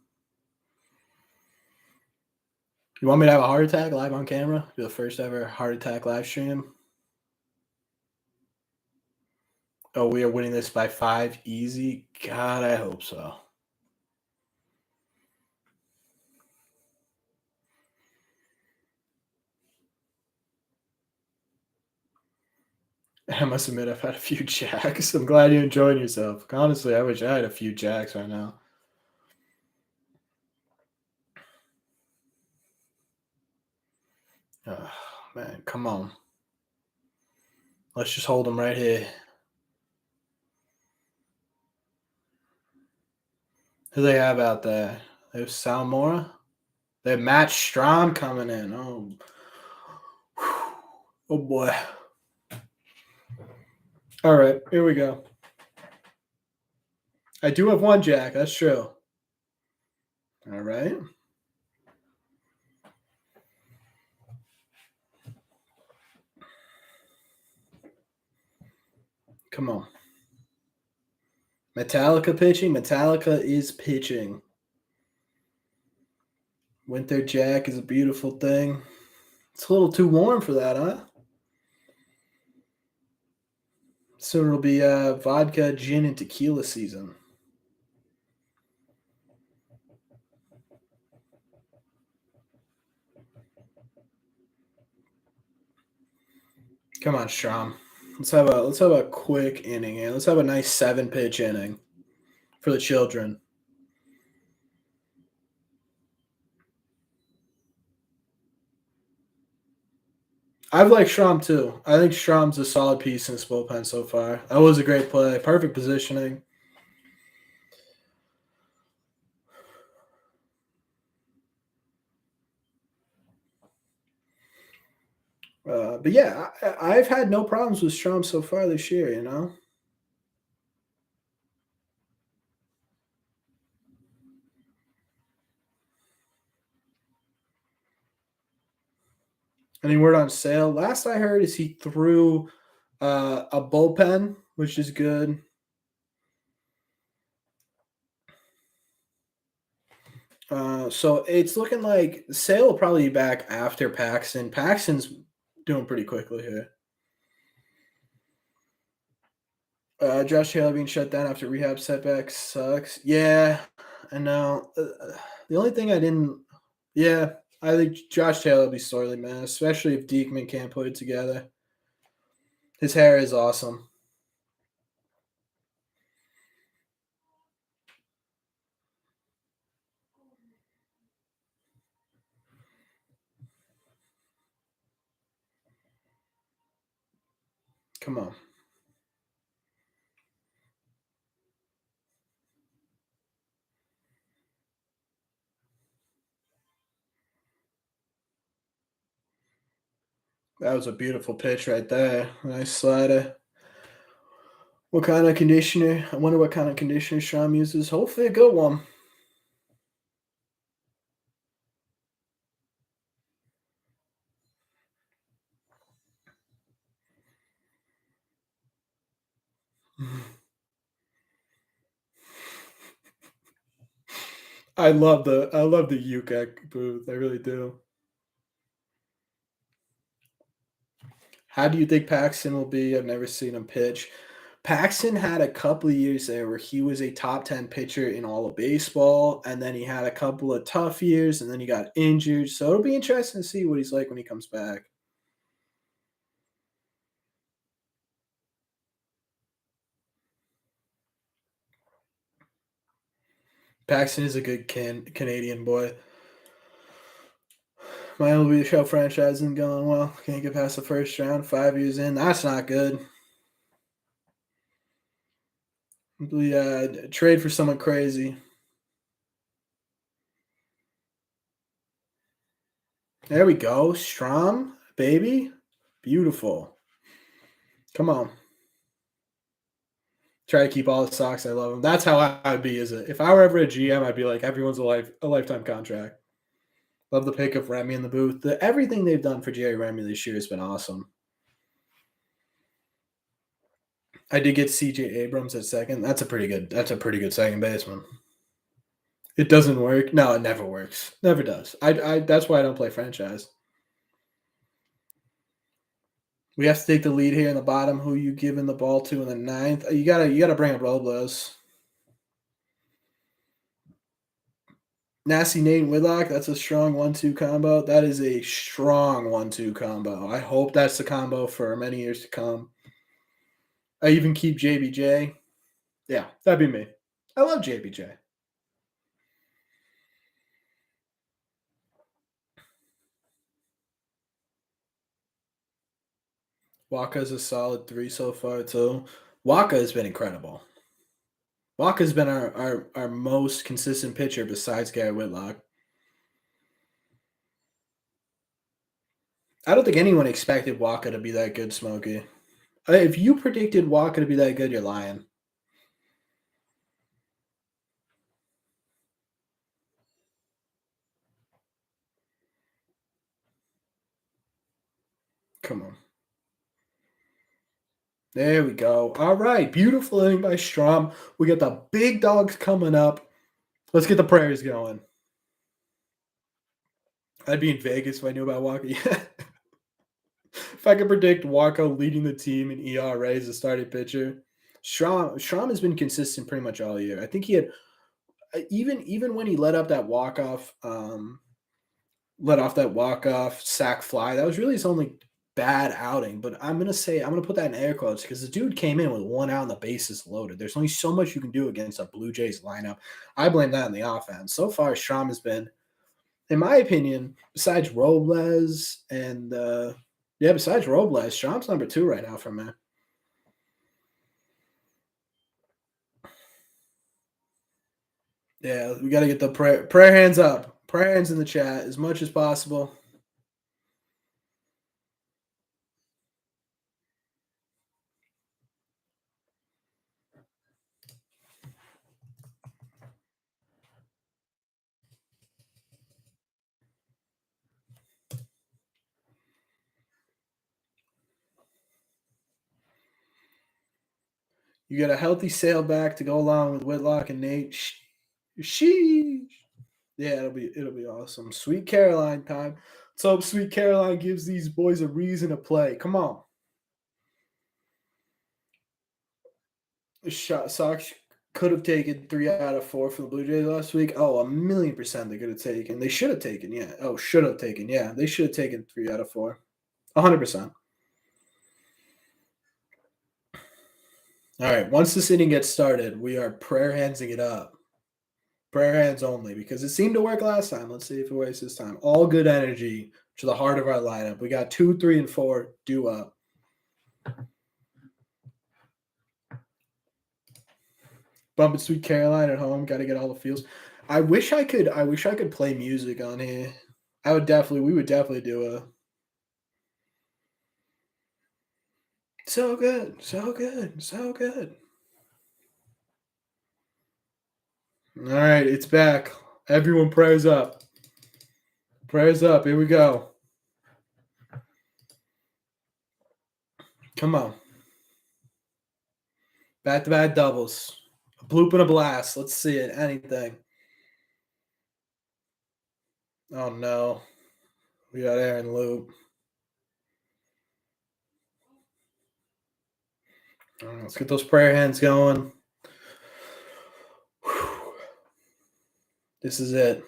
You want me to have a heart attack live on camera? Do the first ever heart attack live stream? Oh, we are winning this by 5 easy? God, I hope so. I must admit, I've had a few jacks. I'm glad you're enjoying yourself. Honestly, I wish I had a few jacks right now. Oh, man, come on. Let's just hold them right here. Who they have out there? They have Salmora. They have Matt Strom coming in. Oh boy. All right, here we go. I do have one jack. That's true. All right. Come on. Metallica pitching. Metallica is pitching. Winter Jack is a beautiful thing. It's a little too warm for that, huh? Soon it'll be vodka, gin, and tequila season. Come on, Strom. Let's have a quick inning here. Let's have a nice 7-pitch inning for the children. I've liked Strom too. I think Strom's a solid piece in this bullpen so far. That was a great play. Perfect positioning. But yeah, I've had no problems with Strom so far this year. Any word on Sale? Last I heard is he threw a bullpen, which is good. So it's looking like Sale will probably be back after Paxton. Paxton's doing pretty quickly here. Josh Taylor being shut down after rehab setback sucks. Yeah, I know. The only thing I didn't, yeah, I think Josh Taylor will be sorely missed, especially if Diekman can't put it together. His hair is awesome. Come on. That was a beautiful pitch right there. Nice slider. What kind of conditioner? I wonder what kind of conditioner Sham uses. Hopefully a good one. I love the UCAC booth. I really do. How do you think Paxton will be? I've never seen him pitch. Paxton had a couple of years there where he was a top 10 pitcher in all of baseball, and then he had a couple of tough years, and then he got injured. So it'll be interesting to see what he's like when he comes back. Paxton is a good Canadian boy. My MLB show franchise isn't going well. Can't get past the first round. 5 years in. That's not good. Trade for someone crazy. There we go. Strom, baby. Beautiful. Come on. Try to keep all the Sox. I love them. That's how I'd be. Is it? If I were ever a GM, I'd be like, everyone's a lifetime contract. Love the pick of Remy in the booth. Everything they've done for Jerry Remy this year has been awesome. I did get CJ Abrams at second. That's a pretty good. That's a pretty good second baseman. It doesn't work. No, it never works. Never does. That's why I don't play franchise. We have to take the lead here in the bottom. Who you giving the ball to in the ninth? You gotta bring up Robles. Nasty Nate and Whitlock. That's a strong 1-2 combo. That is a strong 1-2 combo. I hope that's the combo for many years to come. I even keep JBJ. Yeah, that'd be me. I love JBJ. Waka's a solid 3 so far too. Waka has been incredible. Waka's been our most consistent pitcher besides Gary Whitlock. I don't think anyone expected Waka to be that good, Smokey. If you predicted Waka to be that good, you're lying. Come on. There we go. All right. Beautiful inning by Strom. We got the big dogs coming up. Let's get the prayers going. I'd be in Vegas if I knew about Waka. If I could predict Waka leading the team in ERA as a starting pitcher, Strom has been consistent pretty much all year. I think he had even when he let off that walk off sack fly. That was really his only bad outing. But I'm gonna put that in air quotes because the dude came in with one out and the bases loaded. There's only so much you can do against a Blue Jays lineup. I blame that on the offense. So far, Strom has been, in my opinion, besides Robles and besides Robles, Strom's number 2 right now for me. Yeah, we got to get the prayer hands up, prayer hands in the chat as much as possible. You get a healthy sailback to go along with Whitlock and Nate. Sheesh. Yeah, it'll be awesome. Sweet Caroline time. Let's hope Sweet Caroline gives these boys a reason to play. Come on. The Sox could have taken 3 out of 4 from the Blue Jays last week. Oh, 1,000,000% they could have taken. They should have taken, yeah. Oh, should have taken, yeah. They should have taken 3 out of 4. 100%. All right. Once this inning gets started, we are prayer handsing it up. Prayer hands only because it seemed to work last time. Let's see if it works this time. All good energy to the heart of our lineup. We got 2, 3, and 4 due up. Bumping Sweet Caroline at home. Got to get all the feels. I wish I could play music on here. We would definitely do a so good, so good, so good. All right, it's back. Everyone prayers up. Prayers up. Here we go. Come on. Back-to-back doubles. A bloop and a blast. Let's see it. Anything. Oh, no. We got Aaron Loop. All right, let's get those prayer hands going. Whew. This is it.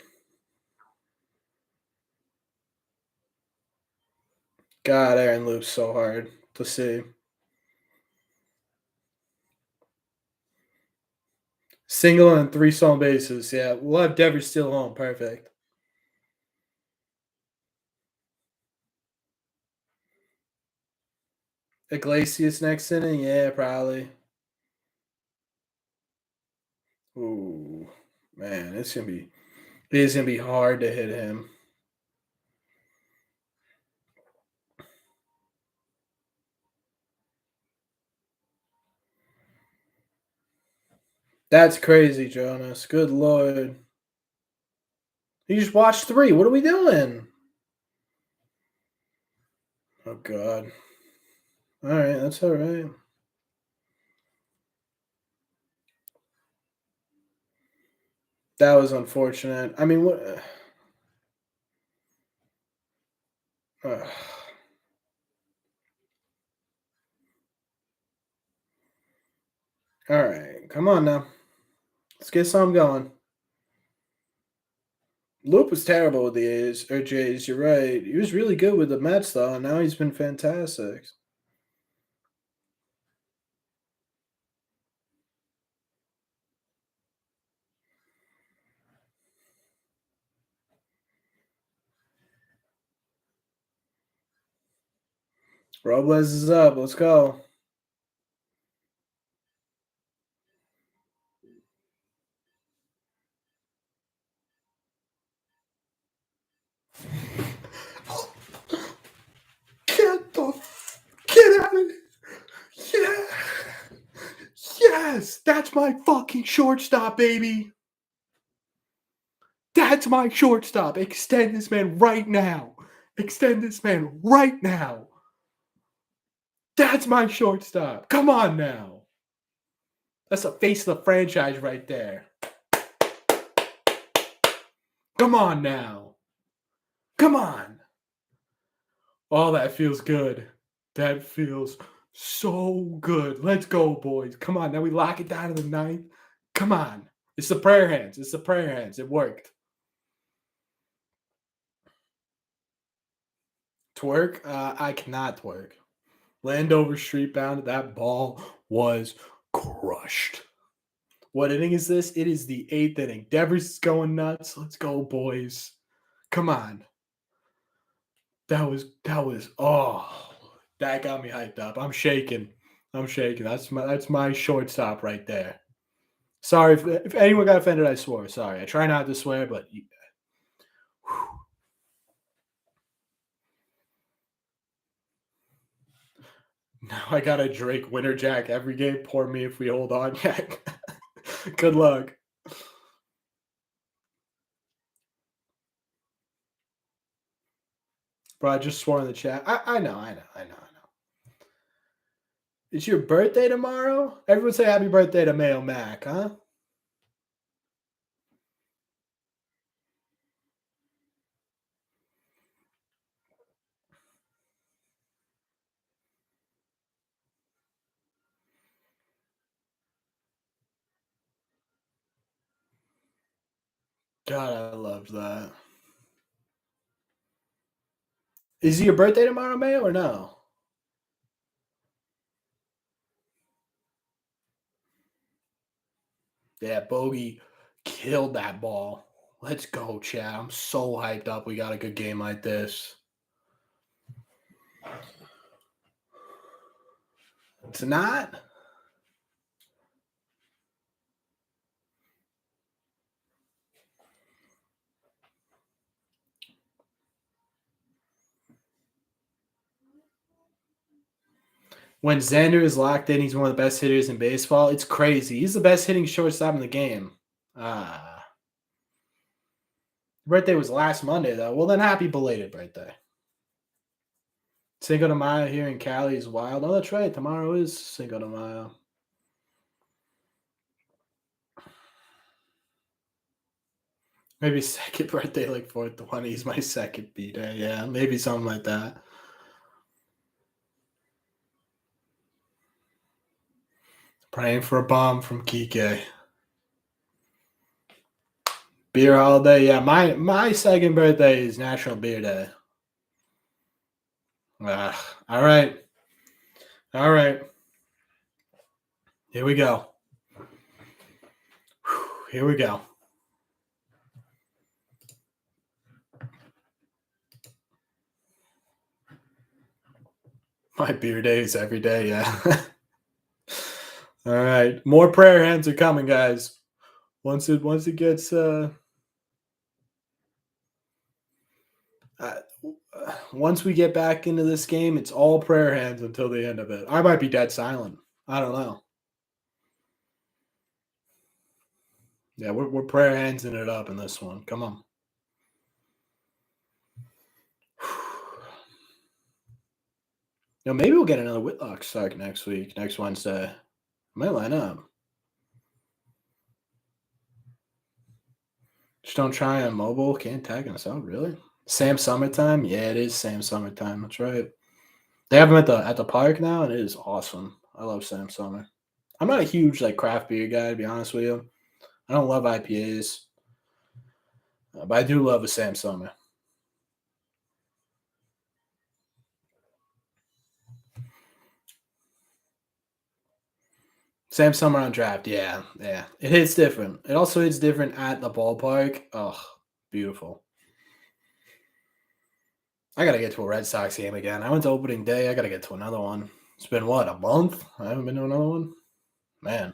God, Aaron Loop's so hard to see. Single and 3 stolen bases. Yeah, we'll have Devers still home. Perfect. Iglesias next inning? Yeah, probably. Ooh, man, it is gonna be hard to hit him. That's crazy, Jonas. Good lord. You just watched 3. What are we doing? Oh god. All right, that's all right. That was unfortunate. I mean, what? Uh, all right, come on now. Let's get something going. Loop was terrible with the A's or Jays. You're right. He was really good with the Mets though, and now he's been fantastic. Robles is up. Let's go. Get out of here! Yeah, yes, that's my fucking shortstop, baby. That's my shortstop. Extend this man right now. Extend this man right now. That's my shortstop. Come on now. That's the face of the franchise right there. Come on now. Come on. Oh, that feels good. That feels so good. Let's go, boys. Come on. Now we lock it down in the ninth. Come on. It's the prayer hands. It's the prayer hands. It worked. Twerk? I cannot twerk. Landover Street bound. That ball was crushed. What inning is this? It is the 8th inning. Devers is going nuts. Let's go, boys. Come on. That was that got me hyped up. I'm shaking. That's my shortstop right there. Sorry if anyone got offended, I swore. Sorry. I try not to swear, but now I gotta Drake winter jack every game. Poor me if we hold on yet. Good luck. Bro, I just swore in the chat. I know. It's your birthday tomorrow? Everyone say happy birthday to Mayo Mac, huh? God, I love that. Is it your birthday tomorrow, Mayo, or no? Yeah, Bogey killed that ball. Let's go, Chad. I'm so hyped up. We got a good game like this. It's not. When Xander is locked in, he's one of the best hitters in baseball. It's crazy. He's the best hitting shortstop in the game. Ah. Birthday was last Monday, though. Well, then happy belated birthday. Cinco de Mayo here in Cali is wild. Oh, that's right. Tomorrow is Cinco de Mayo. Maybe second birthday, like 420 is my second B-day. Yeah, maybe something like that. Praying for a bomb from Kike. Beer holiday. Yeah, my second birthday is National Beer Day. All right. All right. Here we go. Here we go. My beer day is every day, yeah. All right. More prayer hands are coming, guys. Once it gets once we get back into this game, it's all prayer hands until the end of it. I might be dead silent. I don't know. Yeah, we're prayer handsing it up in this one. Come on. Maybe we'll get another Whitlock suck next week, next Wednesday. Might line up. Just don't try on mobile. Can't tag us out, really? Sam Summertime? Yeah, it is Sam Summertime. That's right. They have him at the park now, and it is awesome. I love Sam Summer. I'm not a huge like craft beer guy, to be honest with you. I don't love IPAs, but I do love a Sam Summer. Sam Summer on draft, yeah. It hits different. It also hits different at the ballpark. Oh, beautiful. I gotta get to a Red Sox game again. I went to opening day. I gotta get to another one. It's been what, a month? I haven't been to another one. Man,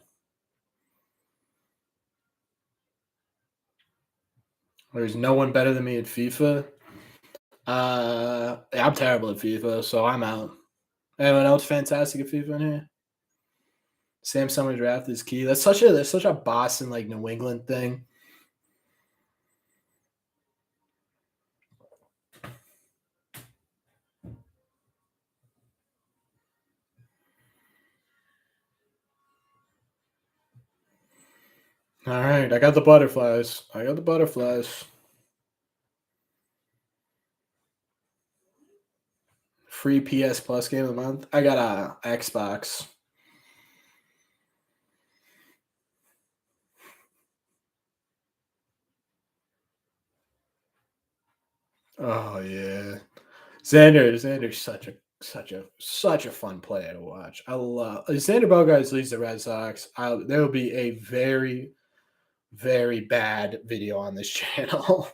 there's no one better than me at FIFA. I'm terrible at FIFA, so I'm out. Anyone else fantastic at FIFA in here? Sam Summer draft is key. That's such a Boston like New England thing. All right, I got the butterflies. Free PS Plus game of the month. I got a Xbox. Oh yeah, Xander's such a fun player to watch. I love Xander Bogaerts leads the Red Sox. There will be a very very bad video on this channel.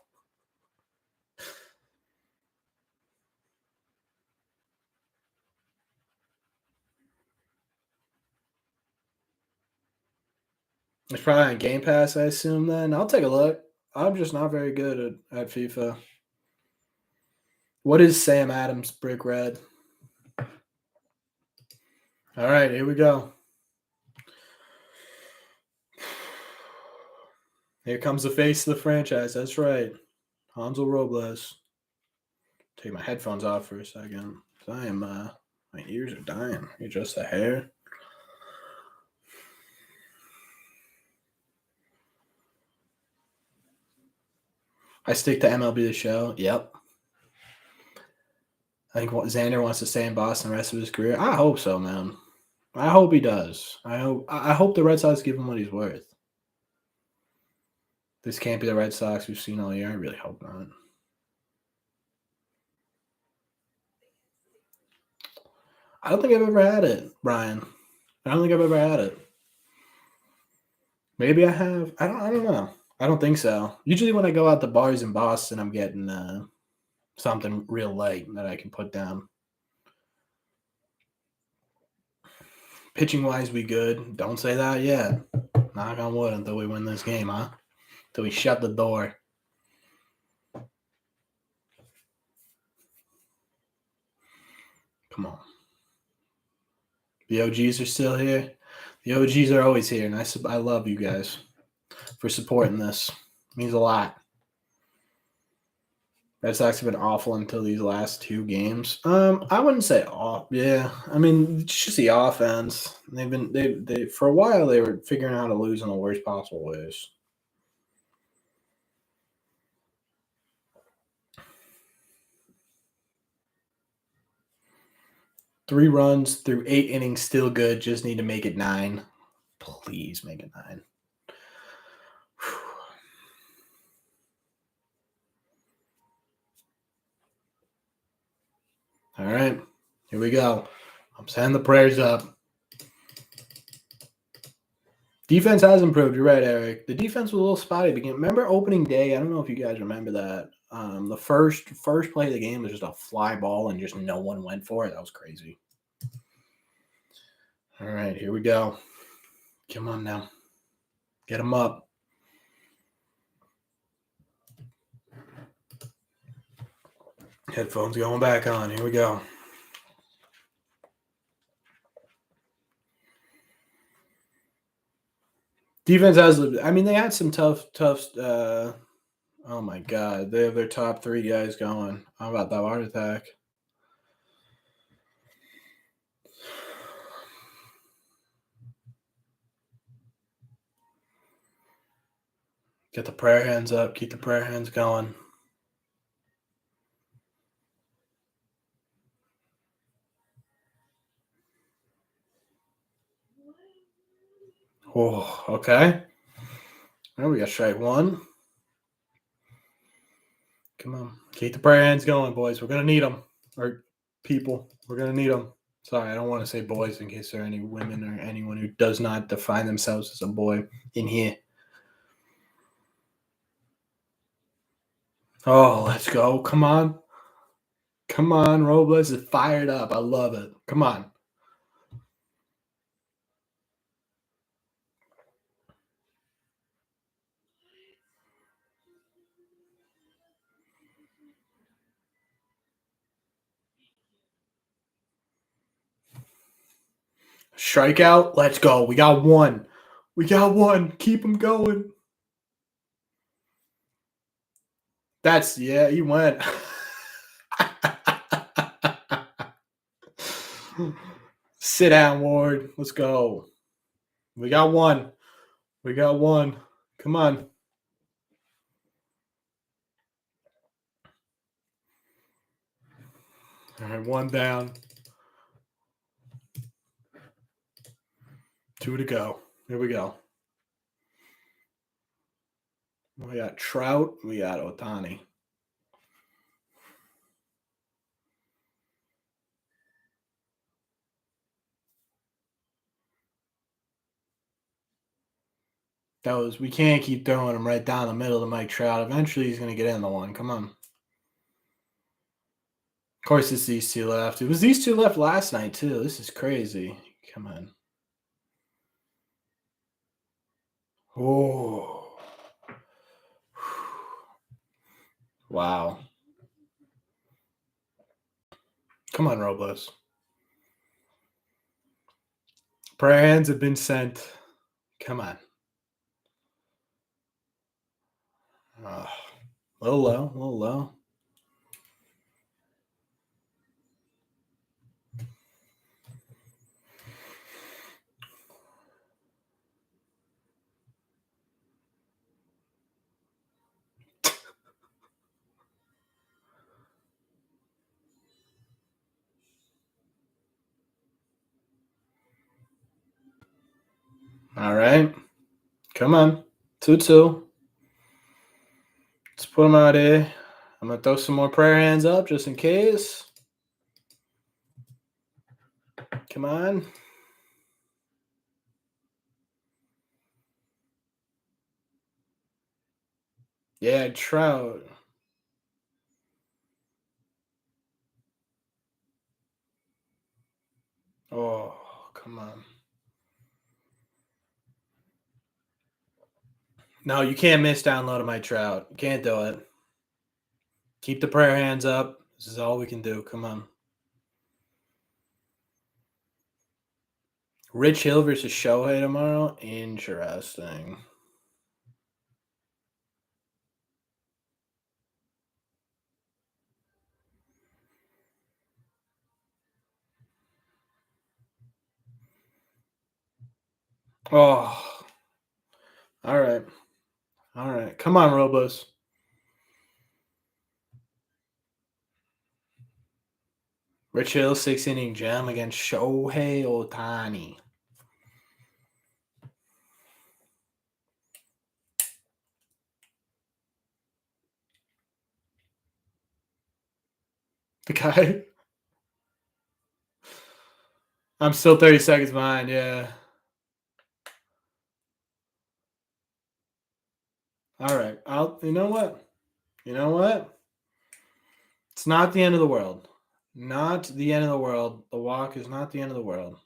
It's probably on Game Pass, I assume. Then I'll take a look. I'm just not very good at FIFA. What is Sam Adams Brick Red? All right, here we go. Here comes the face of the franchise. That's right. Hansel Robles. Take my headphones off for a second. I am my ears are dying. You're just a hair. I stick to MLB The Show. Yep. I think Xander wants to stay in Boston the rest of his career. I hope so, man. I hope he does. I hope the Red Sox give him what he's worth. This can't be the Red Sox we've seen all year. I really hope not. I don't think I've ever had it, Brian. I don't think I've ever had it. Maybe I have. I don't know. I don't think so. Usually when I go out to bars in Boston, I'm getting something real light that I can put down. Pitching wise, we good. Don't say that yet. Knock on wood until we win this game, huh? Until we shut the door. Come on. The OGs are still here. The OGs are always here, and I love you guys for supporting this. It means a lot. Red Sox have been awful until these last two games. I wouldn't say off. Yeah, I mean, it's just the offense. They for a while they were figuring out how to lose in the worst possible ways. Three runs through 8 innings, still good. Just need to make it 9. Please make it 9. All right, here we go. I'm sending the prayers up. Defense has improved. You're right, Eric. The defense was a little spotty. Remember opening day? I don't know if you guys remember that. The first play of the game was just a fly ball and just no one went for it. That was crazy. All right, here we go. Come on now. Get them up. Headphones going back on. Here we go. Defense has. I mean, they had some tough. Oh my God, they have their top 3 guys going. How about that heart attack? Get the prayer hands up. Keep the prayer hands going. Oh, okay. There we got strike 1. Come on. Keep the prayer hands going, boys. We're going to need them. Or people. We're going to need them. Sorry, I don't want to say boys in case there are any women or anyone who does not define themselves as a boy in here. Oh, let's go. Come on. Come on. Robles is fired up. I love it. Come on. Strikeout. Let's go. We got 1. We got 1. Keep him going. That's, yeah, he went. Sit down, Ward. Let's go. We got 1. We got 1. Come on. All right, 1 down. 2 to go. Here we go. We got Trout. We got Ohtani. We can't keep throwing him right down the middle to Mike Trout. Eventually, he's going to get in the one. Come on. Of course, it's these 2 left. It was these 2 left last night, too. This is crazy. Come on. Oh. Wow. Come on, Robles. Prayer hands have been sent. Come on. A little low, a little low. All right. Come on. 2-2. Let's put him out here. I'm going to throw some more prayer hands up just in case. Come on. Yeah, Trout. Oh, come on. No, you can't miss downloading my Trout. You can't do it. Keep the prayer hands up. This is all we can do. Come on. Rich Hill versus Shohei tomorrow. Interesting. Oh. All right. All right. Come on, Robles. Rich Hill, 6 inning gem against Shohei Ohtani. The guy. I'm still 30 seconds behind. Yeah. All right. You know what? You know what? It's not the end of the world. Not the end of the world. The walk is not the end of the world.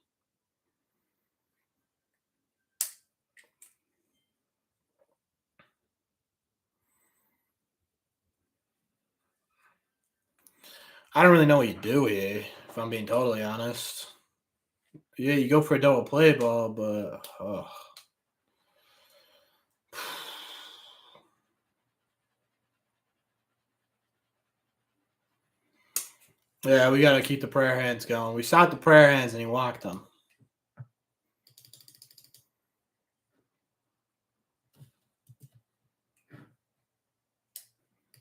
I don't really know what you do here, if I'm being totally honest. Yeah, you go for a double play ball, but yeah, we got to keep the prayer hands going. We stopped the prayer hands and he walked them.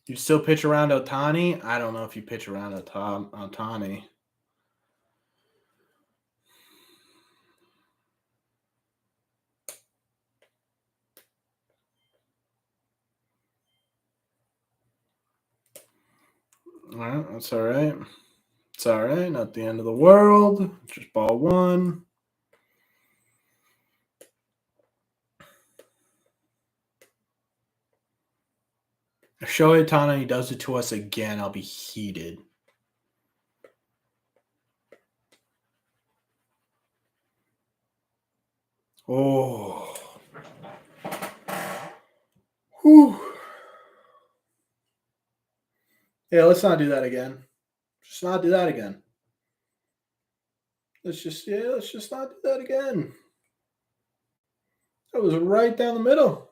You still pitch around Ohtani? I don't know if you pitch around Ohtani. All right, that's all right. It's all right. Not the end of the world. Just ball one. If Shohei Ohtani does it to us again, I'll be heated. Oh. Whew. Yeah, let's not do that again. Just not do that again. Let's just not do that again. That was right down the middle.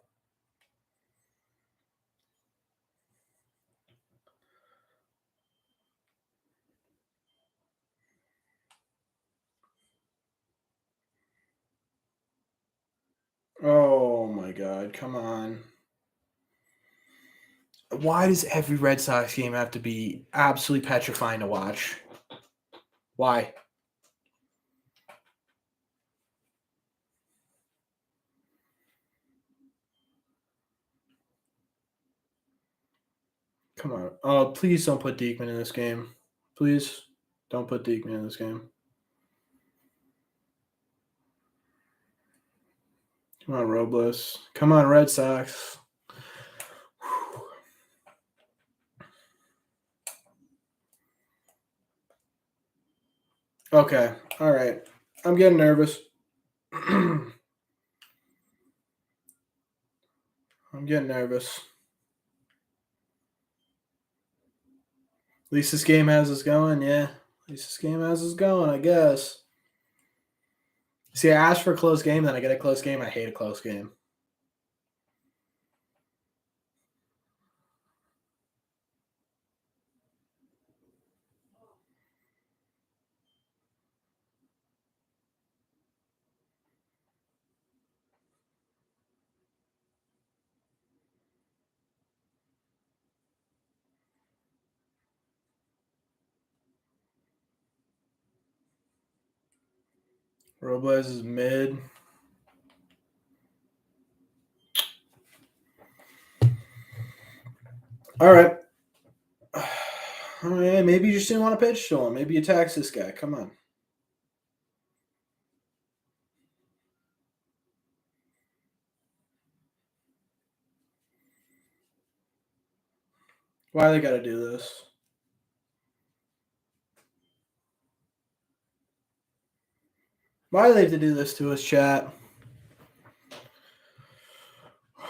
Oh my god, come on. Why does every Red Sox game have to be absolutely petrifying to watch? Why? Come on. Oh, please don't put Diekman in this game. Please don't put Diekman in this game. Come on, Robles. Come on, Red Sox. Okay. All right. I'm getting nervous. I'm getting nervous. At least this game has us going, yeah. At least this game has us going, I guess. See, I asked for a close game, then I get a close game. I hate a close game. Robles is mid. All right. All right. Maybe you just didn't want to pitch to him. Maybe you tax this guy. Come on. Why they got to do this? Why do they have to do this to us, chat?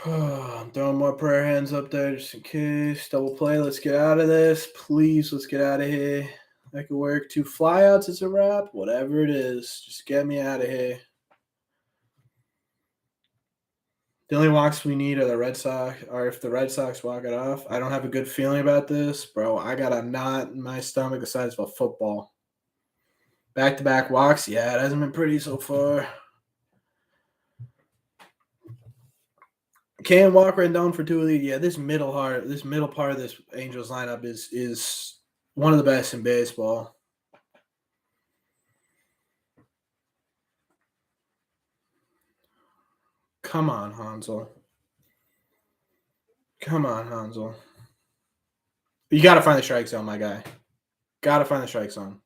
I'm throwing more prayer hands up there just in case. Double play. Let's get out of this. Please, let's get out of here. That could work. 2 flyouts is a wrap. Whatever it is, just get me out of here. The only walks we need are the Red Sox, or if the Red Sox walk it off. I don't have a good feeling about this, bro. I got a knot in my stomach the size of a football. Back-to-back walks, yeah, it hasn't been pretty so far. Can't walk right down for 2 of these. Yeah, this middle part of this Angels lineup is one of the best in baseball. Come on, Hansel. Come on, Hansel. You got to find the strike zone, my guy. Got to find the strike zone.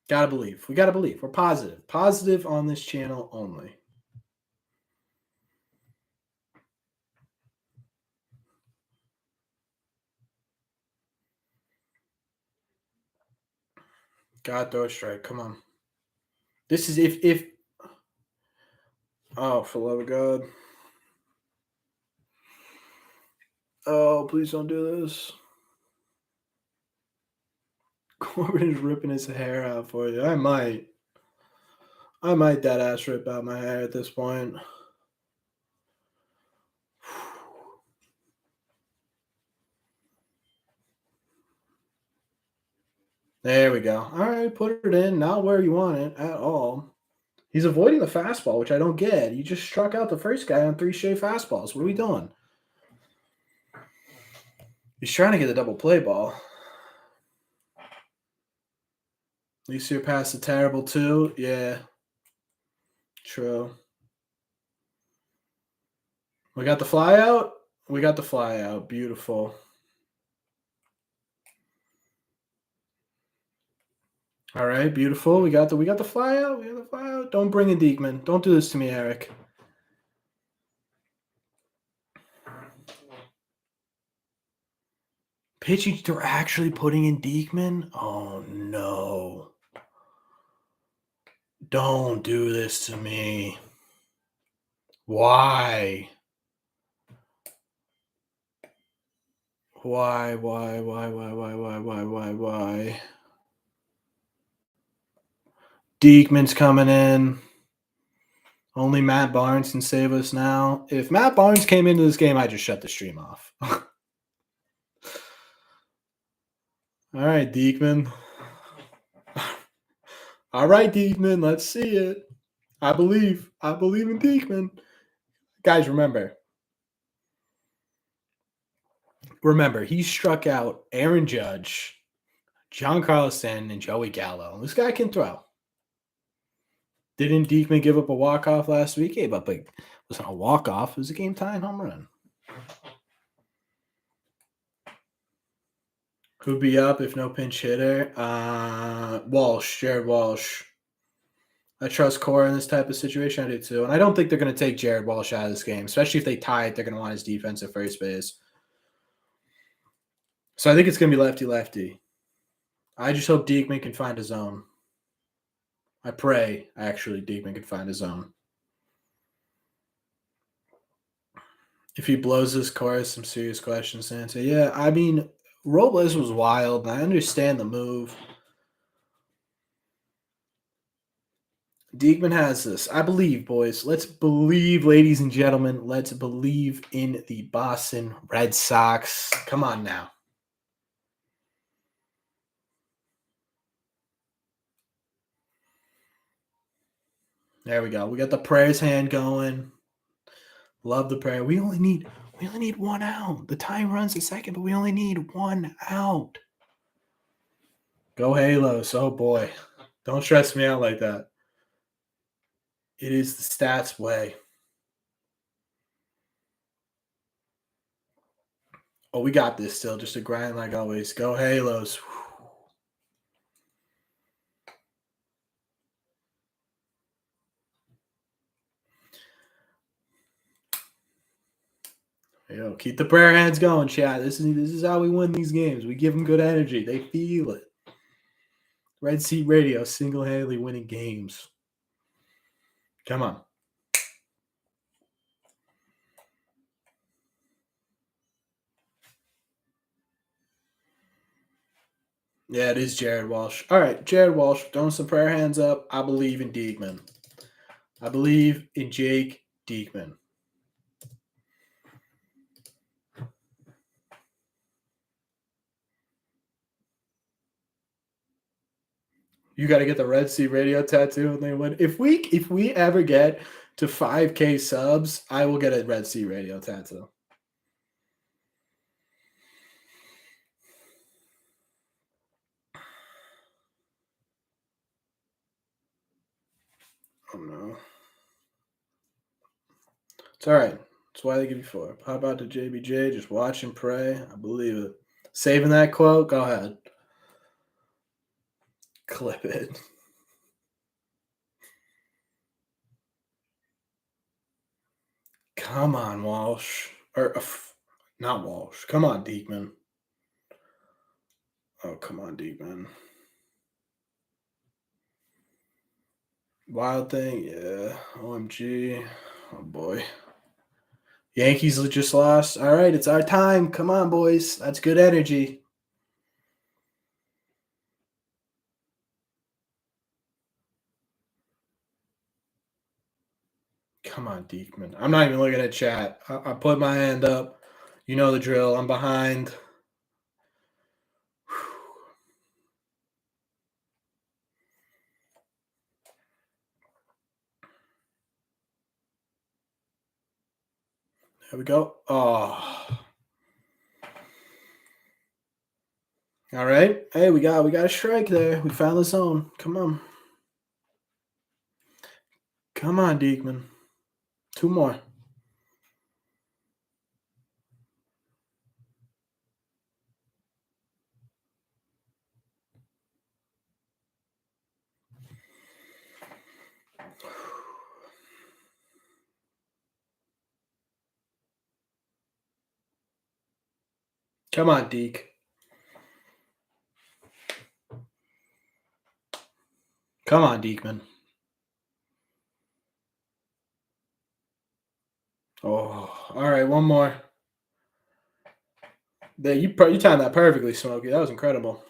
Gotta believe. We gotta believe. We're positive. Positive on this channel only. God, throw a strike. Come on. This is if. Oh, for the love of God. Oh, please don't do this. Corbin is ripping his hair out for you. I might dead ass rip out my hair at this point. There we go. All right, put it in. Not where you want it at all. He's avoiding the fastball, which I don't get. He just struck out the first guy on 3 straight fastballs. What are we doing? He's trying to get a double play ball. At least you're past the terrible 2. Yeah. True. We got the fly out. We got the fly out. Beautiful. All right, beautiful. We got the fly out. We got the fly out. Don't bring in Diekman. Don't do this to me, Eric. Pitching, they're actually putting in Diekman? Oh no. Don't do this to me. Why? Why? Diekman's coming in. Only Matt Barnes can save us now. If Matt Barnes came into this game, I just shut the stream off. All right, Diekman. All right, Diekman, let's see it. I believe in Diekman. Guys, remember, he struck out Aaron Judge, Giancarlo Stanton, and Joey Gallo. This guy can throw. Didn't Diekman give up a walk-off last week? Gave up it wasn't a walk-off. It was a game-tying home run. Who'd be up if no pinch hitter? Jared Walsh. I trust Cora in this type of situation. I do too. And I don't think they're going to take Jared Walsh out of this game, especially if they tie it. They're going to want his defense at first base. So I think it's going to be lefty-lefty. I just hope Diekman can find his own. I pray, actually, Diekman can find his own. If he blows this chorus, some serious questions to answer. Yeah, I mean, Robles was wild, and I understand the move. Diekman has this. I believe, boys. Let's believe, ladies and gentlemen. Let's believe in the Boston Red Sox. Come on now. There we go. We got the prayers hand going. Love the prayer. We only need 1 out. The time runs a second, but we only need 1 out. Go Halos. Oh boy. Don't stress me out like that. It is the stats way. Oh, we got this still. Just a grind like always. Go Halos. Yo, keep the prayer hands going, chat. This is how we win these games. We give them good energy. They feel it. Red Seat Radio, single-handedly winning games. Come on. Yeah, it is Jared Walsh. All right, Jared Walsh, throwing some prayer hands up. I believe in Diekman. I believe in Jake Diekman. You got to get the Red Sea Radio tattoo and they win. If we ever get to 5K subs, I will get a Red Sea Radio tattoo. Oh no. It's all right. That's why they give you 4. Pop out to JBJ, just watch and pray. I believe it. Saving that quote? Go ahead. Clip it. Come on, Walsh. Or not Walsh. Come on, Diekman. Oh, come on, Diekman. Wild thing, yeah. OMG. Oh boy. Yankees just lost. All right, it's our time. Come on, boys. That's good energy. Come on, Diekman. I'm not even looking at chat. I put my hand up. You know the drill. I'm behind. There we go. Oh. All right. Hey, we got a strike there. We found the zone. Come on. Come on, Diekman. 2 more. Come on, Deke. Come on, Diekman. Oh, all right. One more. There, you timed that perfectly, Smokey. That was incredible.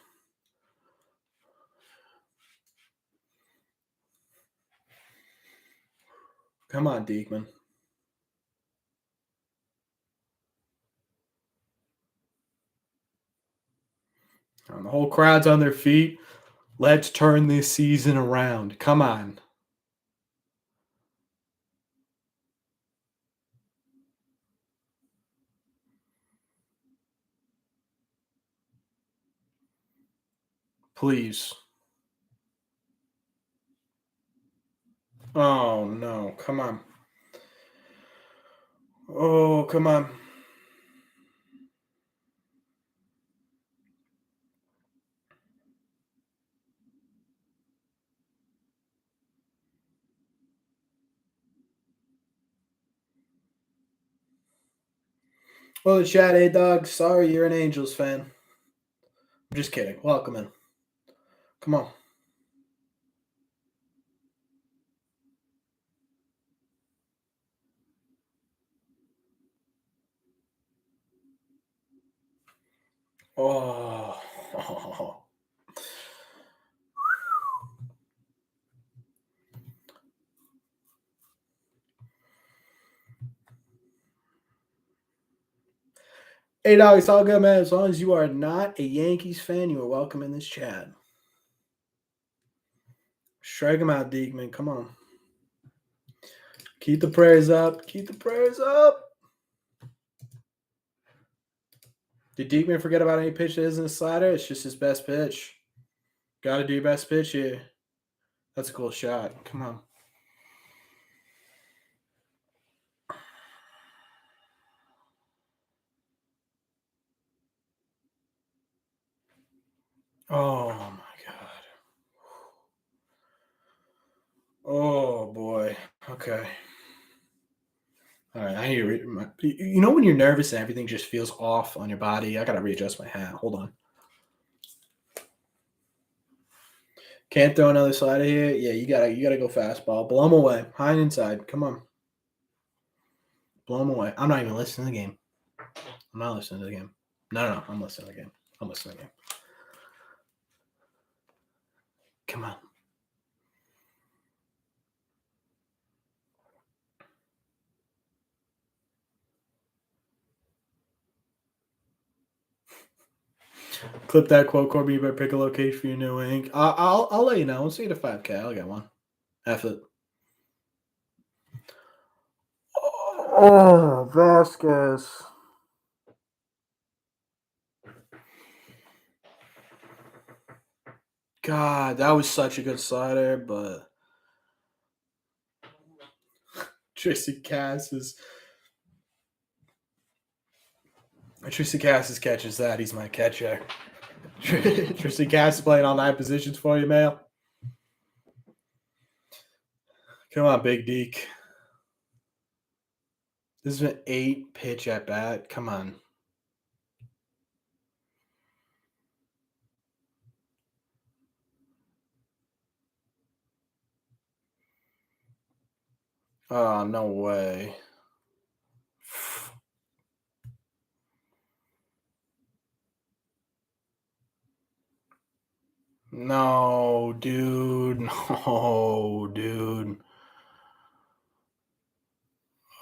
Come on, Diekman. The whole crowd's on their feet. Let's turn this season around. Come on. Please. Oh, no. Come on. Oh, come on. Well, the chat, hey, dog. Sorry, you're an Angels fan. I'm just kidding. Welcome in. Come on. Oh. Hey, dog, it's all good, man. As long as you are not a Yankees fan, you are welcome in this chat. Strike him out, Diekman. Come on. Keep the prayers up. Keep the prayers up. Did Diekman forget about any pitch that isn't a slider? It's just his best pitch. Got to do your best pitch here. That's a cool shot. Come on. Oh my god. Oh boy. Okay. All right. I need to you know when you're nervous and everything just feels off on your body. I gotta readjust my hat. Hold on. Can't throw another slider here. Yeah, you gotta go fastball. Blow him away. High and inside. Come on. Blow him away. I'm not even listening to the game. I'm not listening to the game. No. I'm listening to the game. I'm listening to the game. Come on. Clip that quote, Corby. You better pick a location for your new ink. I'll let you know. Once you get a 5K, I'll get one. F it. Oh, Vasquez. God, that was such a good slider, but Tristan Cassis catches that. He's my catcher. Tristan Cassis playing all 9 positions for you, man. Come on, Big Deke. This is an 8-pitch at bat. Come on. Oh, no way. No, dude. No, dude.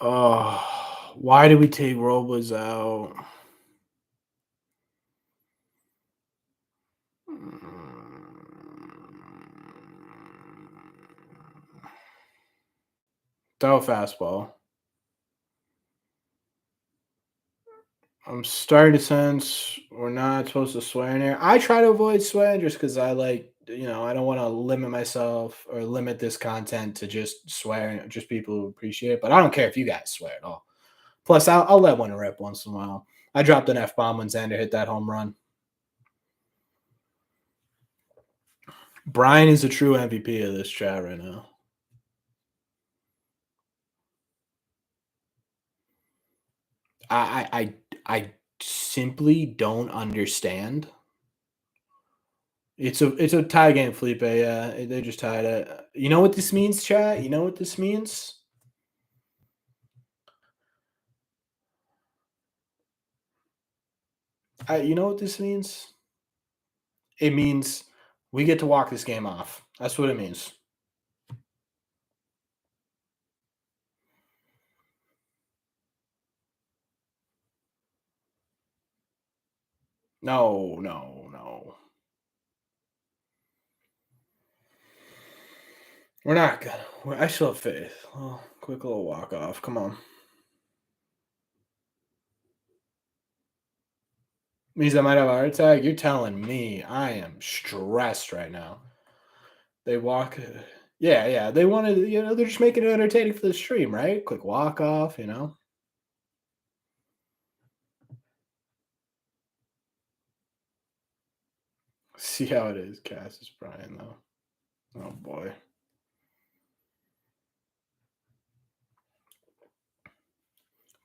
Oh, why did we take Robles out? Throw a fastball. I'm starting to sense we're not supposed to swear in here. I try to avoid swearing just because I I don't want to limit myself or limit this content to just swearing, just people who appreciate it. But I don't care if you guys swear at all. Plus, I'll let one rip once in a while. I dropped an F bomb when Xander hit that home run. Brian is a true MVP of this chat right now. I simply don't understand. It's a tie game, Felipe. Yeah, they just tied it. You know what this means, chat? You know what this means? You know what this means? It means we get to walk this game off. That's what it means. No. We're not gonna. I still have faith. Oh, quick little walk off. Come on. Means I might have a heart attack. You're telling me I am stressed right now. They walk. Yeah. They wanted. They're just making it entertaining for the stream, right? Quick walk off. See how it is, Cass is Brian though. Oh boy.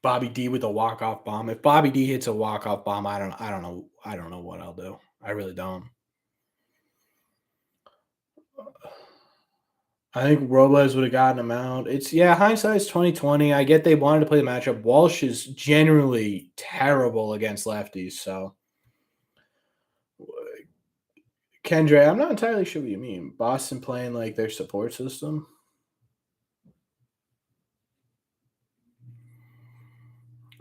Bobby D with a walk off bomb. If Bobby D hits a walk off bomb, I don't know what I'll do. I really don't. I think Robles would have gotten him out. Hindsight's 2020. I get they wanted to play the matchup. Walsh is generally terrible against lefties, so Kendra, I'm not entirely sure what you mean. Boston playing like their support system.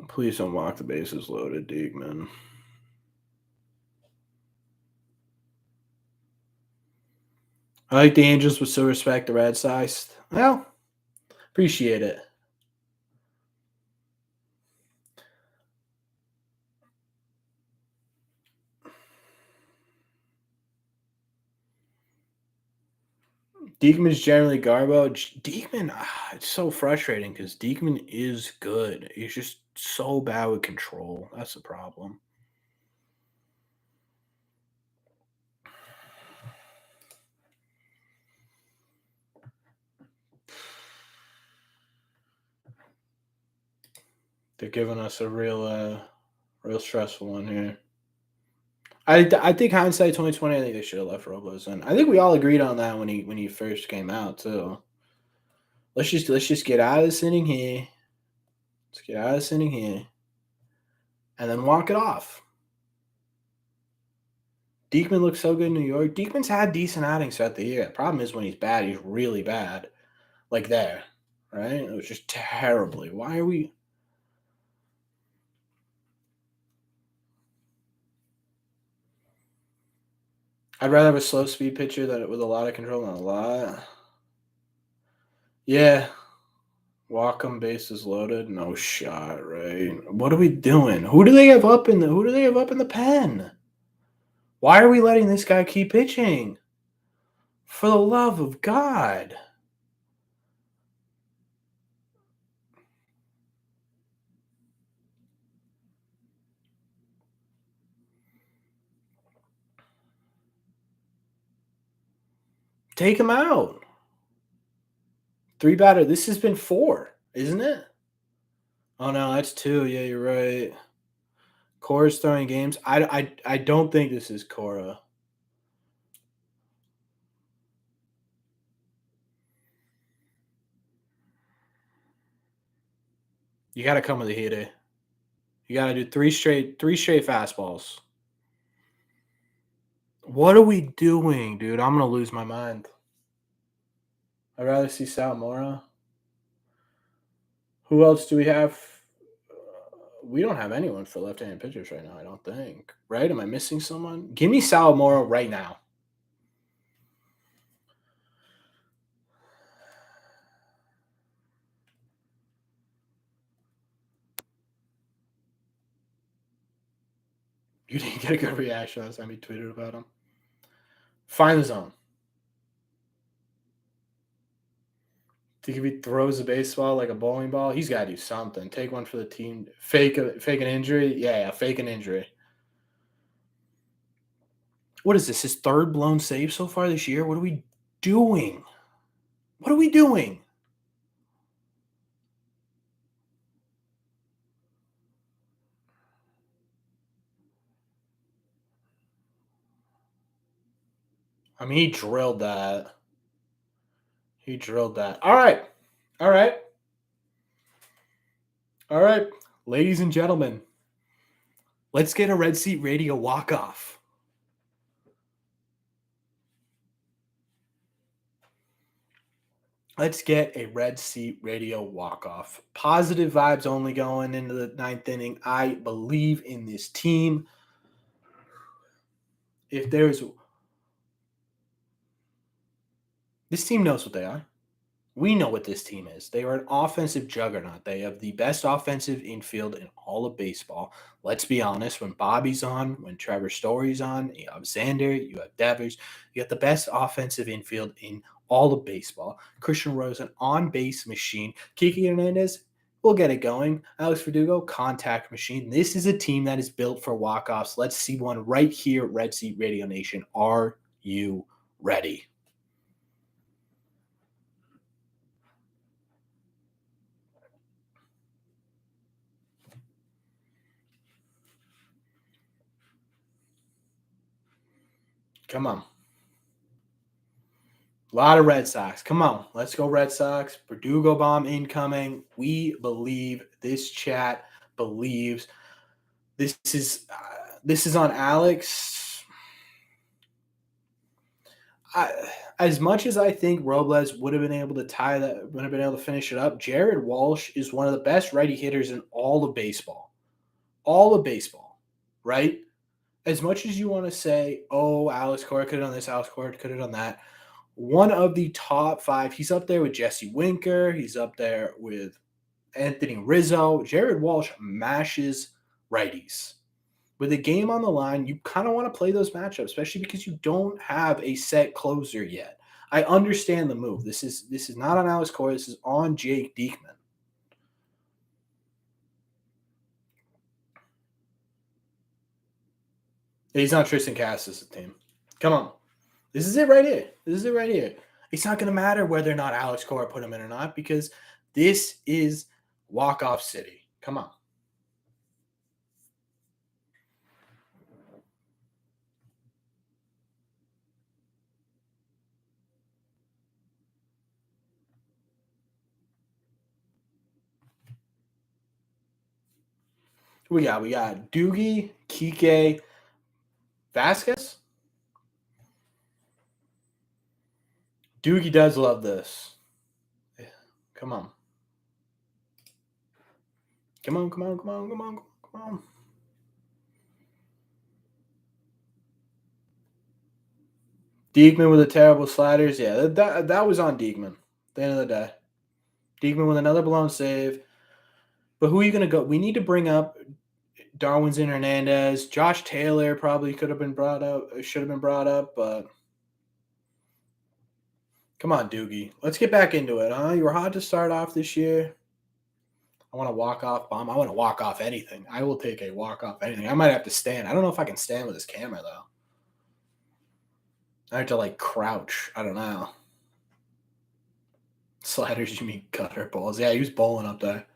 Please don't walk the bases loaded, Diekman. I like the Angels, but still respect the Red Sox. Well, appreciate it. Diekman is generally garbage. Diekman, it's so frustrating because Diekman is good. He's just so bad with control. That's the problem. They're giving us a real stressful one here. I think hindsight 2020. I think they should have left Robles in. I think we all agreed on that when he first came out too. Let's just get out of this inning here. Let's get out of this inning here, and then walk it off. Diekman looks so good in New York. Diekman's had decent outings throughout the year. The problem is when he's bad, he's really bad. Like there, right? It was just terribly. Why are we? I'd rather have a slow speed pitcher that with a lot of control than a lot. Yeah. Walk 'em, bases loaded. No shot, right? What are we doing? Who do they have up in the pen? Why are we letting this guy keep pitching? For the love of God. Take him out. 3 batter. This has been 4, isn't it? Oh no, that's 2. Yeah, you're right. Cora's throwing games. I don't think this is Cora. You got to come with a heater. You got to do 3 straight fastballs. What are we doing, dude? I'm gonna lose my mind. I'd rather see Salamora. Who else do we have? We don't have anyone for left-handed pitchers right now, I don't think. Right? Am I missing someone? Give me Salamora right now. You didn't get a good reaction last time he tweeted about him. Find the zone. Think if he throws a baseball like a bowling ball, he's got to do something. Take one for the team. Fake an injury. Yeah, fake an injury. What is this? His 3rd blown save so far this year? What are we doing? What are we doing? I mean, he drilled that. He drilled that. All right. All right. All right. Ladies and gentlemen, let's get a Red Seat Radio walk-off. Let's get a Red Seat Radio walk-off. Positive vibes only going into the 9th inning. I believe in this team. If there's... This team knows what they are. We know what this team is. They are an offensive juggernaut. They have the best offensive infield in all of baseball. Let's be honest. When Bobby's on, when Trevor Story's on, you have Xander, you have Devers. You got the best offensive infield in all of baseball. Christian Rose, an on-base machine. Kiki Hernandez, we'll get it going. Alex Verdugo, contact machine. This is a team that is built for walk-offs. Let's see one right here, Red Seat Radio Nation. Are you ready? Come on. A lot of Red Sox. Come on. Let's go Red Sox. Verdugo bomb incoming. We believe. This chat believes. This is on Alex. As much as I think Robles would have been able to tie that, would have been able to finish it up, Jared Walsh is one of the best righty hitters in all of baseball. All of baseball, right? As much as you want to say, oh, Alex Cora could have done this, Alex Cora could have done that, one of the top 5. He's up there with Jesse Winker. He's up there with Anthony Rizzo. Jared Walsh mashes righties. With a game on the line, you kind of want to play those matchups, especially because you don't have a set closer yet. I understand the move. This is not on Alex Cora. This is on Jake Diekman. He's not Tristan Cassis' team. Come on. This is it right here. It's not going to matter whether or not Alex Cora put him in or not because this is walk-off city. Come on. Who we got? We got Doogie, Kike, Vasquez. Doogie does love this. Come on. Come on, come on, come on, come on, come on. Diekman with the terrible sliders. Yeah, that was on Diekman. At the end of the day. Diekman with another blown save. But who are you going to go? We need to bring up Darwinzon Hernandez. Josh Taylor probably could have been brought up, should have been brought up, but come on, Doogie. Let's get back into it, huh? You were hot to start off this year. I want to walk off bomb. I want to walk off anything. I will take a walk off anything. I might have to stand. I don't know if I can stand with this camera, though. I have to, like, crouch. I don't know. Sliders, you mean gutter balls. Yeah, he was bowling up there.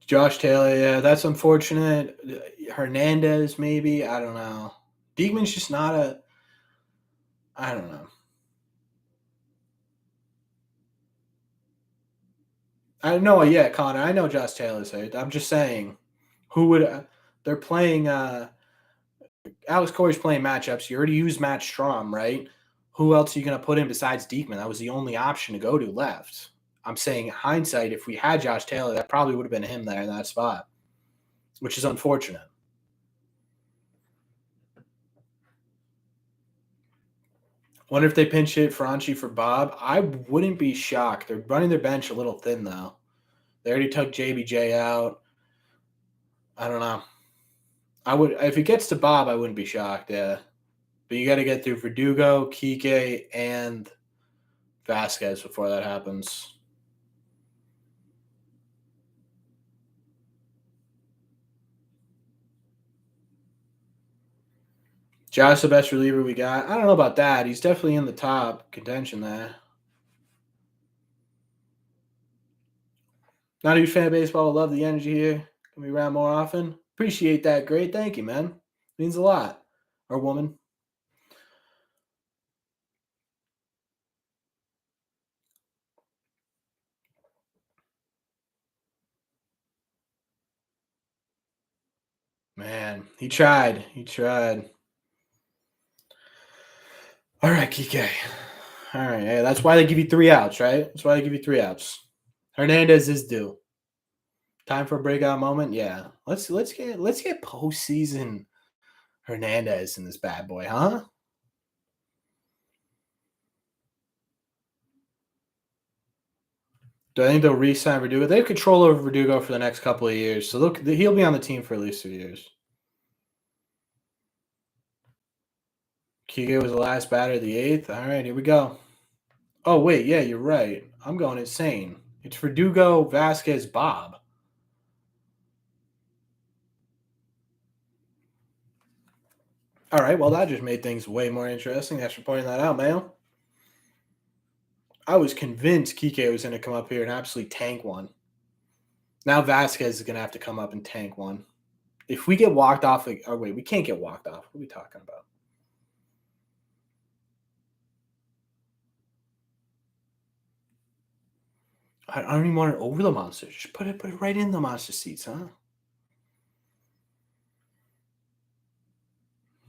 Josh Taylor, yeah, that's unfortunate. Hernandez, maybe. I don't know. Diekman's just not a. I don't know. I know, yeah, Connor. I know Josh Taylor's hurt. I'm just saying, who would. They're playing. Alex Corey's playing matchups. You already used Matt Strom, right? Who else are you going to put in besides Diekman? That was the only option to go to left. I'm saying, hindsight, if we had Josh Taylor, that probably would have been him there in that spot, which is unfortunate. Wonder if they pinch hit Franchi for Bob. I wouldn't be shocked. They're running their bench a little thin, though. They already took JBJ out. I don't know. I would if it gets to Bob, I wouldn't be shocked. Yeah, but you got to get through Verdugo, Kike, and Vasquez before that happens. Josh, the best reliever we got. I don't know about that. He's definitely in the top contention there. Not a huge fan of baseball. Love the energy here. Can we around more often? Appreciate that. Great. Thank you, man. Means a lot. Or woman. Man, he tried. He tried. All right, Kike. All right. Yeah, that's why they give you 3 outs, right? That's why they give you 3 outs. Hernandez is due. Time for a breakout moment. Yeah. Let's get postseason Hernandez in this bad boy, huh? Do I think they'll re-sign Verdugo? They have control over Verdugo for the next couple of years, so he'll be on the team for at least 2 years. Kike was the last batter of the 8th. All right, here we go. Oh wait, yeah, you're right. I'm going insane. It's Verdugo, Vasquez, Bob. All right, well that just made things way more interesting. Thanks for pointing that out, man. I was convinced Kike was going to come up here and absolutely tank one. Now Vasquez is going to have to come up and tank one. If we get walked off, oh wait, we can't get walked off. What are we talking about? I don't even want it over the monster. Just put it right in the monster seats, huh?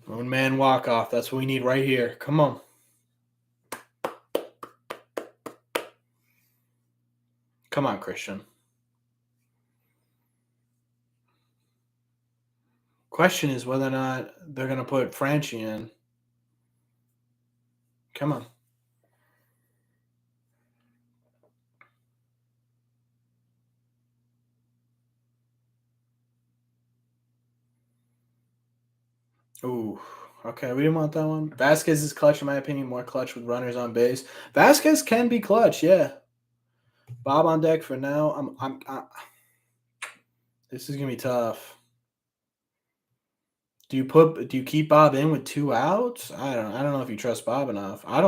One man walk off. That's what we need right here. Come on. Come on, Christian. Question is whether or not they're going to put Franchi in. Come on. Ooh. Okay, we didn't want that one. Vasquez is clutch, in my opinion. More clutch with runners on base. Vasquez can be clutch, yeah. Bob on deck for now. This is gonna be tough. Do you keep Bob in with 2 outs? I don't know if you trust Bob enough. I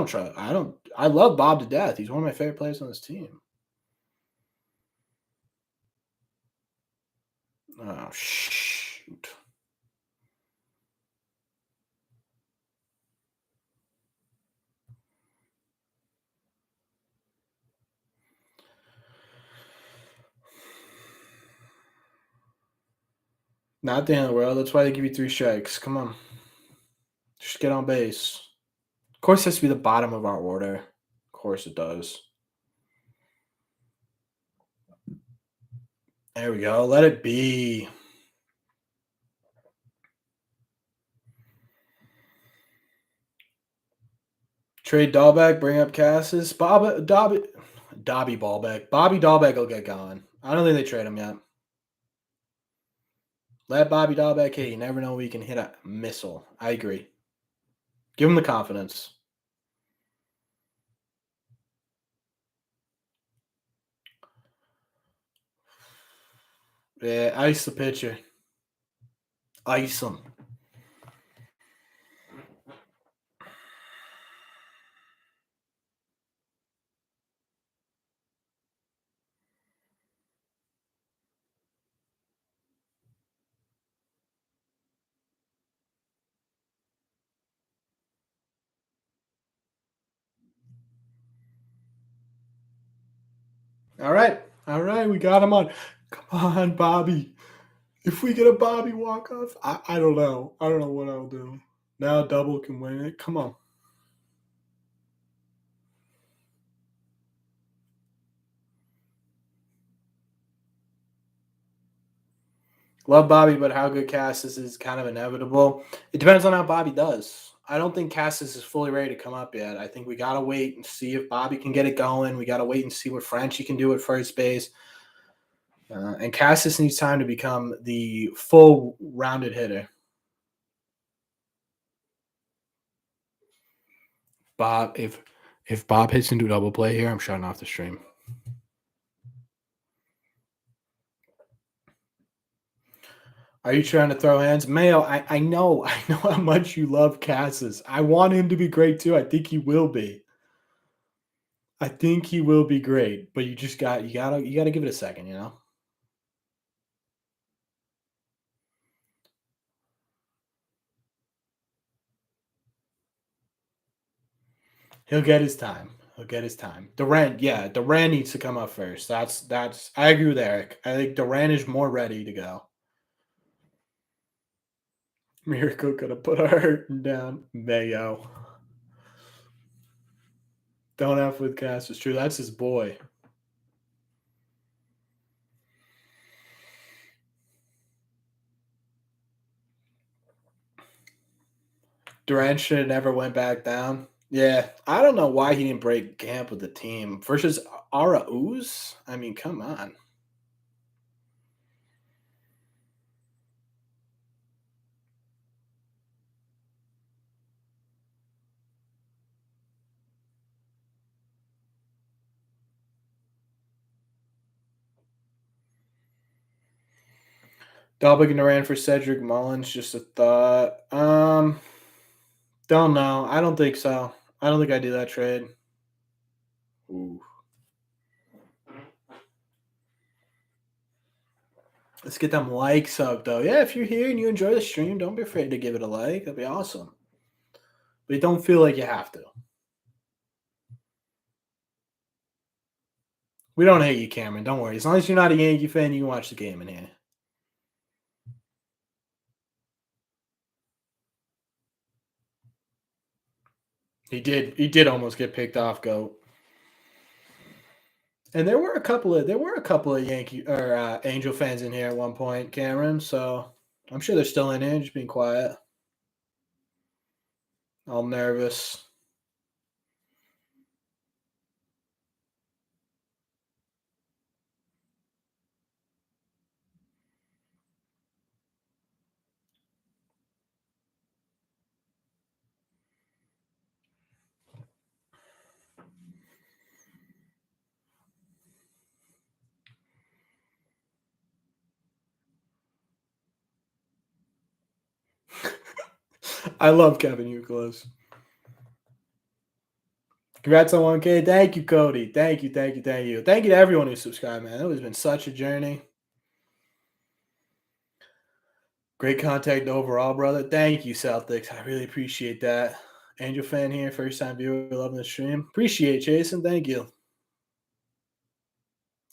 love Bob to death. He's one of my favorite players on this team. Oh shoot. Not the end of the world. That's why they give you 3 strikes. Come on. Just get on base. Of course, it has to be the bottom of our order. Of course it does. There we go. Let it be. Trade Dahlbeck, bring up Cassis. Dobby Ballbeck. Bobby Dahlbeck will get going. I don't think they trade him yet. Let Bobby Dahlbeck hit. You never know we can hit a missile. I agree. Give him the confidence. Yeah, ice the pitcher. Ice him. All right. All right. We got him on. Come on, Bobby. If we get a Bobby walk-off, I don't know. I don't know what I'll do. Now double can win it. Come on. Love Bobby, but how good Cassis is kind of inevitable. It depends on how Bobby does. I don't think Cassis is fully ready to come up yet. I think we got to wait and see if Bobby can get it going. We got to wait and see what Frenchie can do at first base. And Cassis needs time to become the full rounded hitter. Bob, if Bob hits into double play here, I'm shutting off the stream. Are you trying to throw hands? Mayo, I know how much you love Cassis. I want him to be great too. I think he will be. I think he will be great, but you gotta give it a second, you know? He'll get his time. He'll get his time. Durant needs to come up first. That's I agree with Eric. I think Durant is more ready to go. Miracle could have put a hurting down. Mayo. Don't F with Cass. It's true. That's his boy. Durant should have never went back down. Yeah, I don't know why he didn't break camp with the team versus Ara Ooze. I mean, come on. Dalbeck and Durant for Cedric Mullins. Just a thought. Don't know. I don't think so. I don't think I do that trade. Ooh. Let's get them likes up, though. Yeah, if you're here and you enjoy the stream, don't be afraid to give it a like. That'd be awesome. But don't feel like you have to. We don't hate you, Cameron. Don't worry. As long as you're not a Yankee fan, you can watch the game in here. He did almost get picked off, Goat. And there were a couple of Yankee or Angel fans in here at one point, Cameron. So I'm sure they're still in here, just being quiet. All nervous. I love Kevin Youkilis. Congrats on 1K. Thank you, Cody. Thank you. Thank you to everyone who subscribed, man. It has been such a journey. Great contact overall, brother. Thank you, Celtics. I really appreciate that. Angel fan here, first time viewer, loving the stream. Appreciate it, Jason. Thank you.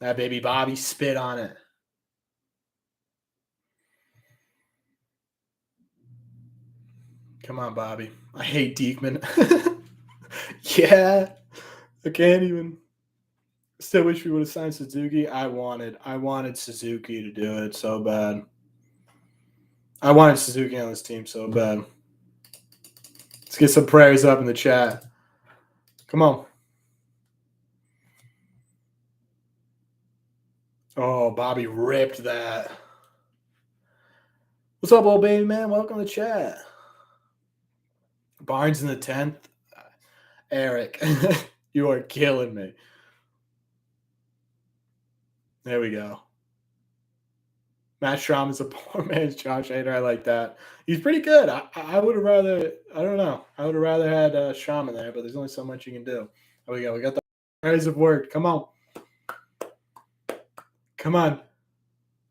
That baby Bobby spit on it. Come on, Bobby. I hate Diekman. Yeah, I can't even. Still wish we would have signed Suzuki. I wanted Suzuki to do it so bad. I wanted Suzuki on this team so bad. Let's get some prayers up in the chat. Come on. Oh, Bobby ripped that. What's up, old baby man? Welcome to the chat. Barnes in the 10th. Eric, you are killing me. There we go. Matt Strom is a poor man's Josh Hader. I like that. He's pretty good. I would have rather, I don't know. I would have rather had Strom in there, but there's only so much you can do. There we go. We got the praise of work. Come on. Come on.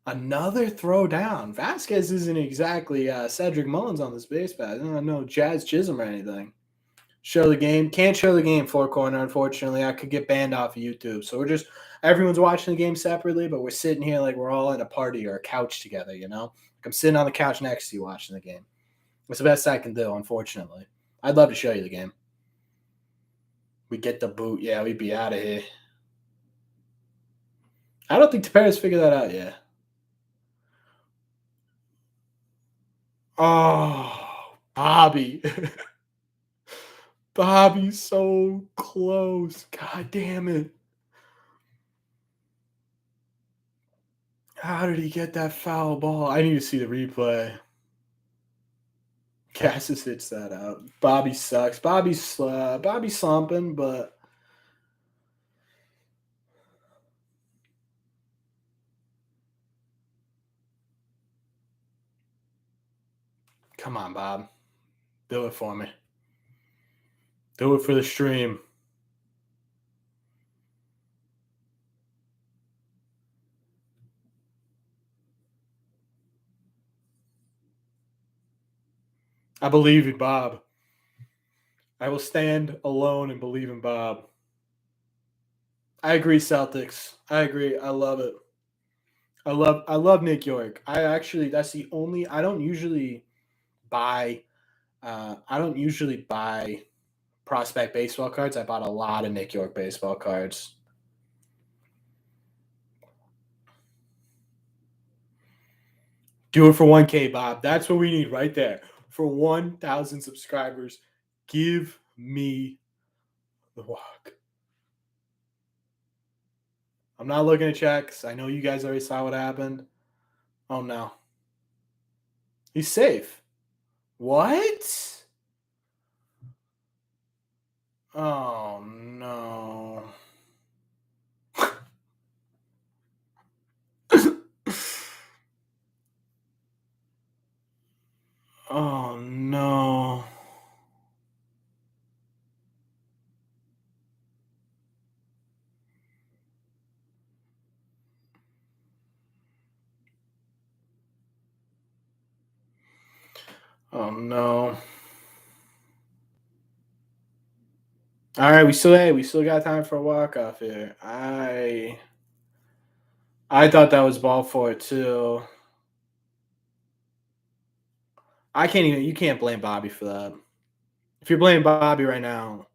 Another throw down. Vasquez isn't exactly Cedric Mullins on this base pad. I don't know Jazz Chisholm or anything. Show the game. Can't show the game four corner, unfortunately. I could get banned off of YouTube. So we're just everyone's watching the game separately, but we're sitting here like we're all at a party or a couch together, you know? Like I'm sitting on the couch next to you watching the game. It's the best I can do, unfortunately. I'd love to show you the game. We get the boot. Yeah, we'd be out of here. I don't think Tepera's figured that out yet. Oh, Bobby. Bobby's so close. God damn it. How did he get that foul ball? I need to see the replay. Cassis hits that out. Bobby sucks. Bobby's slumping, but come on, Bob. Do it for me. Do it for the stream. I believe in Bob. I will stand alone and believe in Bob. I agree, Celtics. I agree. I love it. I love Nick York. That's the only I don't usually buy prospect baseball cards. I bought a lot of Nick York baseball cards. Do it for 1K, Bob. That's what we need right there. For 1,000 subscribers, give me the walk. I'm not looking at checks. I know you guys already saw what happened. Oh, no. He's safe. What? Oh, no. Oh, no. Oh, no. All right, we still got time for a walk-off here. I thought that was ball four, too. You can't blame Bobby for that. If you're blaming Bobby right now,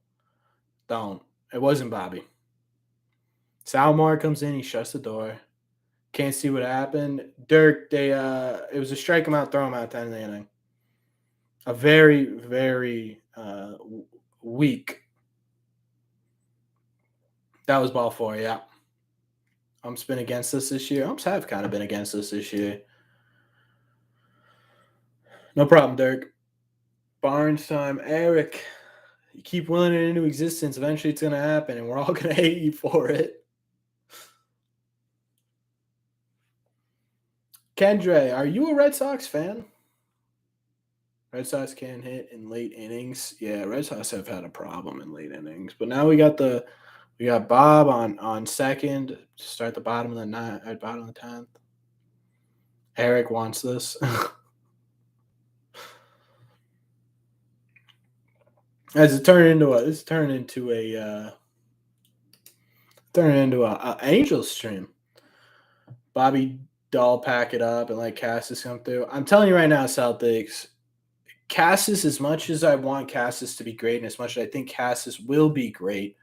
don't. It wasn't Bobby. Salmar comes in, he shuts the door. Can't see what happened. Dirk, it was a strike him out, throw him out 10 in the inning. A very, very weak. That was ball four, yeah. Umps been against us this year. Umps have kind of been against us this year. No problem, Dirk. Barnes time. Eric, you keep willing it into existence. Eventually it's going to happen, and we're all going to hate you for it. Kendre, are you a Red Sox fan? Red Sox can't hit in late innings. Yeah, Red Sox have had a problem in late innings. But now we got Bob on second to start the bottom of the ninth, at bottom of the 10th. Eric wants this. As it turned into a Angels stream. Bobby Dahl pack it up and let Cassis come through. I'm telling you right now, Celtics, Cassis, as much as I want Cassis to be great, and as much as I think Cassis will be great,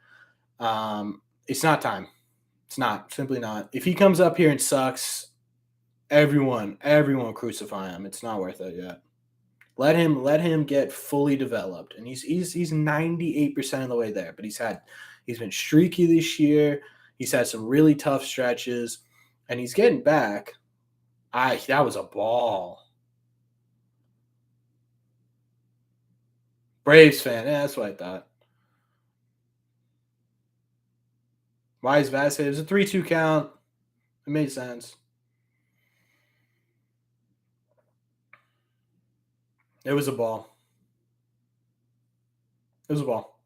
it's not time. It's not simply not. If he comes up here and sucks, everyone crucify him. It's not worth it yet. Let him get fully developed, and he's 98% of the way there. But he's been streaky this year. He's had some really tough stretches, and he's getting back. That was a ball. Braves fan, yeah, that's what I thought. Why is Vaz hit? It was a 3-2 count. It made sense. It was a ball. It was a ball.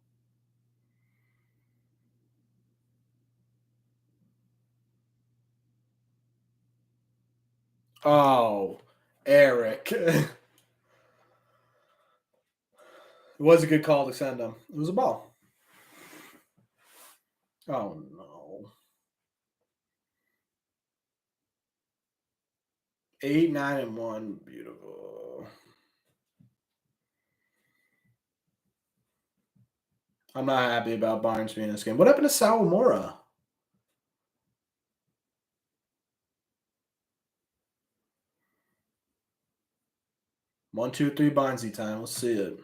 Oh, Eric. It was a good call to send him. It was a ball. Oh no. 8, 9, and 1. Beautiful. I'm not happy about Barnes being in this game. What happened to Sawamura? One, two, three, Barnesy time. Let's see it.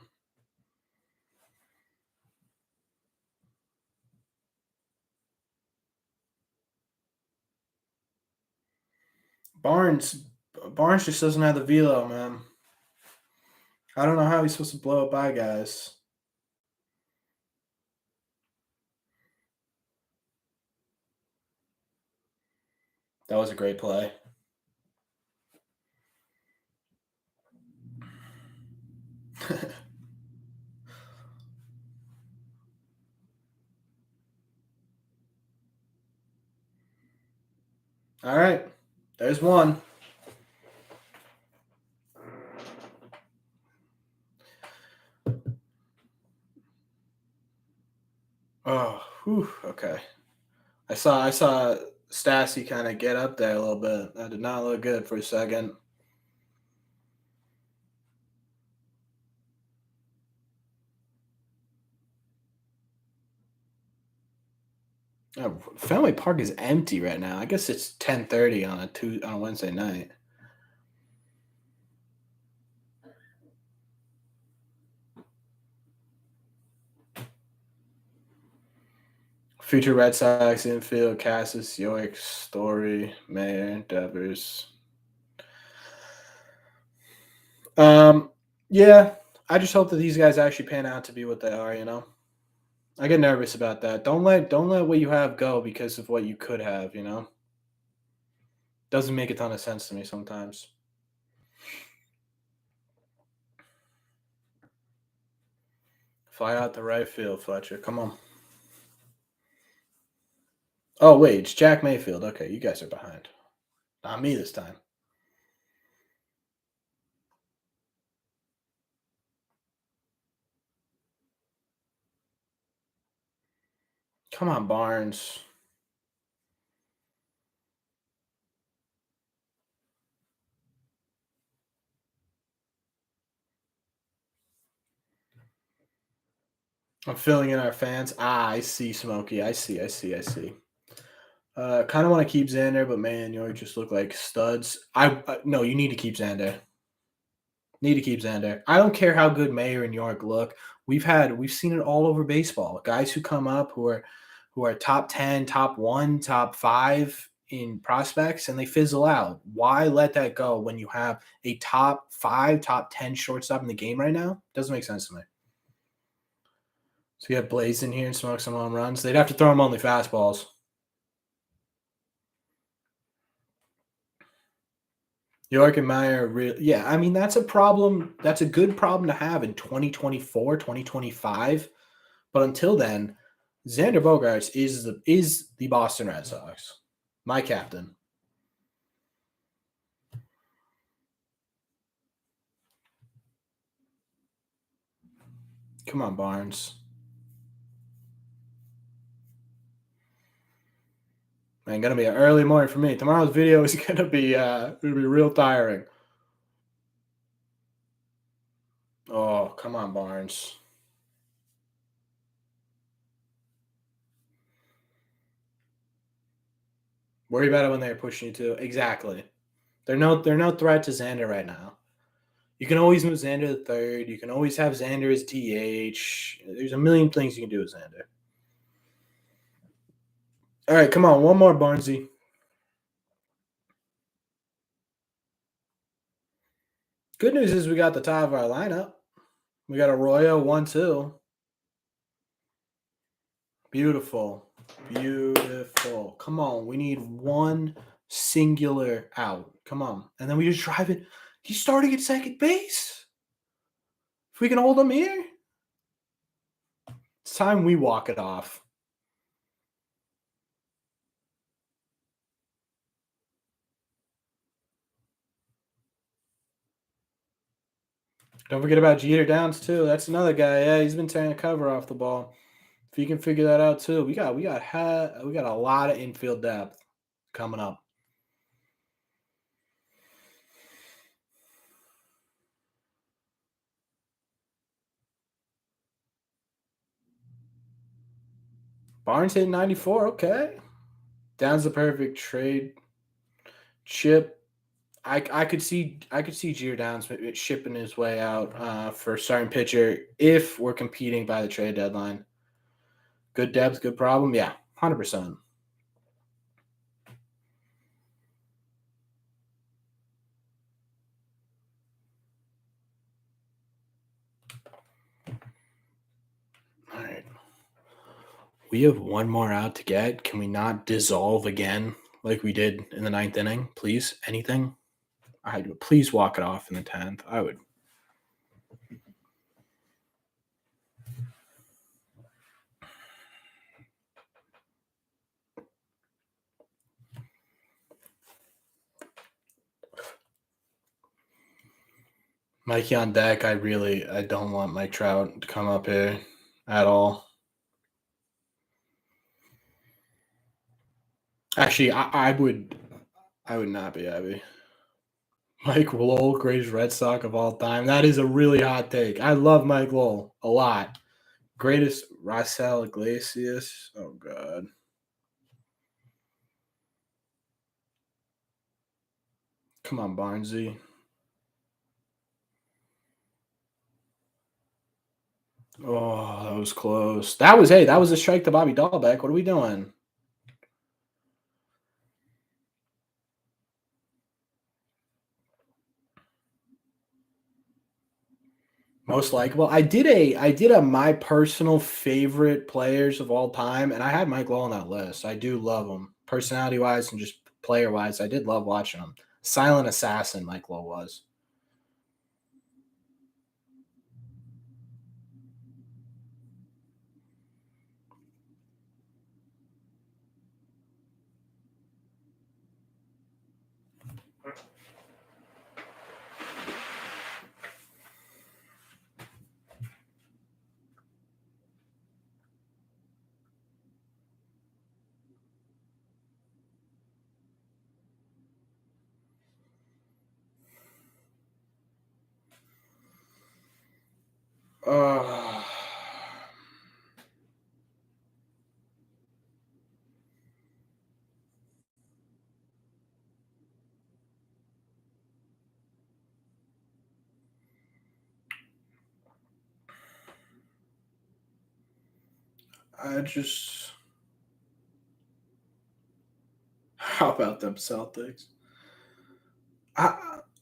Barnes just doesn't have the velo, man. I don't know how he's supposed to blow it by guys. That was a great play. All right. There's one. Oh, whew, okay. I saw Stassi kind of get up there a little bit. That did not look good for a second. Fenway Park is empty right now. I guess it's 10:30 on a Wednesday night. Future Red Sox infield: Cassis, York, Story, Mayer, Devers. Yeah, I just hope that these guys actually pan out to be what they are. I get nervous about that. Don't let what you have go because of what you could have. Doesn't make a ton of sense to me sometimes. Fly out the right field, Fletcher. Come on. Oh wait, it's Jack Mayfield. Okay, you guys are behind. Not me this time. Come on, Barnes. I'm filling in our fans. I see, Smokey. I see. Kind of want to keep Xander, but man, you just look like studs. No, you need to keep Xander. Need to keep Xander. I don't care how good Mayer and York look. We've seen it all over baseball. Guys who come up who are top 10, top 1, top 5 in prospects and they fizzle out. Why let that go when you have a top 5, top 10 shortstop in the game right now? Doesn't make sense to me. So you have Blaze in here and smoke some home runs. They'd have to throw him only fastballs. York and Meyer, yeah, I mean, that's a problem. That's a good problem to have in 2024, 2025. But until then, Xander Bogaerts is the Boston Red Sox, my captain. Come on, Barnes. Man, gonna be an early morning for me. Tomorrow's video is gonna be real tiring. Oh, come on, Barnes. Worry about it when they're pushing you to. Exactly. They're no threat to Xander right now. You can always move Xander to third. You can always have Xander as DH. There's a million things you can do with Xander. All right, come on, one more, Barnesy. Good news is we got the top of our lineup. We got Arroyo 1-2. Beautiful. Beautiful. Come on. We need one singular out. Come on. And then we just drive it. He's starting at second base. If we can hold him here, it's time we walk it off. Don't forget about Jeter Downs too. That's another guy. Yeah, he's been tearing the cover off the ball. If you can figure that out too, we got a lot of infield depth coming up. Barnes hit 94. Okay, Downs the perfect trade chip. I could see Jeter Downs shipping his way out for starting pitcher if we're competing by the trade deadline. Good depth, good problem. Yeah, 100%. All right. We have one more out to get. Can we not dissolve again like we did in the ninth inning? Please, anything? I would please walk it off in the 10th. I would. Mikey on deck. I don't want Mike Trout to come up here at all. Actually, I would not be happy. Mike Lowell, greatest Red Sox of all time. That is a really hot take. I love Mike Lowell a lot. Greatest Raisel Iglesias. Oh God. Come on, Barnesy. Oh, that was close. That was a strike to Bobby Dahlbeck. What are we doing? Most likable. I did a my personal favorite players of all time, and I had Mike Lowell on that list. I do love him, personality wise and just player wise. I did love watching him. Silent assassin, Mike Lowell was. Uh, I just. How about them Celtics?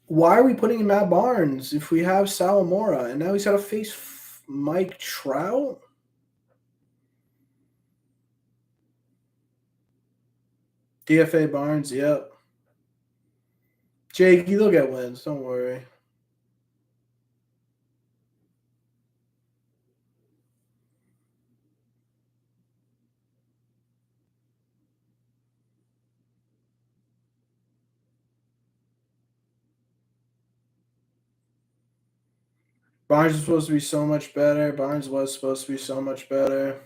Why are we putting in Matt Barnes if we have Salamora and now he's got to face Mike Trout? DFA Barnes, yep. Jake, they'll get wins. Don't worry. Barnes is supposed to be so much better. Barnes was supposed to be so much better.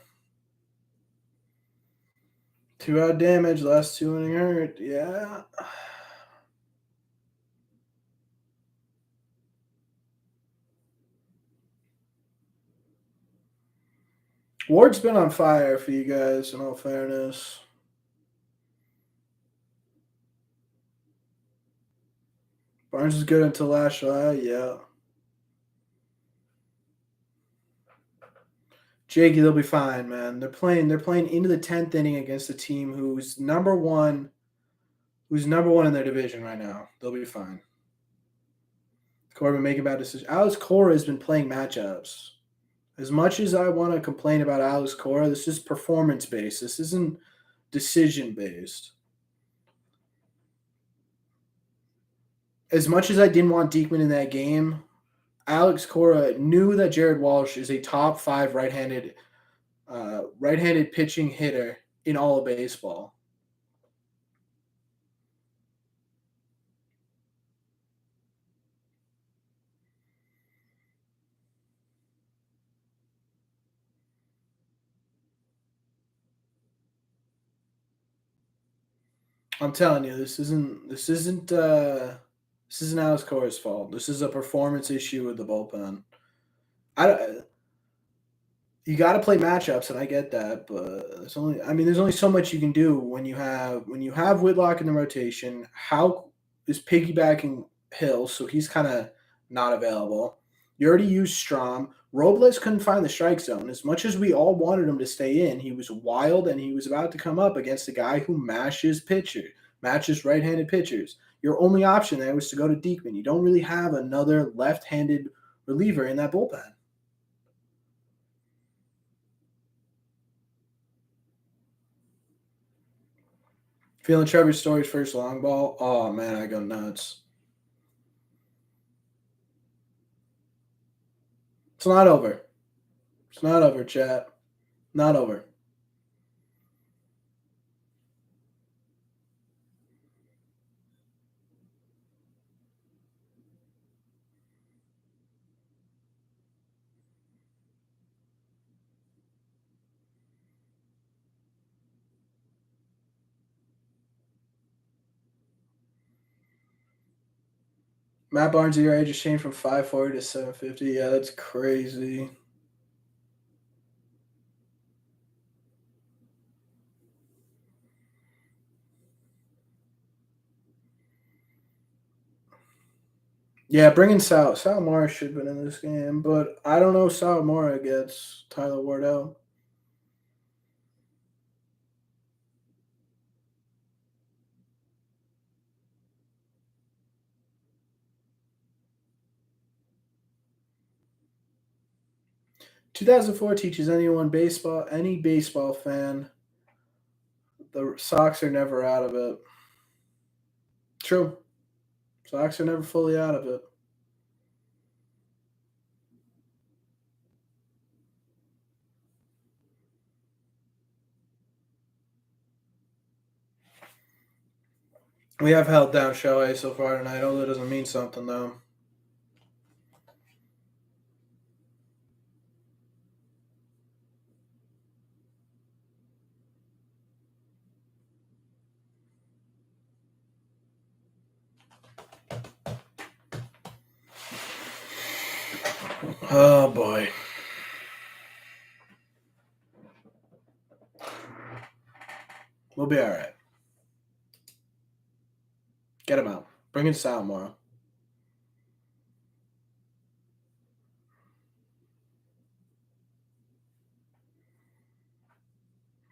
2-out damage, last 2 inning hurt. Yeah. Ward's been on fire for you guys, in all fairness. Barnes is good until last July, yeah. Jakey, they'll be fine, man. They're playing into the 10th inning against a team who's number one in their division right now. They'll be fine. Corbin making bad decisions. Alex Cora has been playing matchups. As much as I want to complain about Alex Cora, this is performance based. This isn't decision based. As much as I didn't want Diekman in that game, Alex Cora knew that Jared Walsh is a top 5 right-handed pitching hitter in all of baseball. I'm telling you, this isn't Alex Cora's fault. This is a performance issue with the bullpen. I You got to play matchups, and I get that, but there's only so much you can do when you have Whitlock in the rotation. How is piggybacking Hill, so he's kind of not available. You already used Strom. Robles couldn't find the strike zone. As much as we all wanted him to stay in, he was wild, and he was about to come up against a guy who matches right-handed pitchers. Your only option there was to go to Diekman. You don't really have another left-handed reliever in that bullpen. Feeling Trevor Story's first long ball. Oh man, I go nuts. It's not over. It's not over, chat. Not over. Matt Barnes' ERA just changed from 5.40 to 7.50. Yeah, that's crazy. Yeah, bringing Sal Morris should have been in this game, but I don't know if Sal Mora gets Tyler Wardell. "2004 teaches any baseball fan, the Sox are never out of it." True. Sox are never fully out of it. We have held down Shohei so far tonight. Oh, that doesn't mean something, though. Oh, boy. We'll be all right. Get him out. Bring in Sal Mora.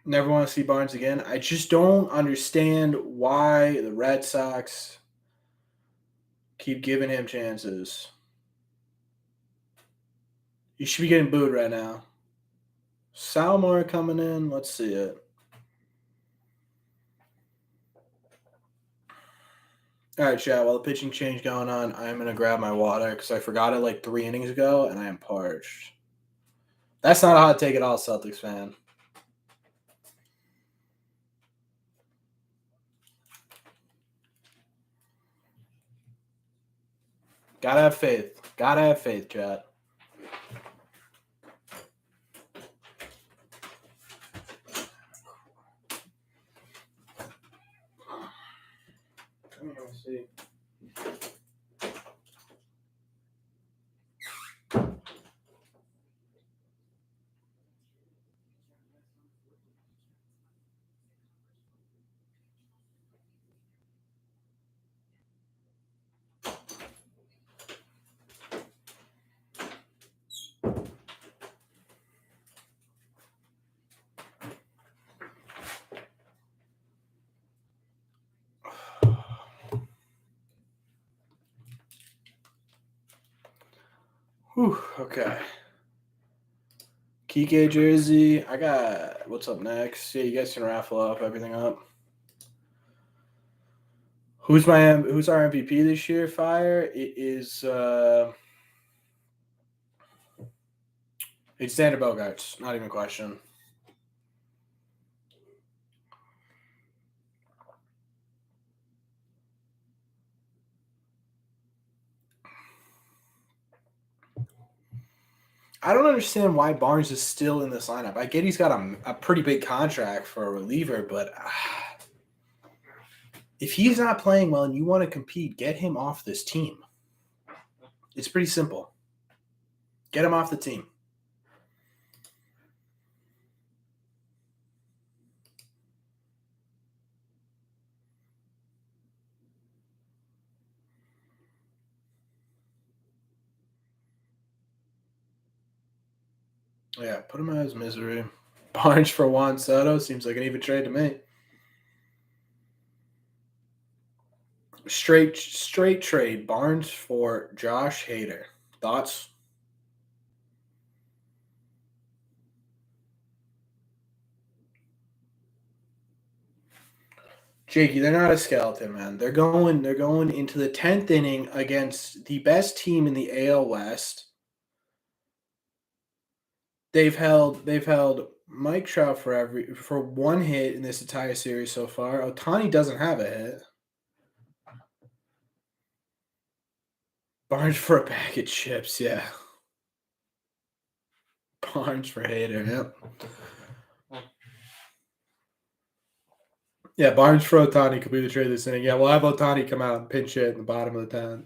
Never want to see Barnes again. I just don't understand why the Red Sox keep giving him chances. You should be getting booed right now. Salmore coming in. Let's see it. All right, chat. While the pitching change going on, I'm going to grab my water because I forgot it like 3 innings ago, and I am parched. That's not a hot take at all, Celtics fan. Gotta have faith. Gotta have faith, chat. Let me see. Whew, okay. Kike jersey. I got what's up next. Yeah, you guys can raffle up everything up. Who's our MVP this year? Fire. It is it's Xander Bogaerts. Not even a question. I don't understand why Barnes is still in this lineup. I get he's got a pretty big contract for a reliever, but if he's not playing well and you want to compete, get him off this team. It's pretty simple. Get him off the team. Yeah, put him out of his misery. Barnes for Juan Soto seems like an even trade to me. Straight trade. Barnes for Josh Hader. Thoughts? Jakey, they're not a skeleton, man. They're going into the 10th inning against the best team in the AL West. They've held Mike Trout for one hit in this entire series so far. Ohtani doesn't have a hit. Barnes for a bag of chips, yeah. Barnes for Hader, yep. Yeah, Barnes for Ohtani could be the trade this inning. Yeah, we'll have Ohtani come out and pinch hit in the bottom of the 10th.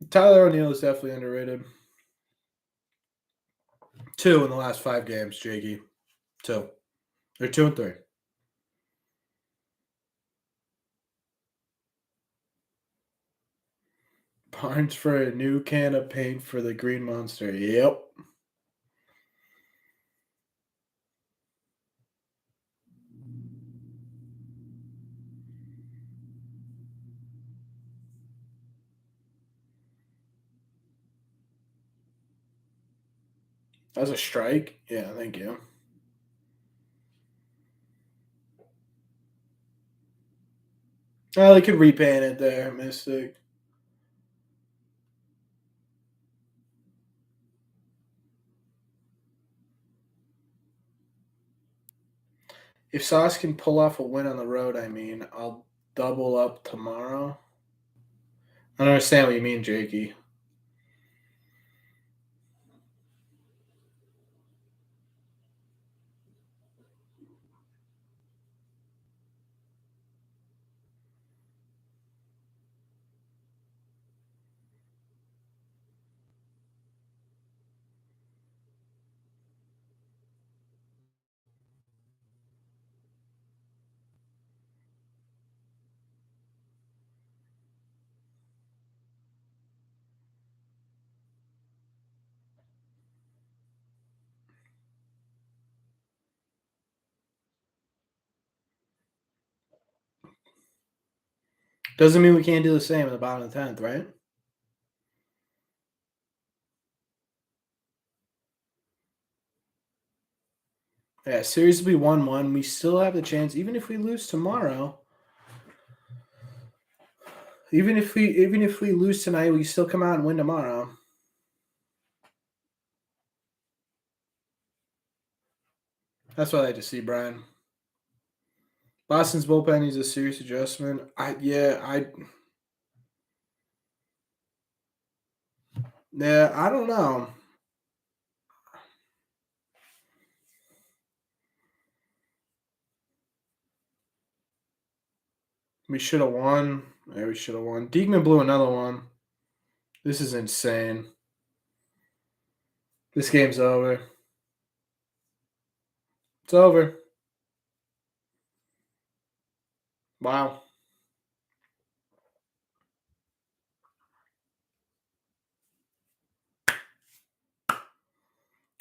Tyler O'Neill is definitely underrated. 2 in the last 5 games, Jakey. 2. They're 2 and 3. Barnes for a new can of paint for the Green Monster. Yep. That was a strike? Yeah, thank you. Oh, they could repaint it there, Mystic. If Sauce can pull off a win on the road, I'll double up tomorrow. I don't understand what you mean, Jakey. Doesn't mean we can't do the same in the bottom of the 10th, right? Yeah, series will be 1-1. We still have the chance, even if we lose tomorrow. Even if we lose tonight, we still come out and win tomorrow. That's what I like to see, Brian. Boston's bullpen needs a serious adjustment. I don't know. We should have won. Yeah, we should have won. Diekman blew another one. This is insane. This game's over. It's over. Wow.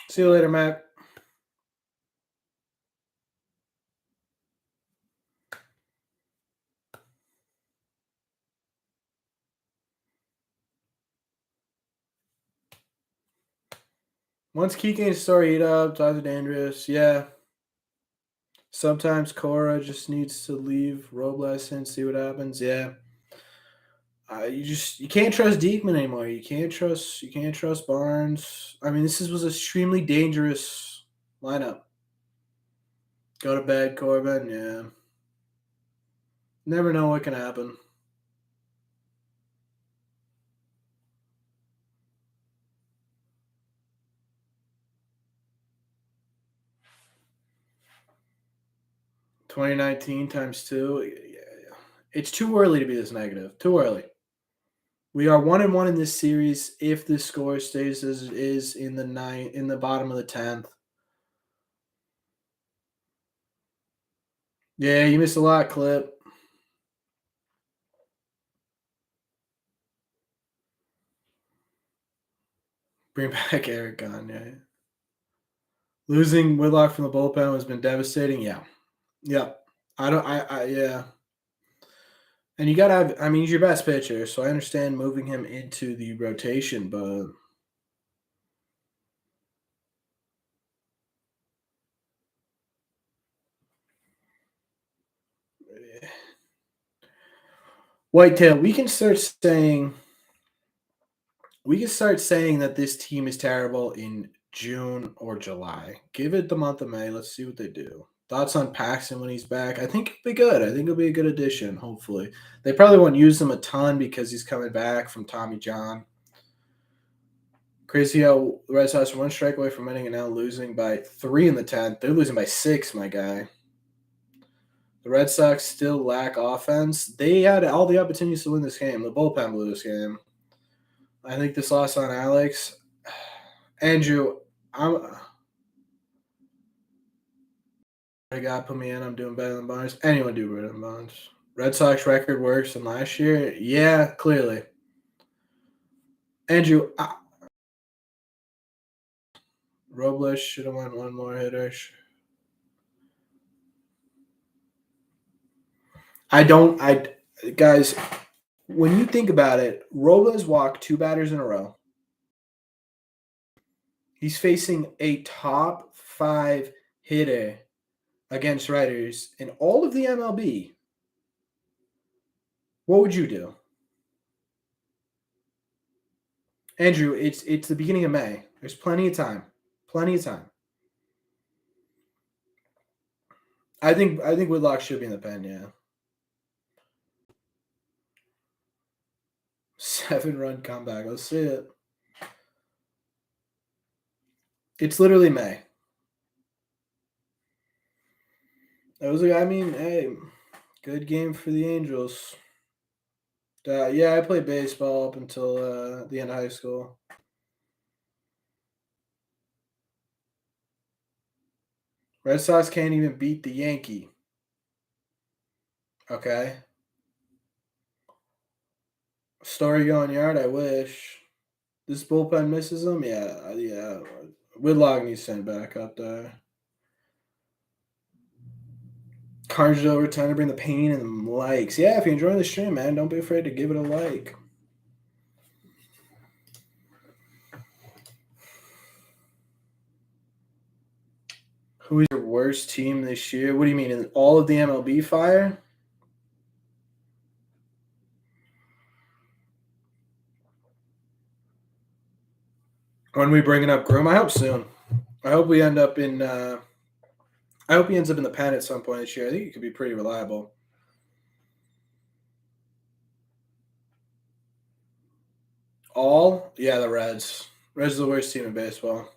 See you later, Matt. Once Kike start heat up, Tyler dangerous. Yeah. Sometimes Cora just needs to leave Robles and see what happens. Yeah. You can't trust Diekman anymore. You can't trust Barnes. I mean, was extremely dangerous lineup. Go to bed, Corbin. Yeah. Never know what can happen. $20.19 times two. Yeah. It's too early to be this negative. Too early. We are 1-1 in this series if the score stays as it is in the bottom of the 10th. Yeah, you missed a lot, Clip. Bring back Eric Gagne. Losing Whitlock from the bullpen has been devastating. Yeah. Yeah. Yeah. And you got to have, I mean, he's your best pitcher, so I understand moving him into the rotation, but Whitetail, we can start saying that this team is terrible in June or July. Give it the month of May. Let's see what they do. Thoughts on Paxton when he's back? I think he'll be good. I think he'll be a good addition, hopefully. They probably won't use him a ton because he's coming back from Tommy John. Crazy how the Red Sox are one strike away from winning and now losing by 3 in the 10th. They're losing by 6, my guy. The Red Sox still lack offense. They had all the opportunities to win this game. The bullpen blew this game. I think this loss on Alex. Andrew, I got put me in. I'm doing better than Barnes. Anyone do better than Barnes? Red Sox record worse than last year? Yeah, clearly. Andrew, Robles should have won one more hitter. Guys, when you think about it, Robles walked 2 batters in a row. He's facing a top 5 hitter against writers in all of the MLB. What would you do? Andrew, it's the beginning of May. There's plenty of time. Plenty of time. I think Whitlock should be in the pen, yeah. 7-run comeback. Let's see it. It's literally May. Hey, good game for the Angels. Yeah, I played baseball up until the end of high school. Red Sox can't even beat the Yankee. Okay. Story going yard, I wish. This bullpen misses him? Yeah. Whitlock needs sent back up there. Carnage over time to bring the pain and the likes. Yeah, if you're enjoying the stream, man, don't be afraid to give it a like. Who is your worst team this year? What do you mean? In all of the MLB fire? When we bringing up Groom? I hope soon. I hope we end up in. I hope he ends up in the pen at some point this year. I think he could be pretty reliable. Yeah, the Reds. Reds are the worst team in baseball.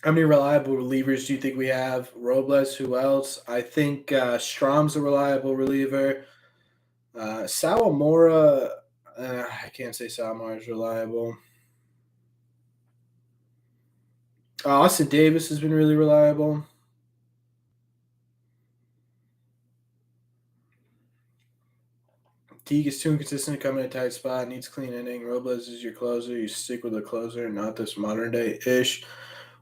How many reliable relievers do you think we have? Robles, who else? I think Strom's a reliable reliever. Sawamura, I can't say Sawamura is reliable. Austin Davis has been really reliable. Teague is too inconsistent to come in a tight spot. Needs clean inning. Robles is your closer. You stick with the closer, not this modern day ish.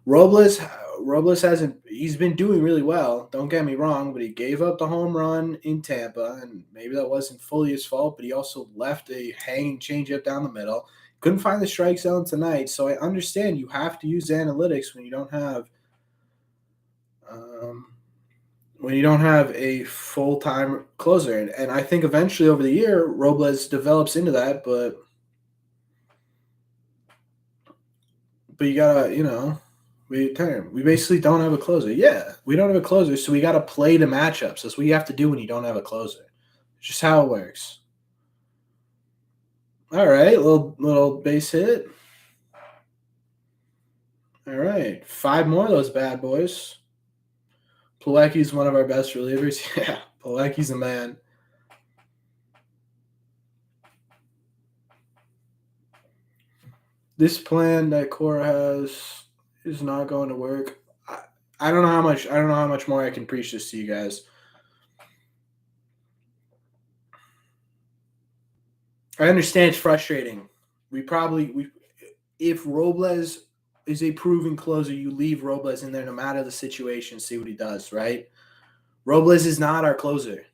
Robles Robles hasn't. He's been doing really well. Don't get me wrong, but he gave up the home run in Tampa, and maybe that wasn't fully his fault. But he also left a hanging changeup down the middle. Couldn't find the strike zone tonight, so I understand you have to use analytics when you don't have um, a full time closer. And I think eventually over the year, Robles develops into that, but you gotta, we basically don't have a closer. Yeah, we don't have a closer, so we gotta play the matchups. That's what you have to do when you don't have a closer. It's just how it works. All right, little base hit. All right, 5 more of those bad boys. Pilecki's one of our best relievers. Yeah, Pilecki's a man. This plan that Cora has is not going to work. I don't know how much. I don't know how much more I can preach this to you guys. I understand it's frustrating. If Robles is a proven closer, you leave Robles in there no matter the situation. See what he does. Right? Robles is not our closer.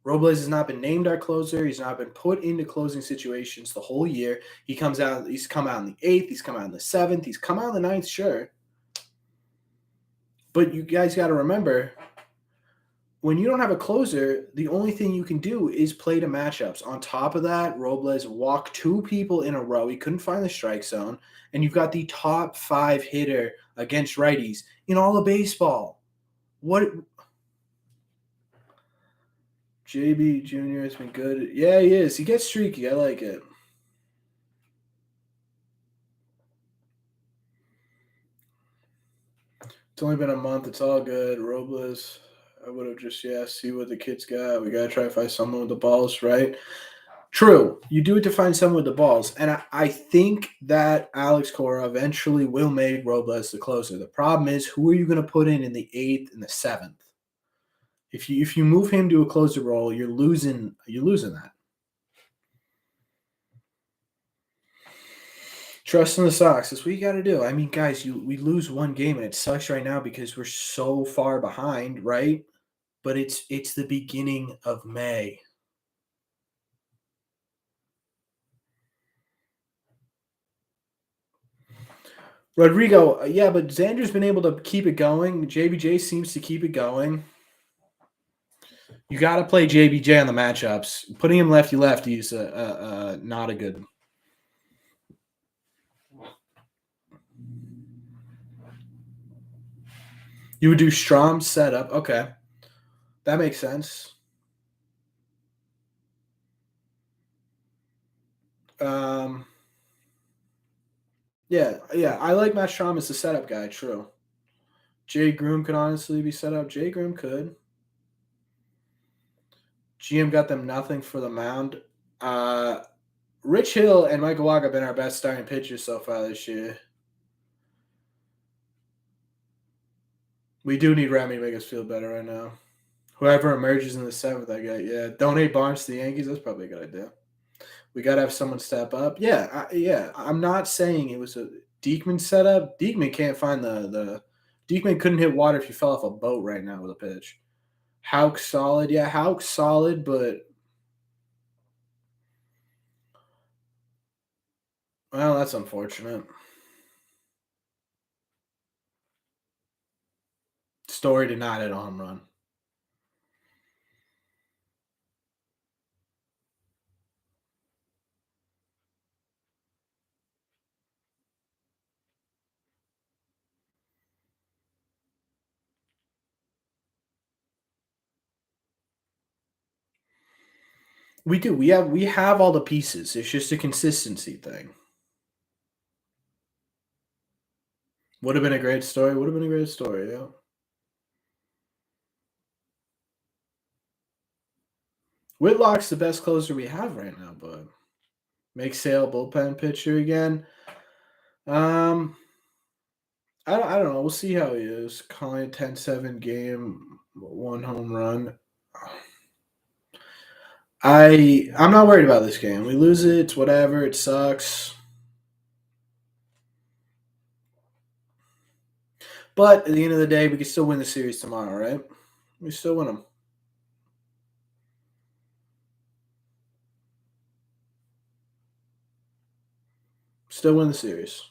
Robles has not been named our closer. He's not been put into closing situations the whole year. He comes out. He's come out in the 8th. He's come out in the 7th. He's come out in the 9th. Sure, but you guys got to remember, when you don't have a closer, the only thing you can do is play to matchups. On top of that, Robles walked 2 people in a row. He couldn't find the strike zone, and you've got the top 5 hitter against righties in all of baseball. What? JB Jr. has been good. Yeah, he is. He gets streaky. I like it. It's only been a month. It's all good. Robles, I would have just, see what the kids got. We got to try to find someone with the balls, right? True. You do it to find someone with the balls. And I think that Alex Cora eventually will make Robles the closer. The problem is, who are you going to put in the 8th and the 7th? If you move him to a closer role, you're losing that. Trust in the Sox. That's what you got to do. I mean, guys, we lose one game and it sucks right now because we're so far behind, right? But it's the beginning of May. Rodrigo, yeah, but Xander's been able to keep it going. JBJ seems to keep it going. You got to play JBJ on the matchups. Putting him lefty is not a good. You would do Strom setup. Okay, that makes sense. Yeah, I like Matt Strom as the setup guy. True. Jay Groom could honestly be set up. Jay Groom could. GM got them nothing for the mound. Rich Hill and Michael Wacha have been our best starting pitchers so far this year. We do need Remy to make us feel better right now. Whoever emerges in the 7th, I got. Yeah, donate Barnes to the Yankees. That's probably a good idea. We got to have someone step up. Yeah, I'm not saying it was a Diekman setup. Diekman can't find the Diekman couldn't hit water if you fell off a boat right now with a pitch. Houck solid. Yeah, Houck solid, but well, that's unfortunate. Story did not hit a home run. We do. We have all the pieces. It's just a consistency thing. Would have been a great story. Would have been a great story. Yeah. Whitlock's the best closer we have right now, but make Sale bullpen pitcher again. I don't know. We'll see how he is. Calling it 10-7 game, 1 home run. I'm not worried about this game. We lose it, it's whatever. It sucks. But at the end of the day, we can still win the series tomorrow, right? We still win them. Still win the series.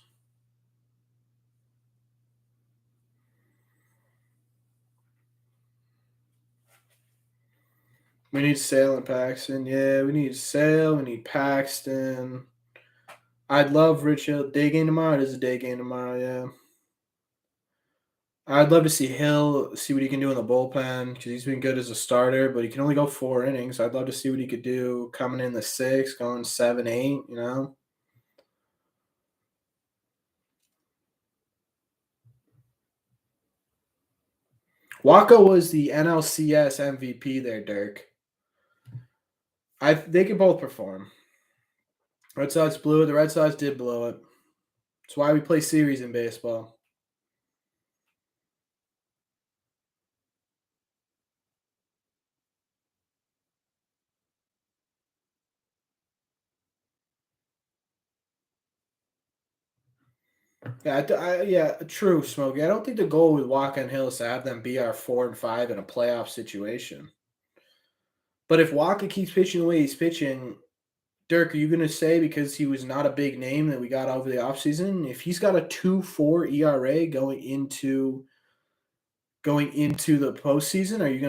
We need Sale and Paxton. Yeah, we need Sale. We need Paxton. I'd love Rich Hill. Day game tomorrow. It is a day game tomorrow, yeah. I'd love to see Hill, see what he can do in the bullpen because he's been good as a starter, but he can only go 4 innings. I'd love to see what he could do coming in the sixth, going 7, 8, you know? Waka was the NLCS MVP there, Dirk. They could both perform. Red Sox blew it. The Red Sox did blow it. That's why we play series in baseball. Yeah, true, Smokey. I don't think the goal with Waka and Hill is to have them be our 4 and 5 in a playoff situation. But if Waka keeps pitching the way he's pitching, Dirk, are you going to say because he was not a big name that we got over the offseason, if he's got a 2.4 ERA going into the postseason, are you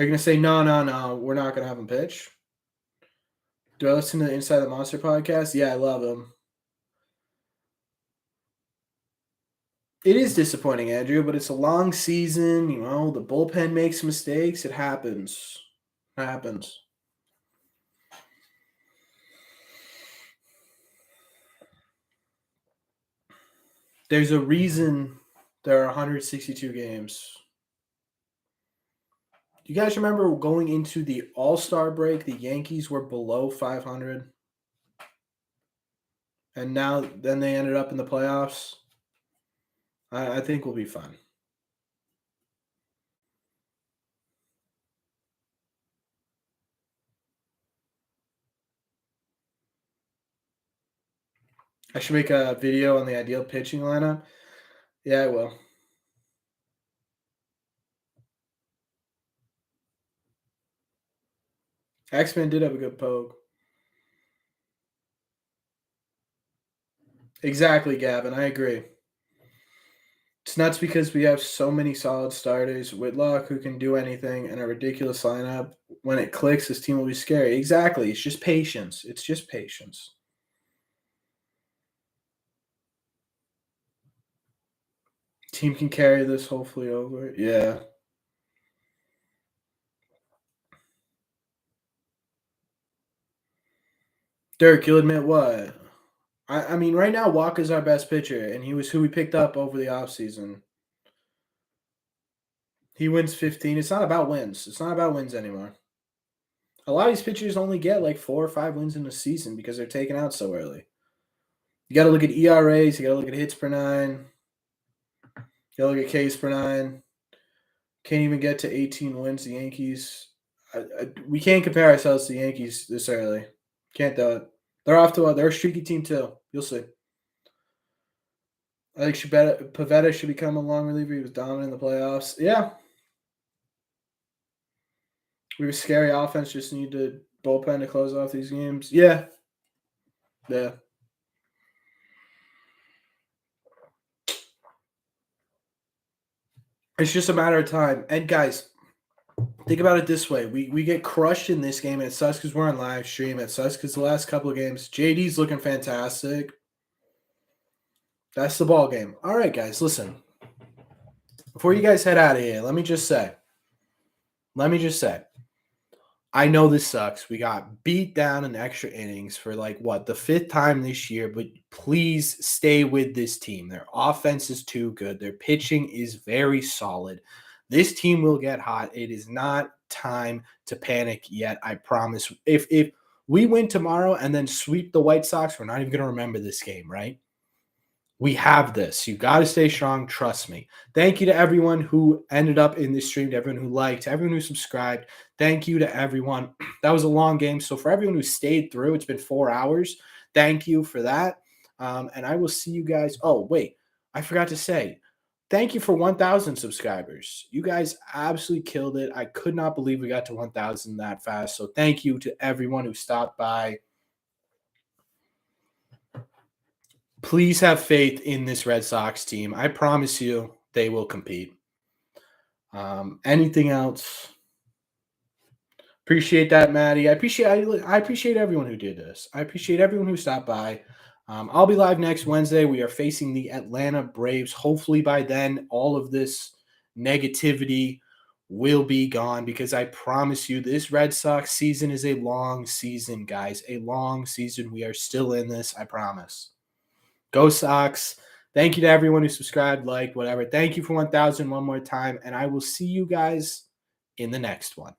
gonna say no, we're not gonna have him pitch? Do I listen to the Inside the Monster podcast? Yeah, I love him. It is disappointing, Andrew, but it's a long season. You know, the bullpen makes mistakes. It happens. It happens. There's a reason there are 162 games. Do you guys remember going into the All-Star break, the Yankees were below 500? And then they ended up in the playoffs. I think we'll be fine. I should make a video on the ideal pitching lineup. Yeah, I will. X-Men did have a good poke. Exactly, Gavin. I agree. It's nuts because we have so many solid starters. Whitlock, who can do anything, and a ridiculous lineup. When it clicks, this team will be scary. Exactly. It's just patience. It's just patience. Team can carry this hopefully over. Yeah. Dirk, you'll admit what? I mean, right now, Walker's our best pitcher, and he was who we picked up over the offseason. He wins 15. It's not about wins. It's not about wins anymore. A lot of these pitchers only get like 4 or 5 wins in a season because they're taken out so early. You got to look at ERAs. You got to look at hits per nine. You got to look at Ks per nine. Can't even get to 18 wins. The Yankees. We can't compare ourselves to the Yankees this early. Can't do it. They're off to they're a streaky team too. You'll see. I think Pavetta should become a long reliever. He was dominant in the playoffs. Yeah. We were scary offense. Just need to bullpen to close off these games. Yeah. Yeah. It's just a matter of time. And guys, think about it this way. We get crushed in this game. It sucks because we're on live stream. It sucks because the last couple of games, JD's looking fantastic. That's the ball game. All right, guys, listen. Before you guys head out of here, let me just say, I know this sucks. We got beat down in extra innings for the fifth time this year, but please stay with this team. Their offense is too good. Their pitching is very solid. This team will get hot. It is not time to panic yet, I promise. If we win tomorrow and then sweep the White Sox, we're not even going to remember this game, right? We have this. You got to stay strong. Trust me. Thank you to everyone who ended up in this stream, to everyone who liked, to everyone who subscribed. Thank you to everyone. That was a long game. So for everyone who stayed through, it's been 4 hours. Thank you for that. And I will see you guys. Oh, wait. I forgot to say, thank you for 1,000 subscribers. You guys absolutely killed it. I could not believe we got to 1,000 that fast. So thank you to everyone who stopped by. Please have faith in this Red Sox team. I promise you they will compete. Anything else? Appreciate that, Maddie. I appreciate everyone who did this. I appreciate everyone who stopped by. I'll be live next Wednesday. We are facing the Atlanta Braves. Hopefully by then, all of this negativity will be gone because I promise you this Red Sox season is a long season, guys. A long season. We are still in this, I promise. Go Sox. Thank you to everyone who subscribed, liked, whatever. Thank you for 1,000 one more time. And I will see you guys in the next one.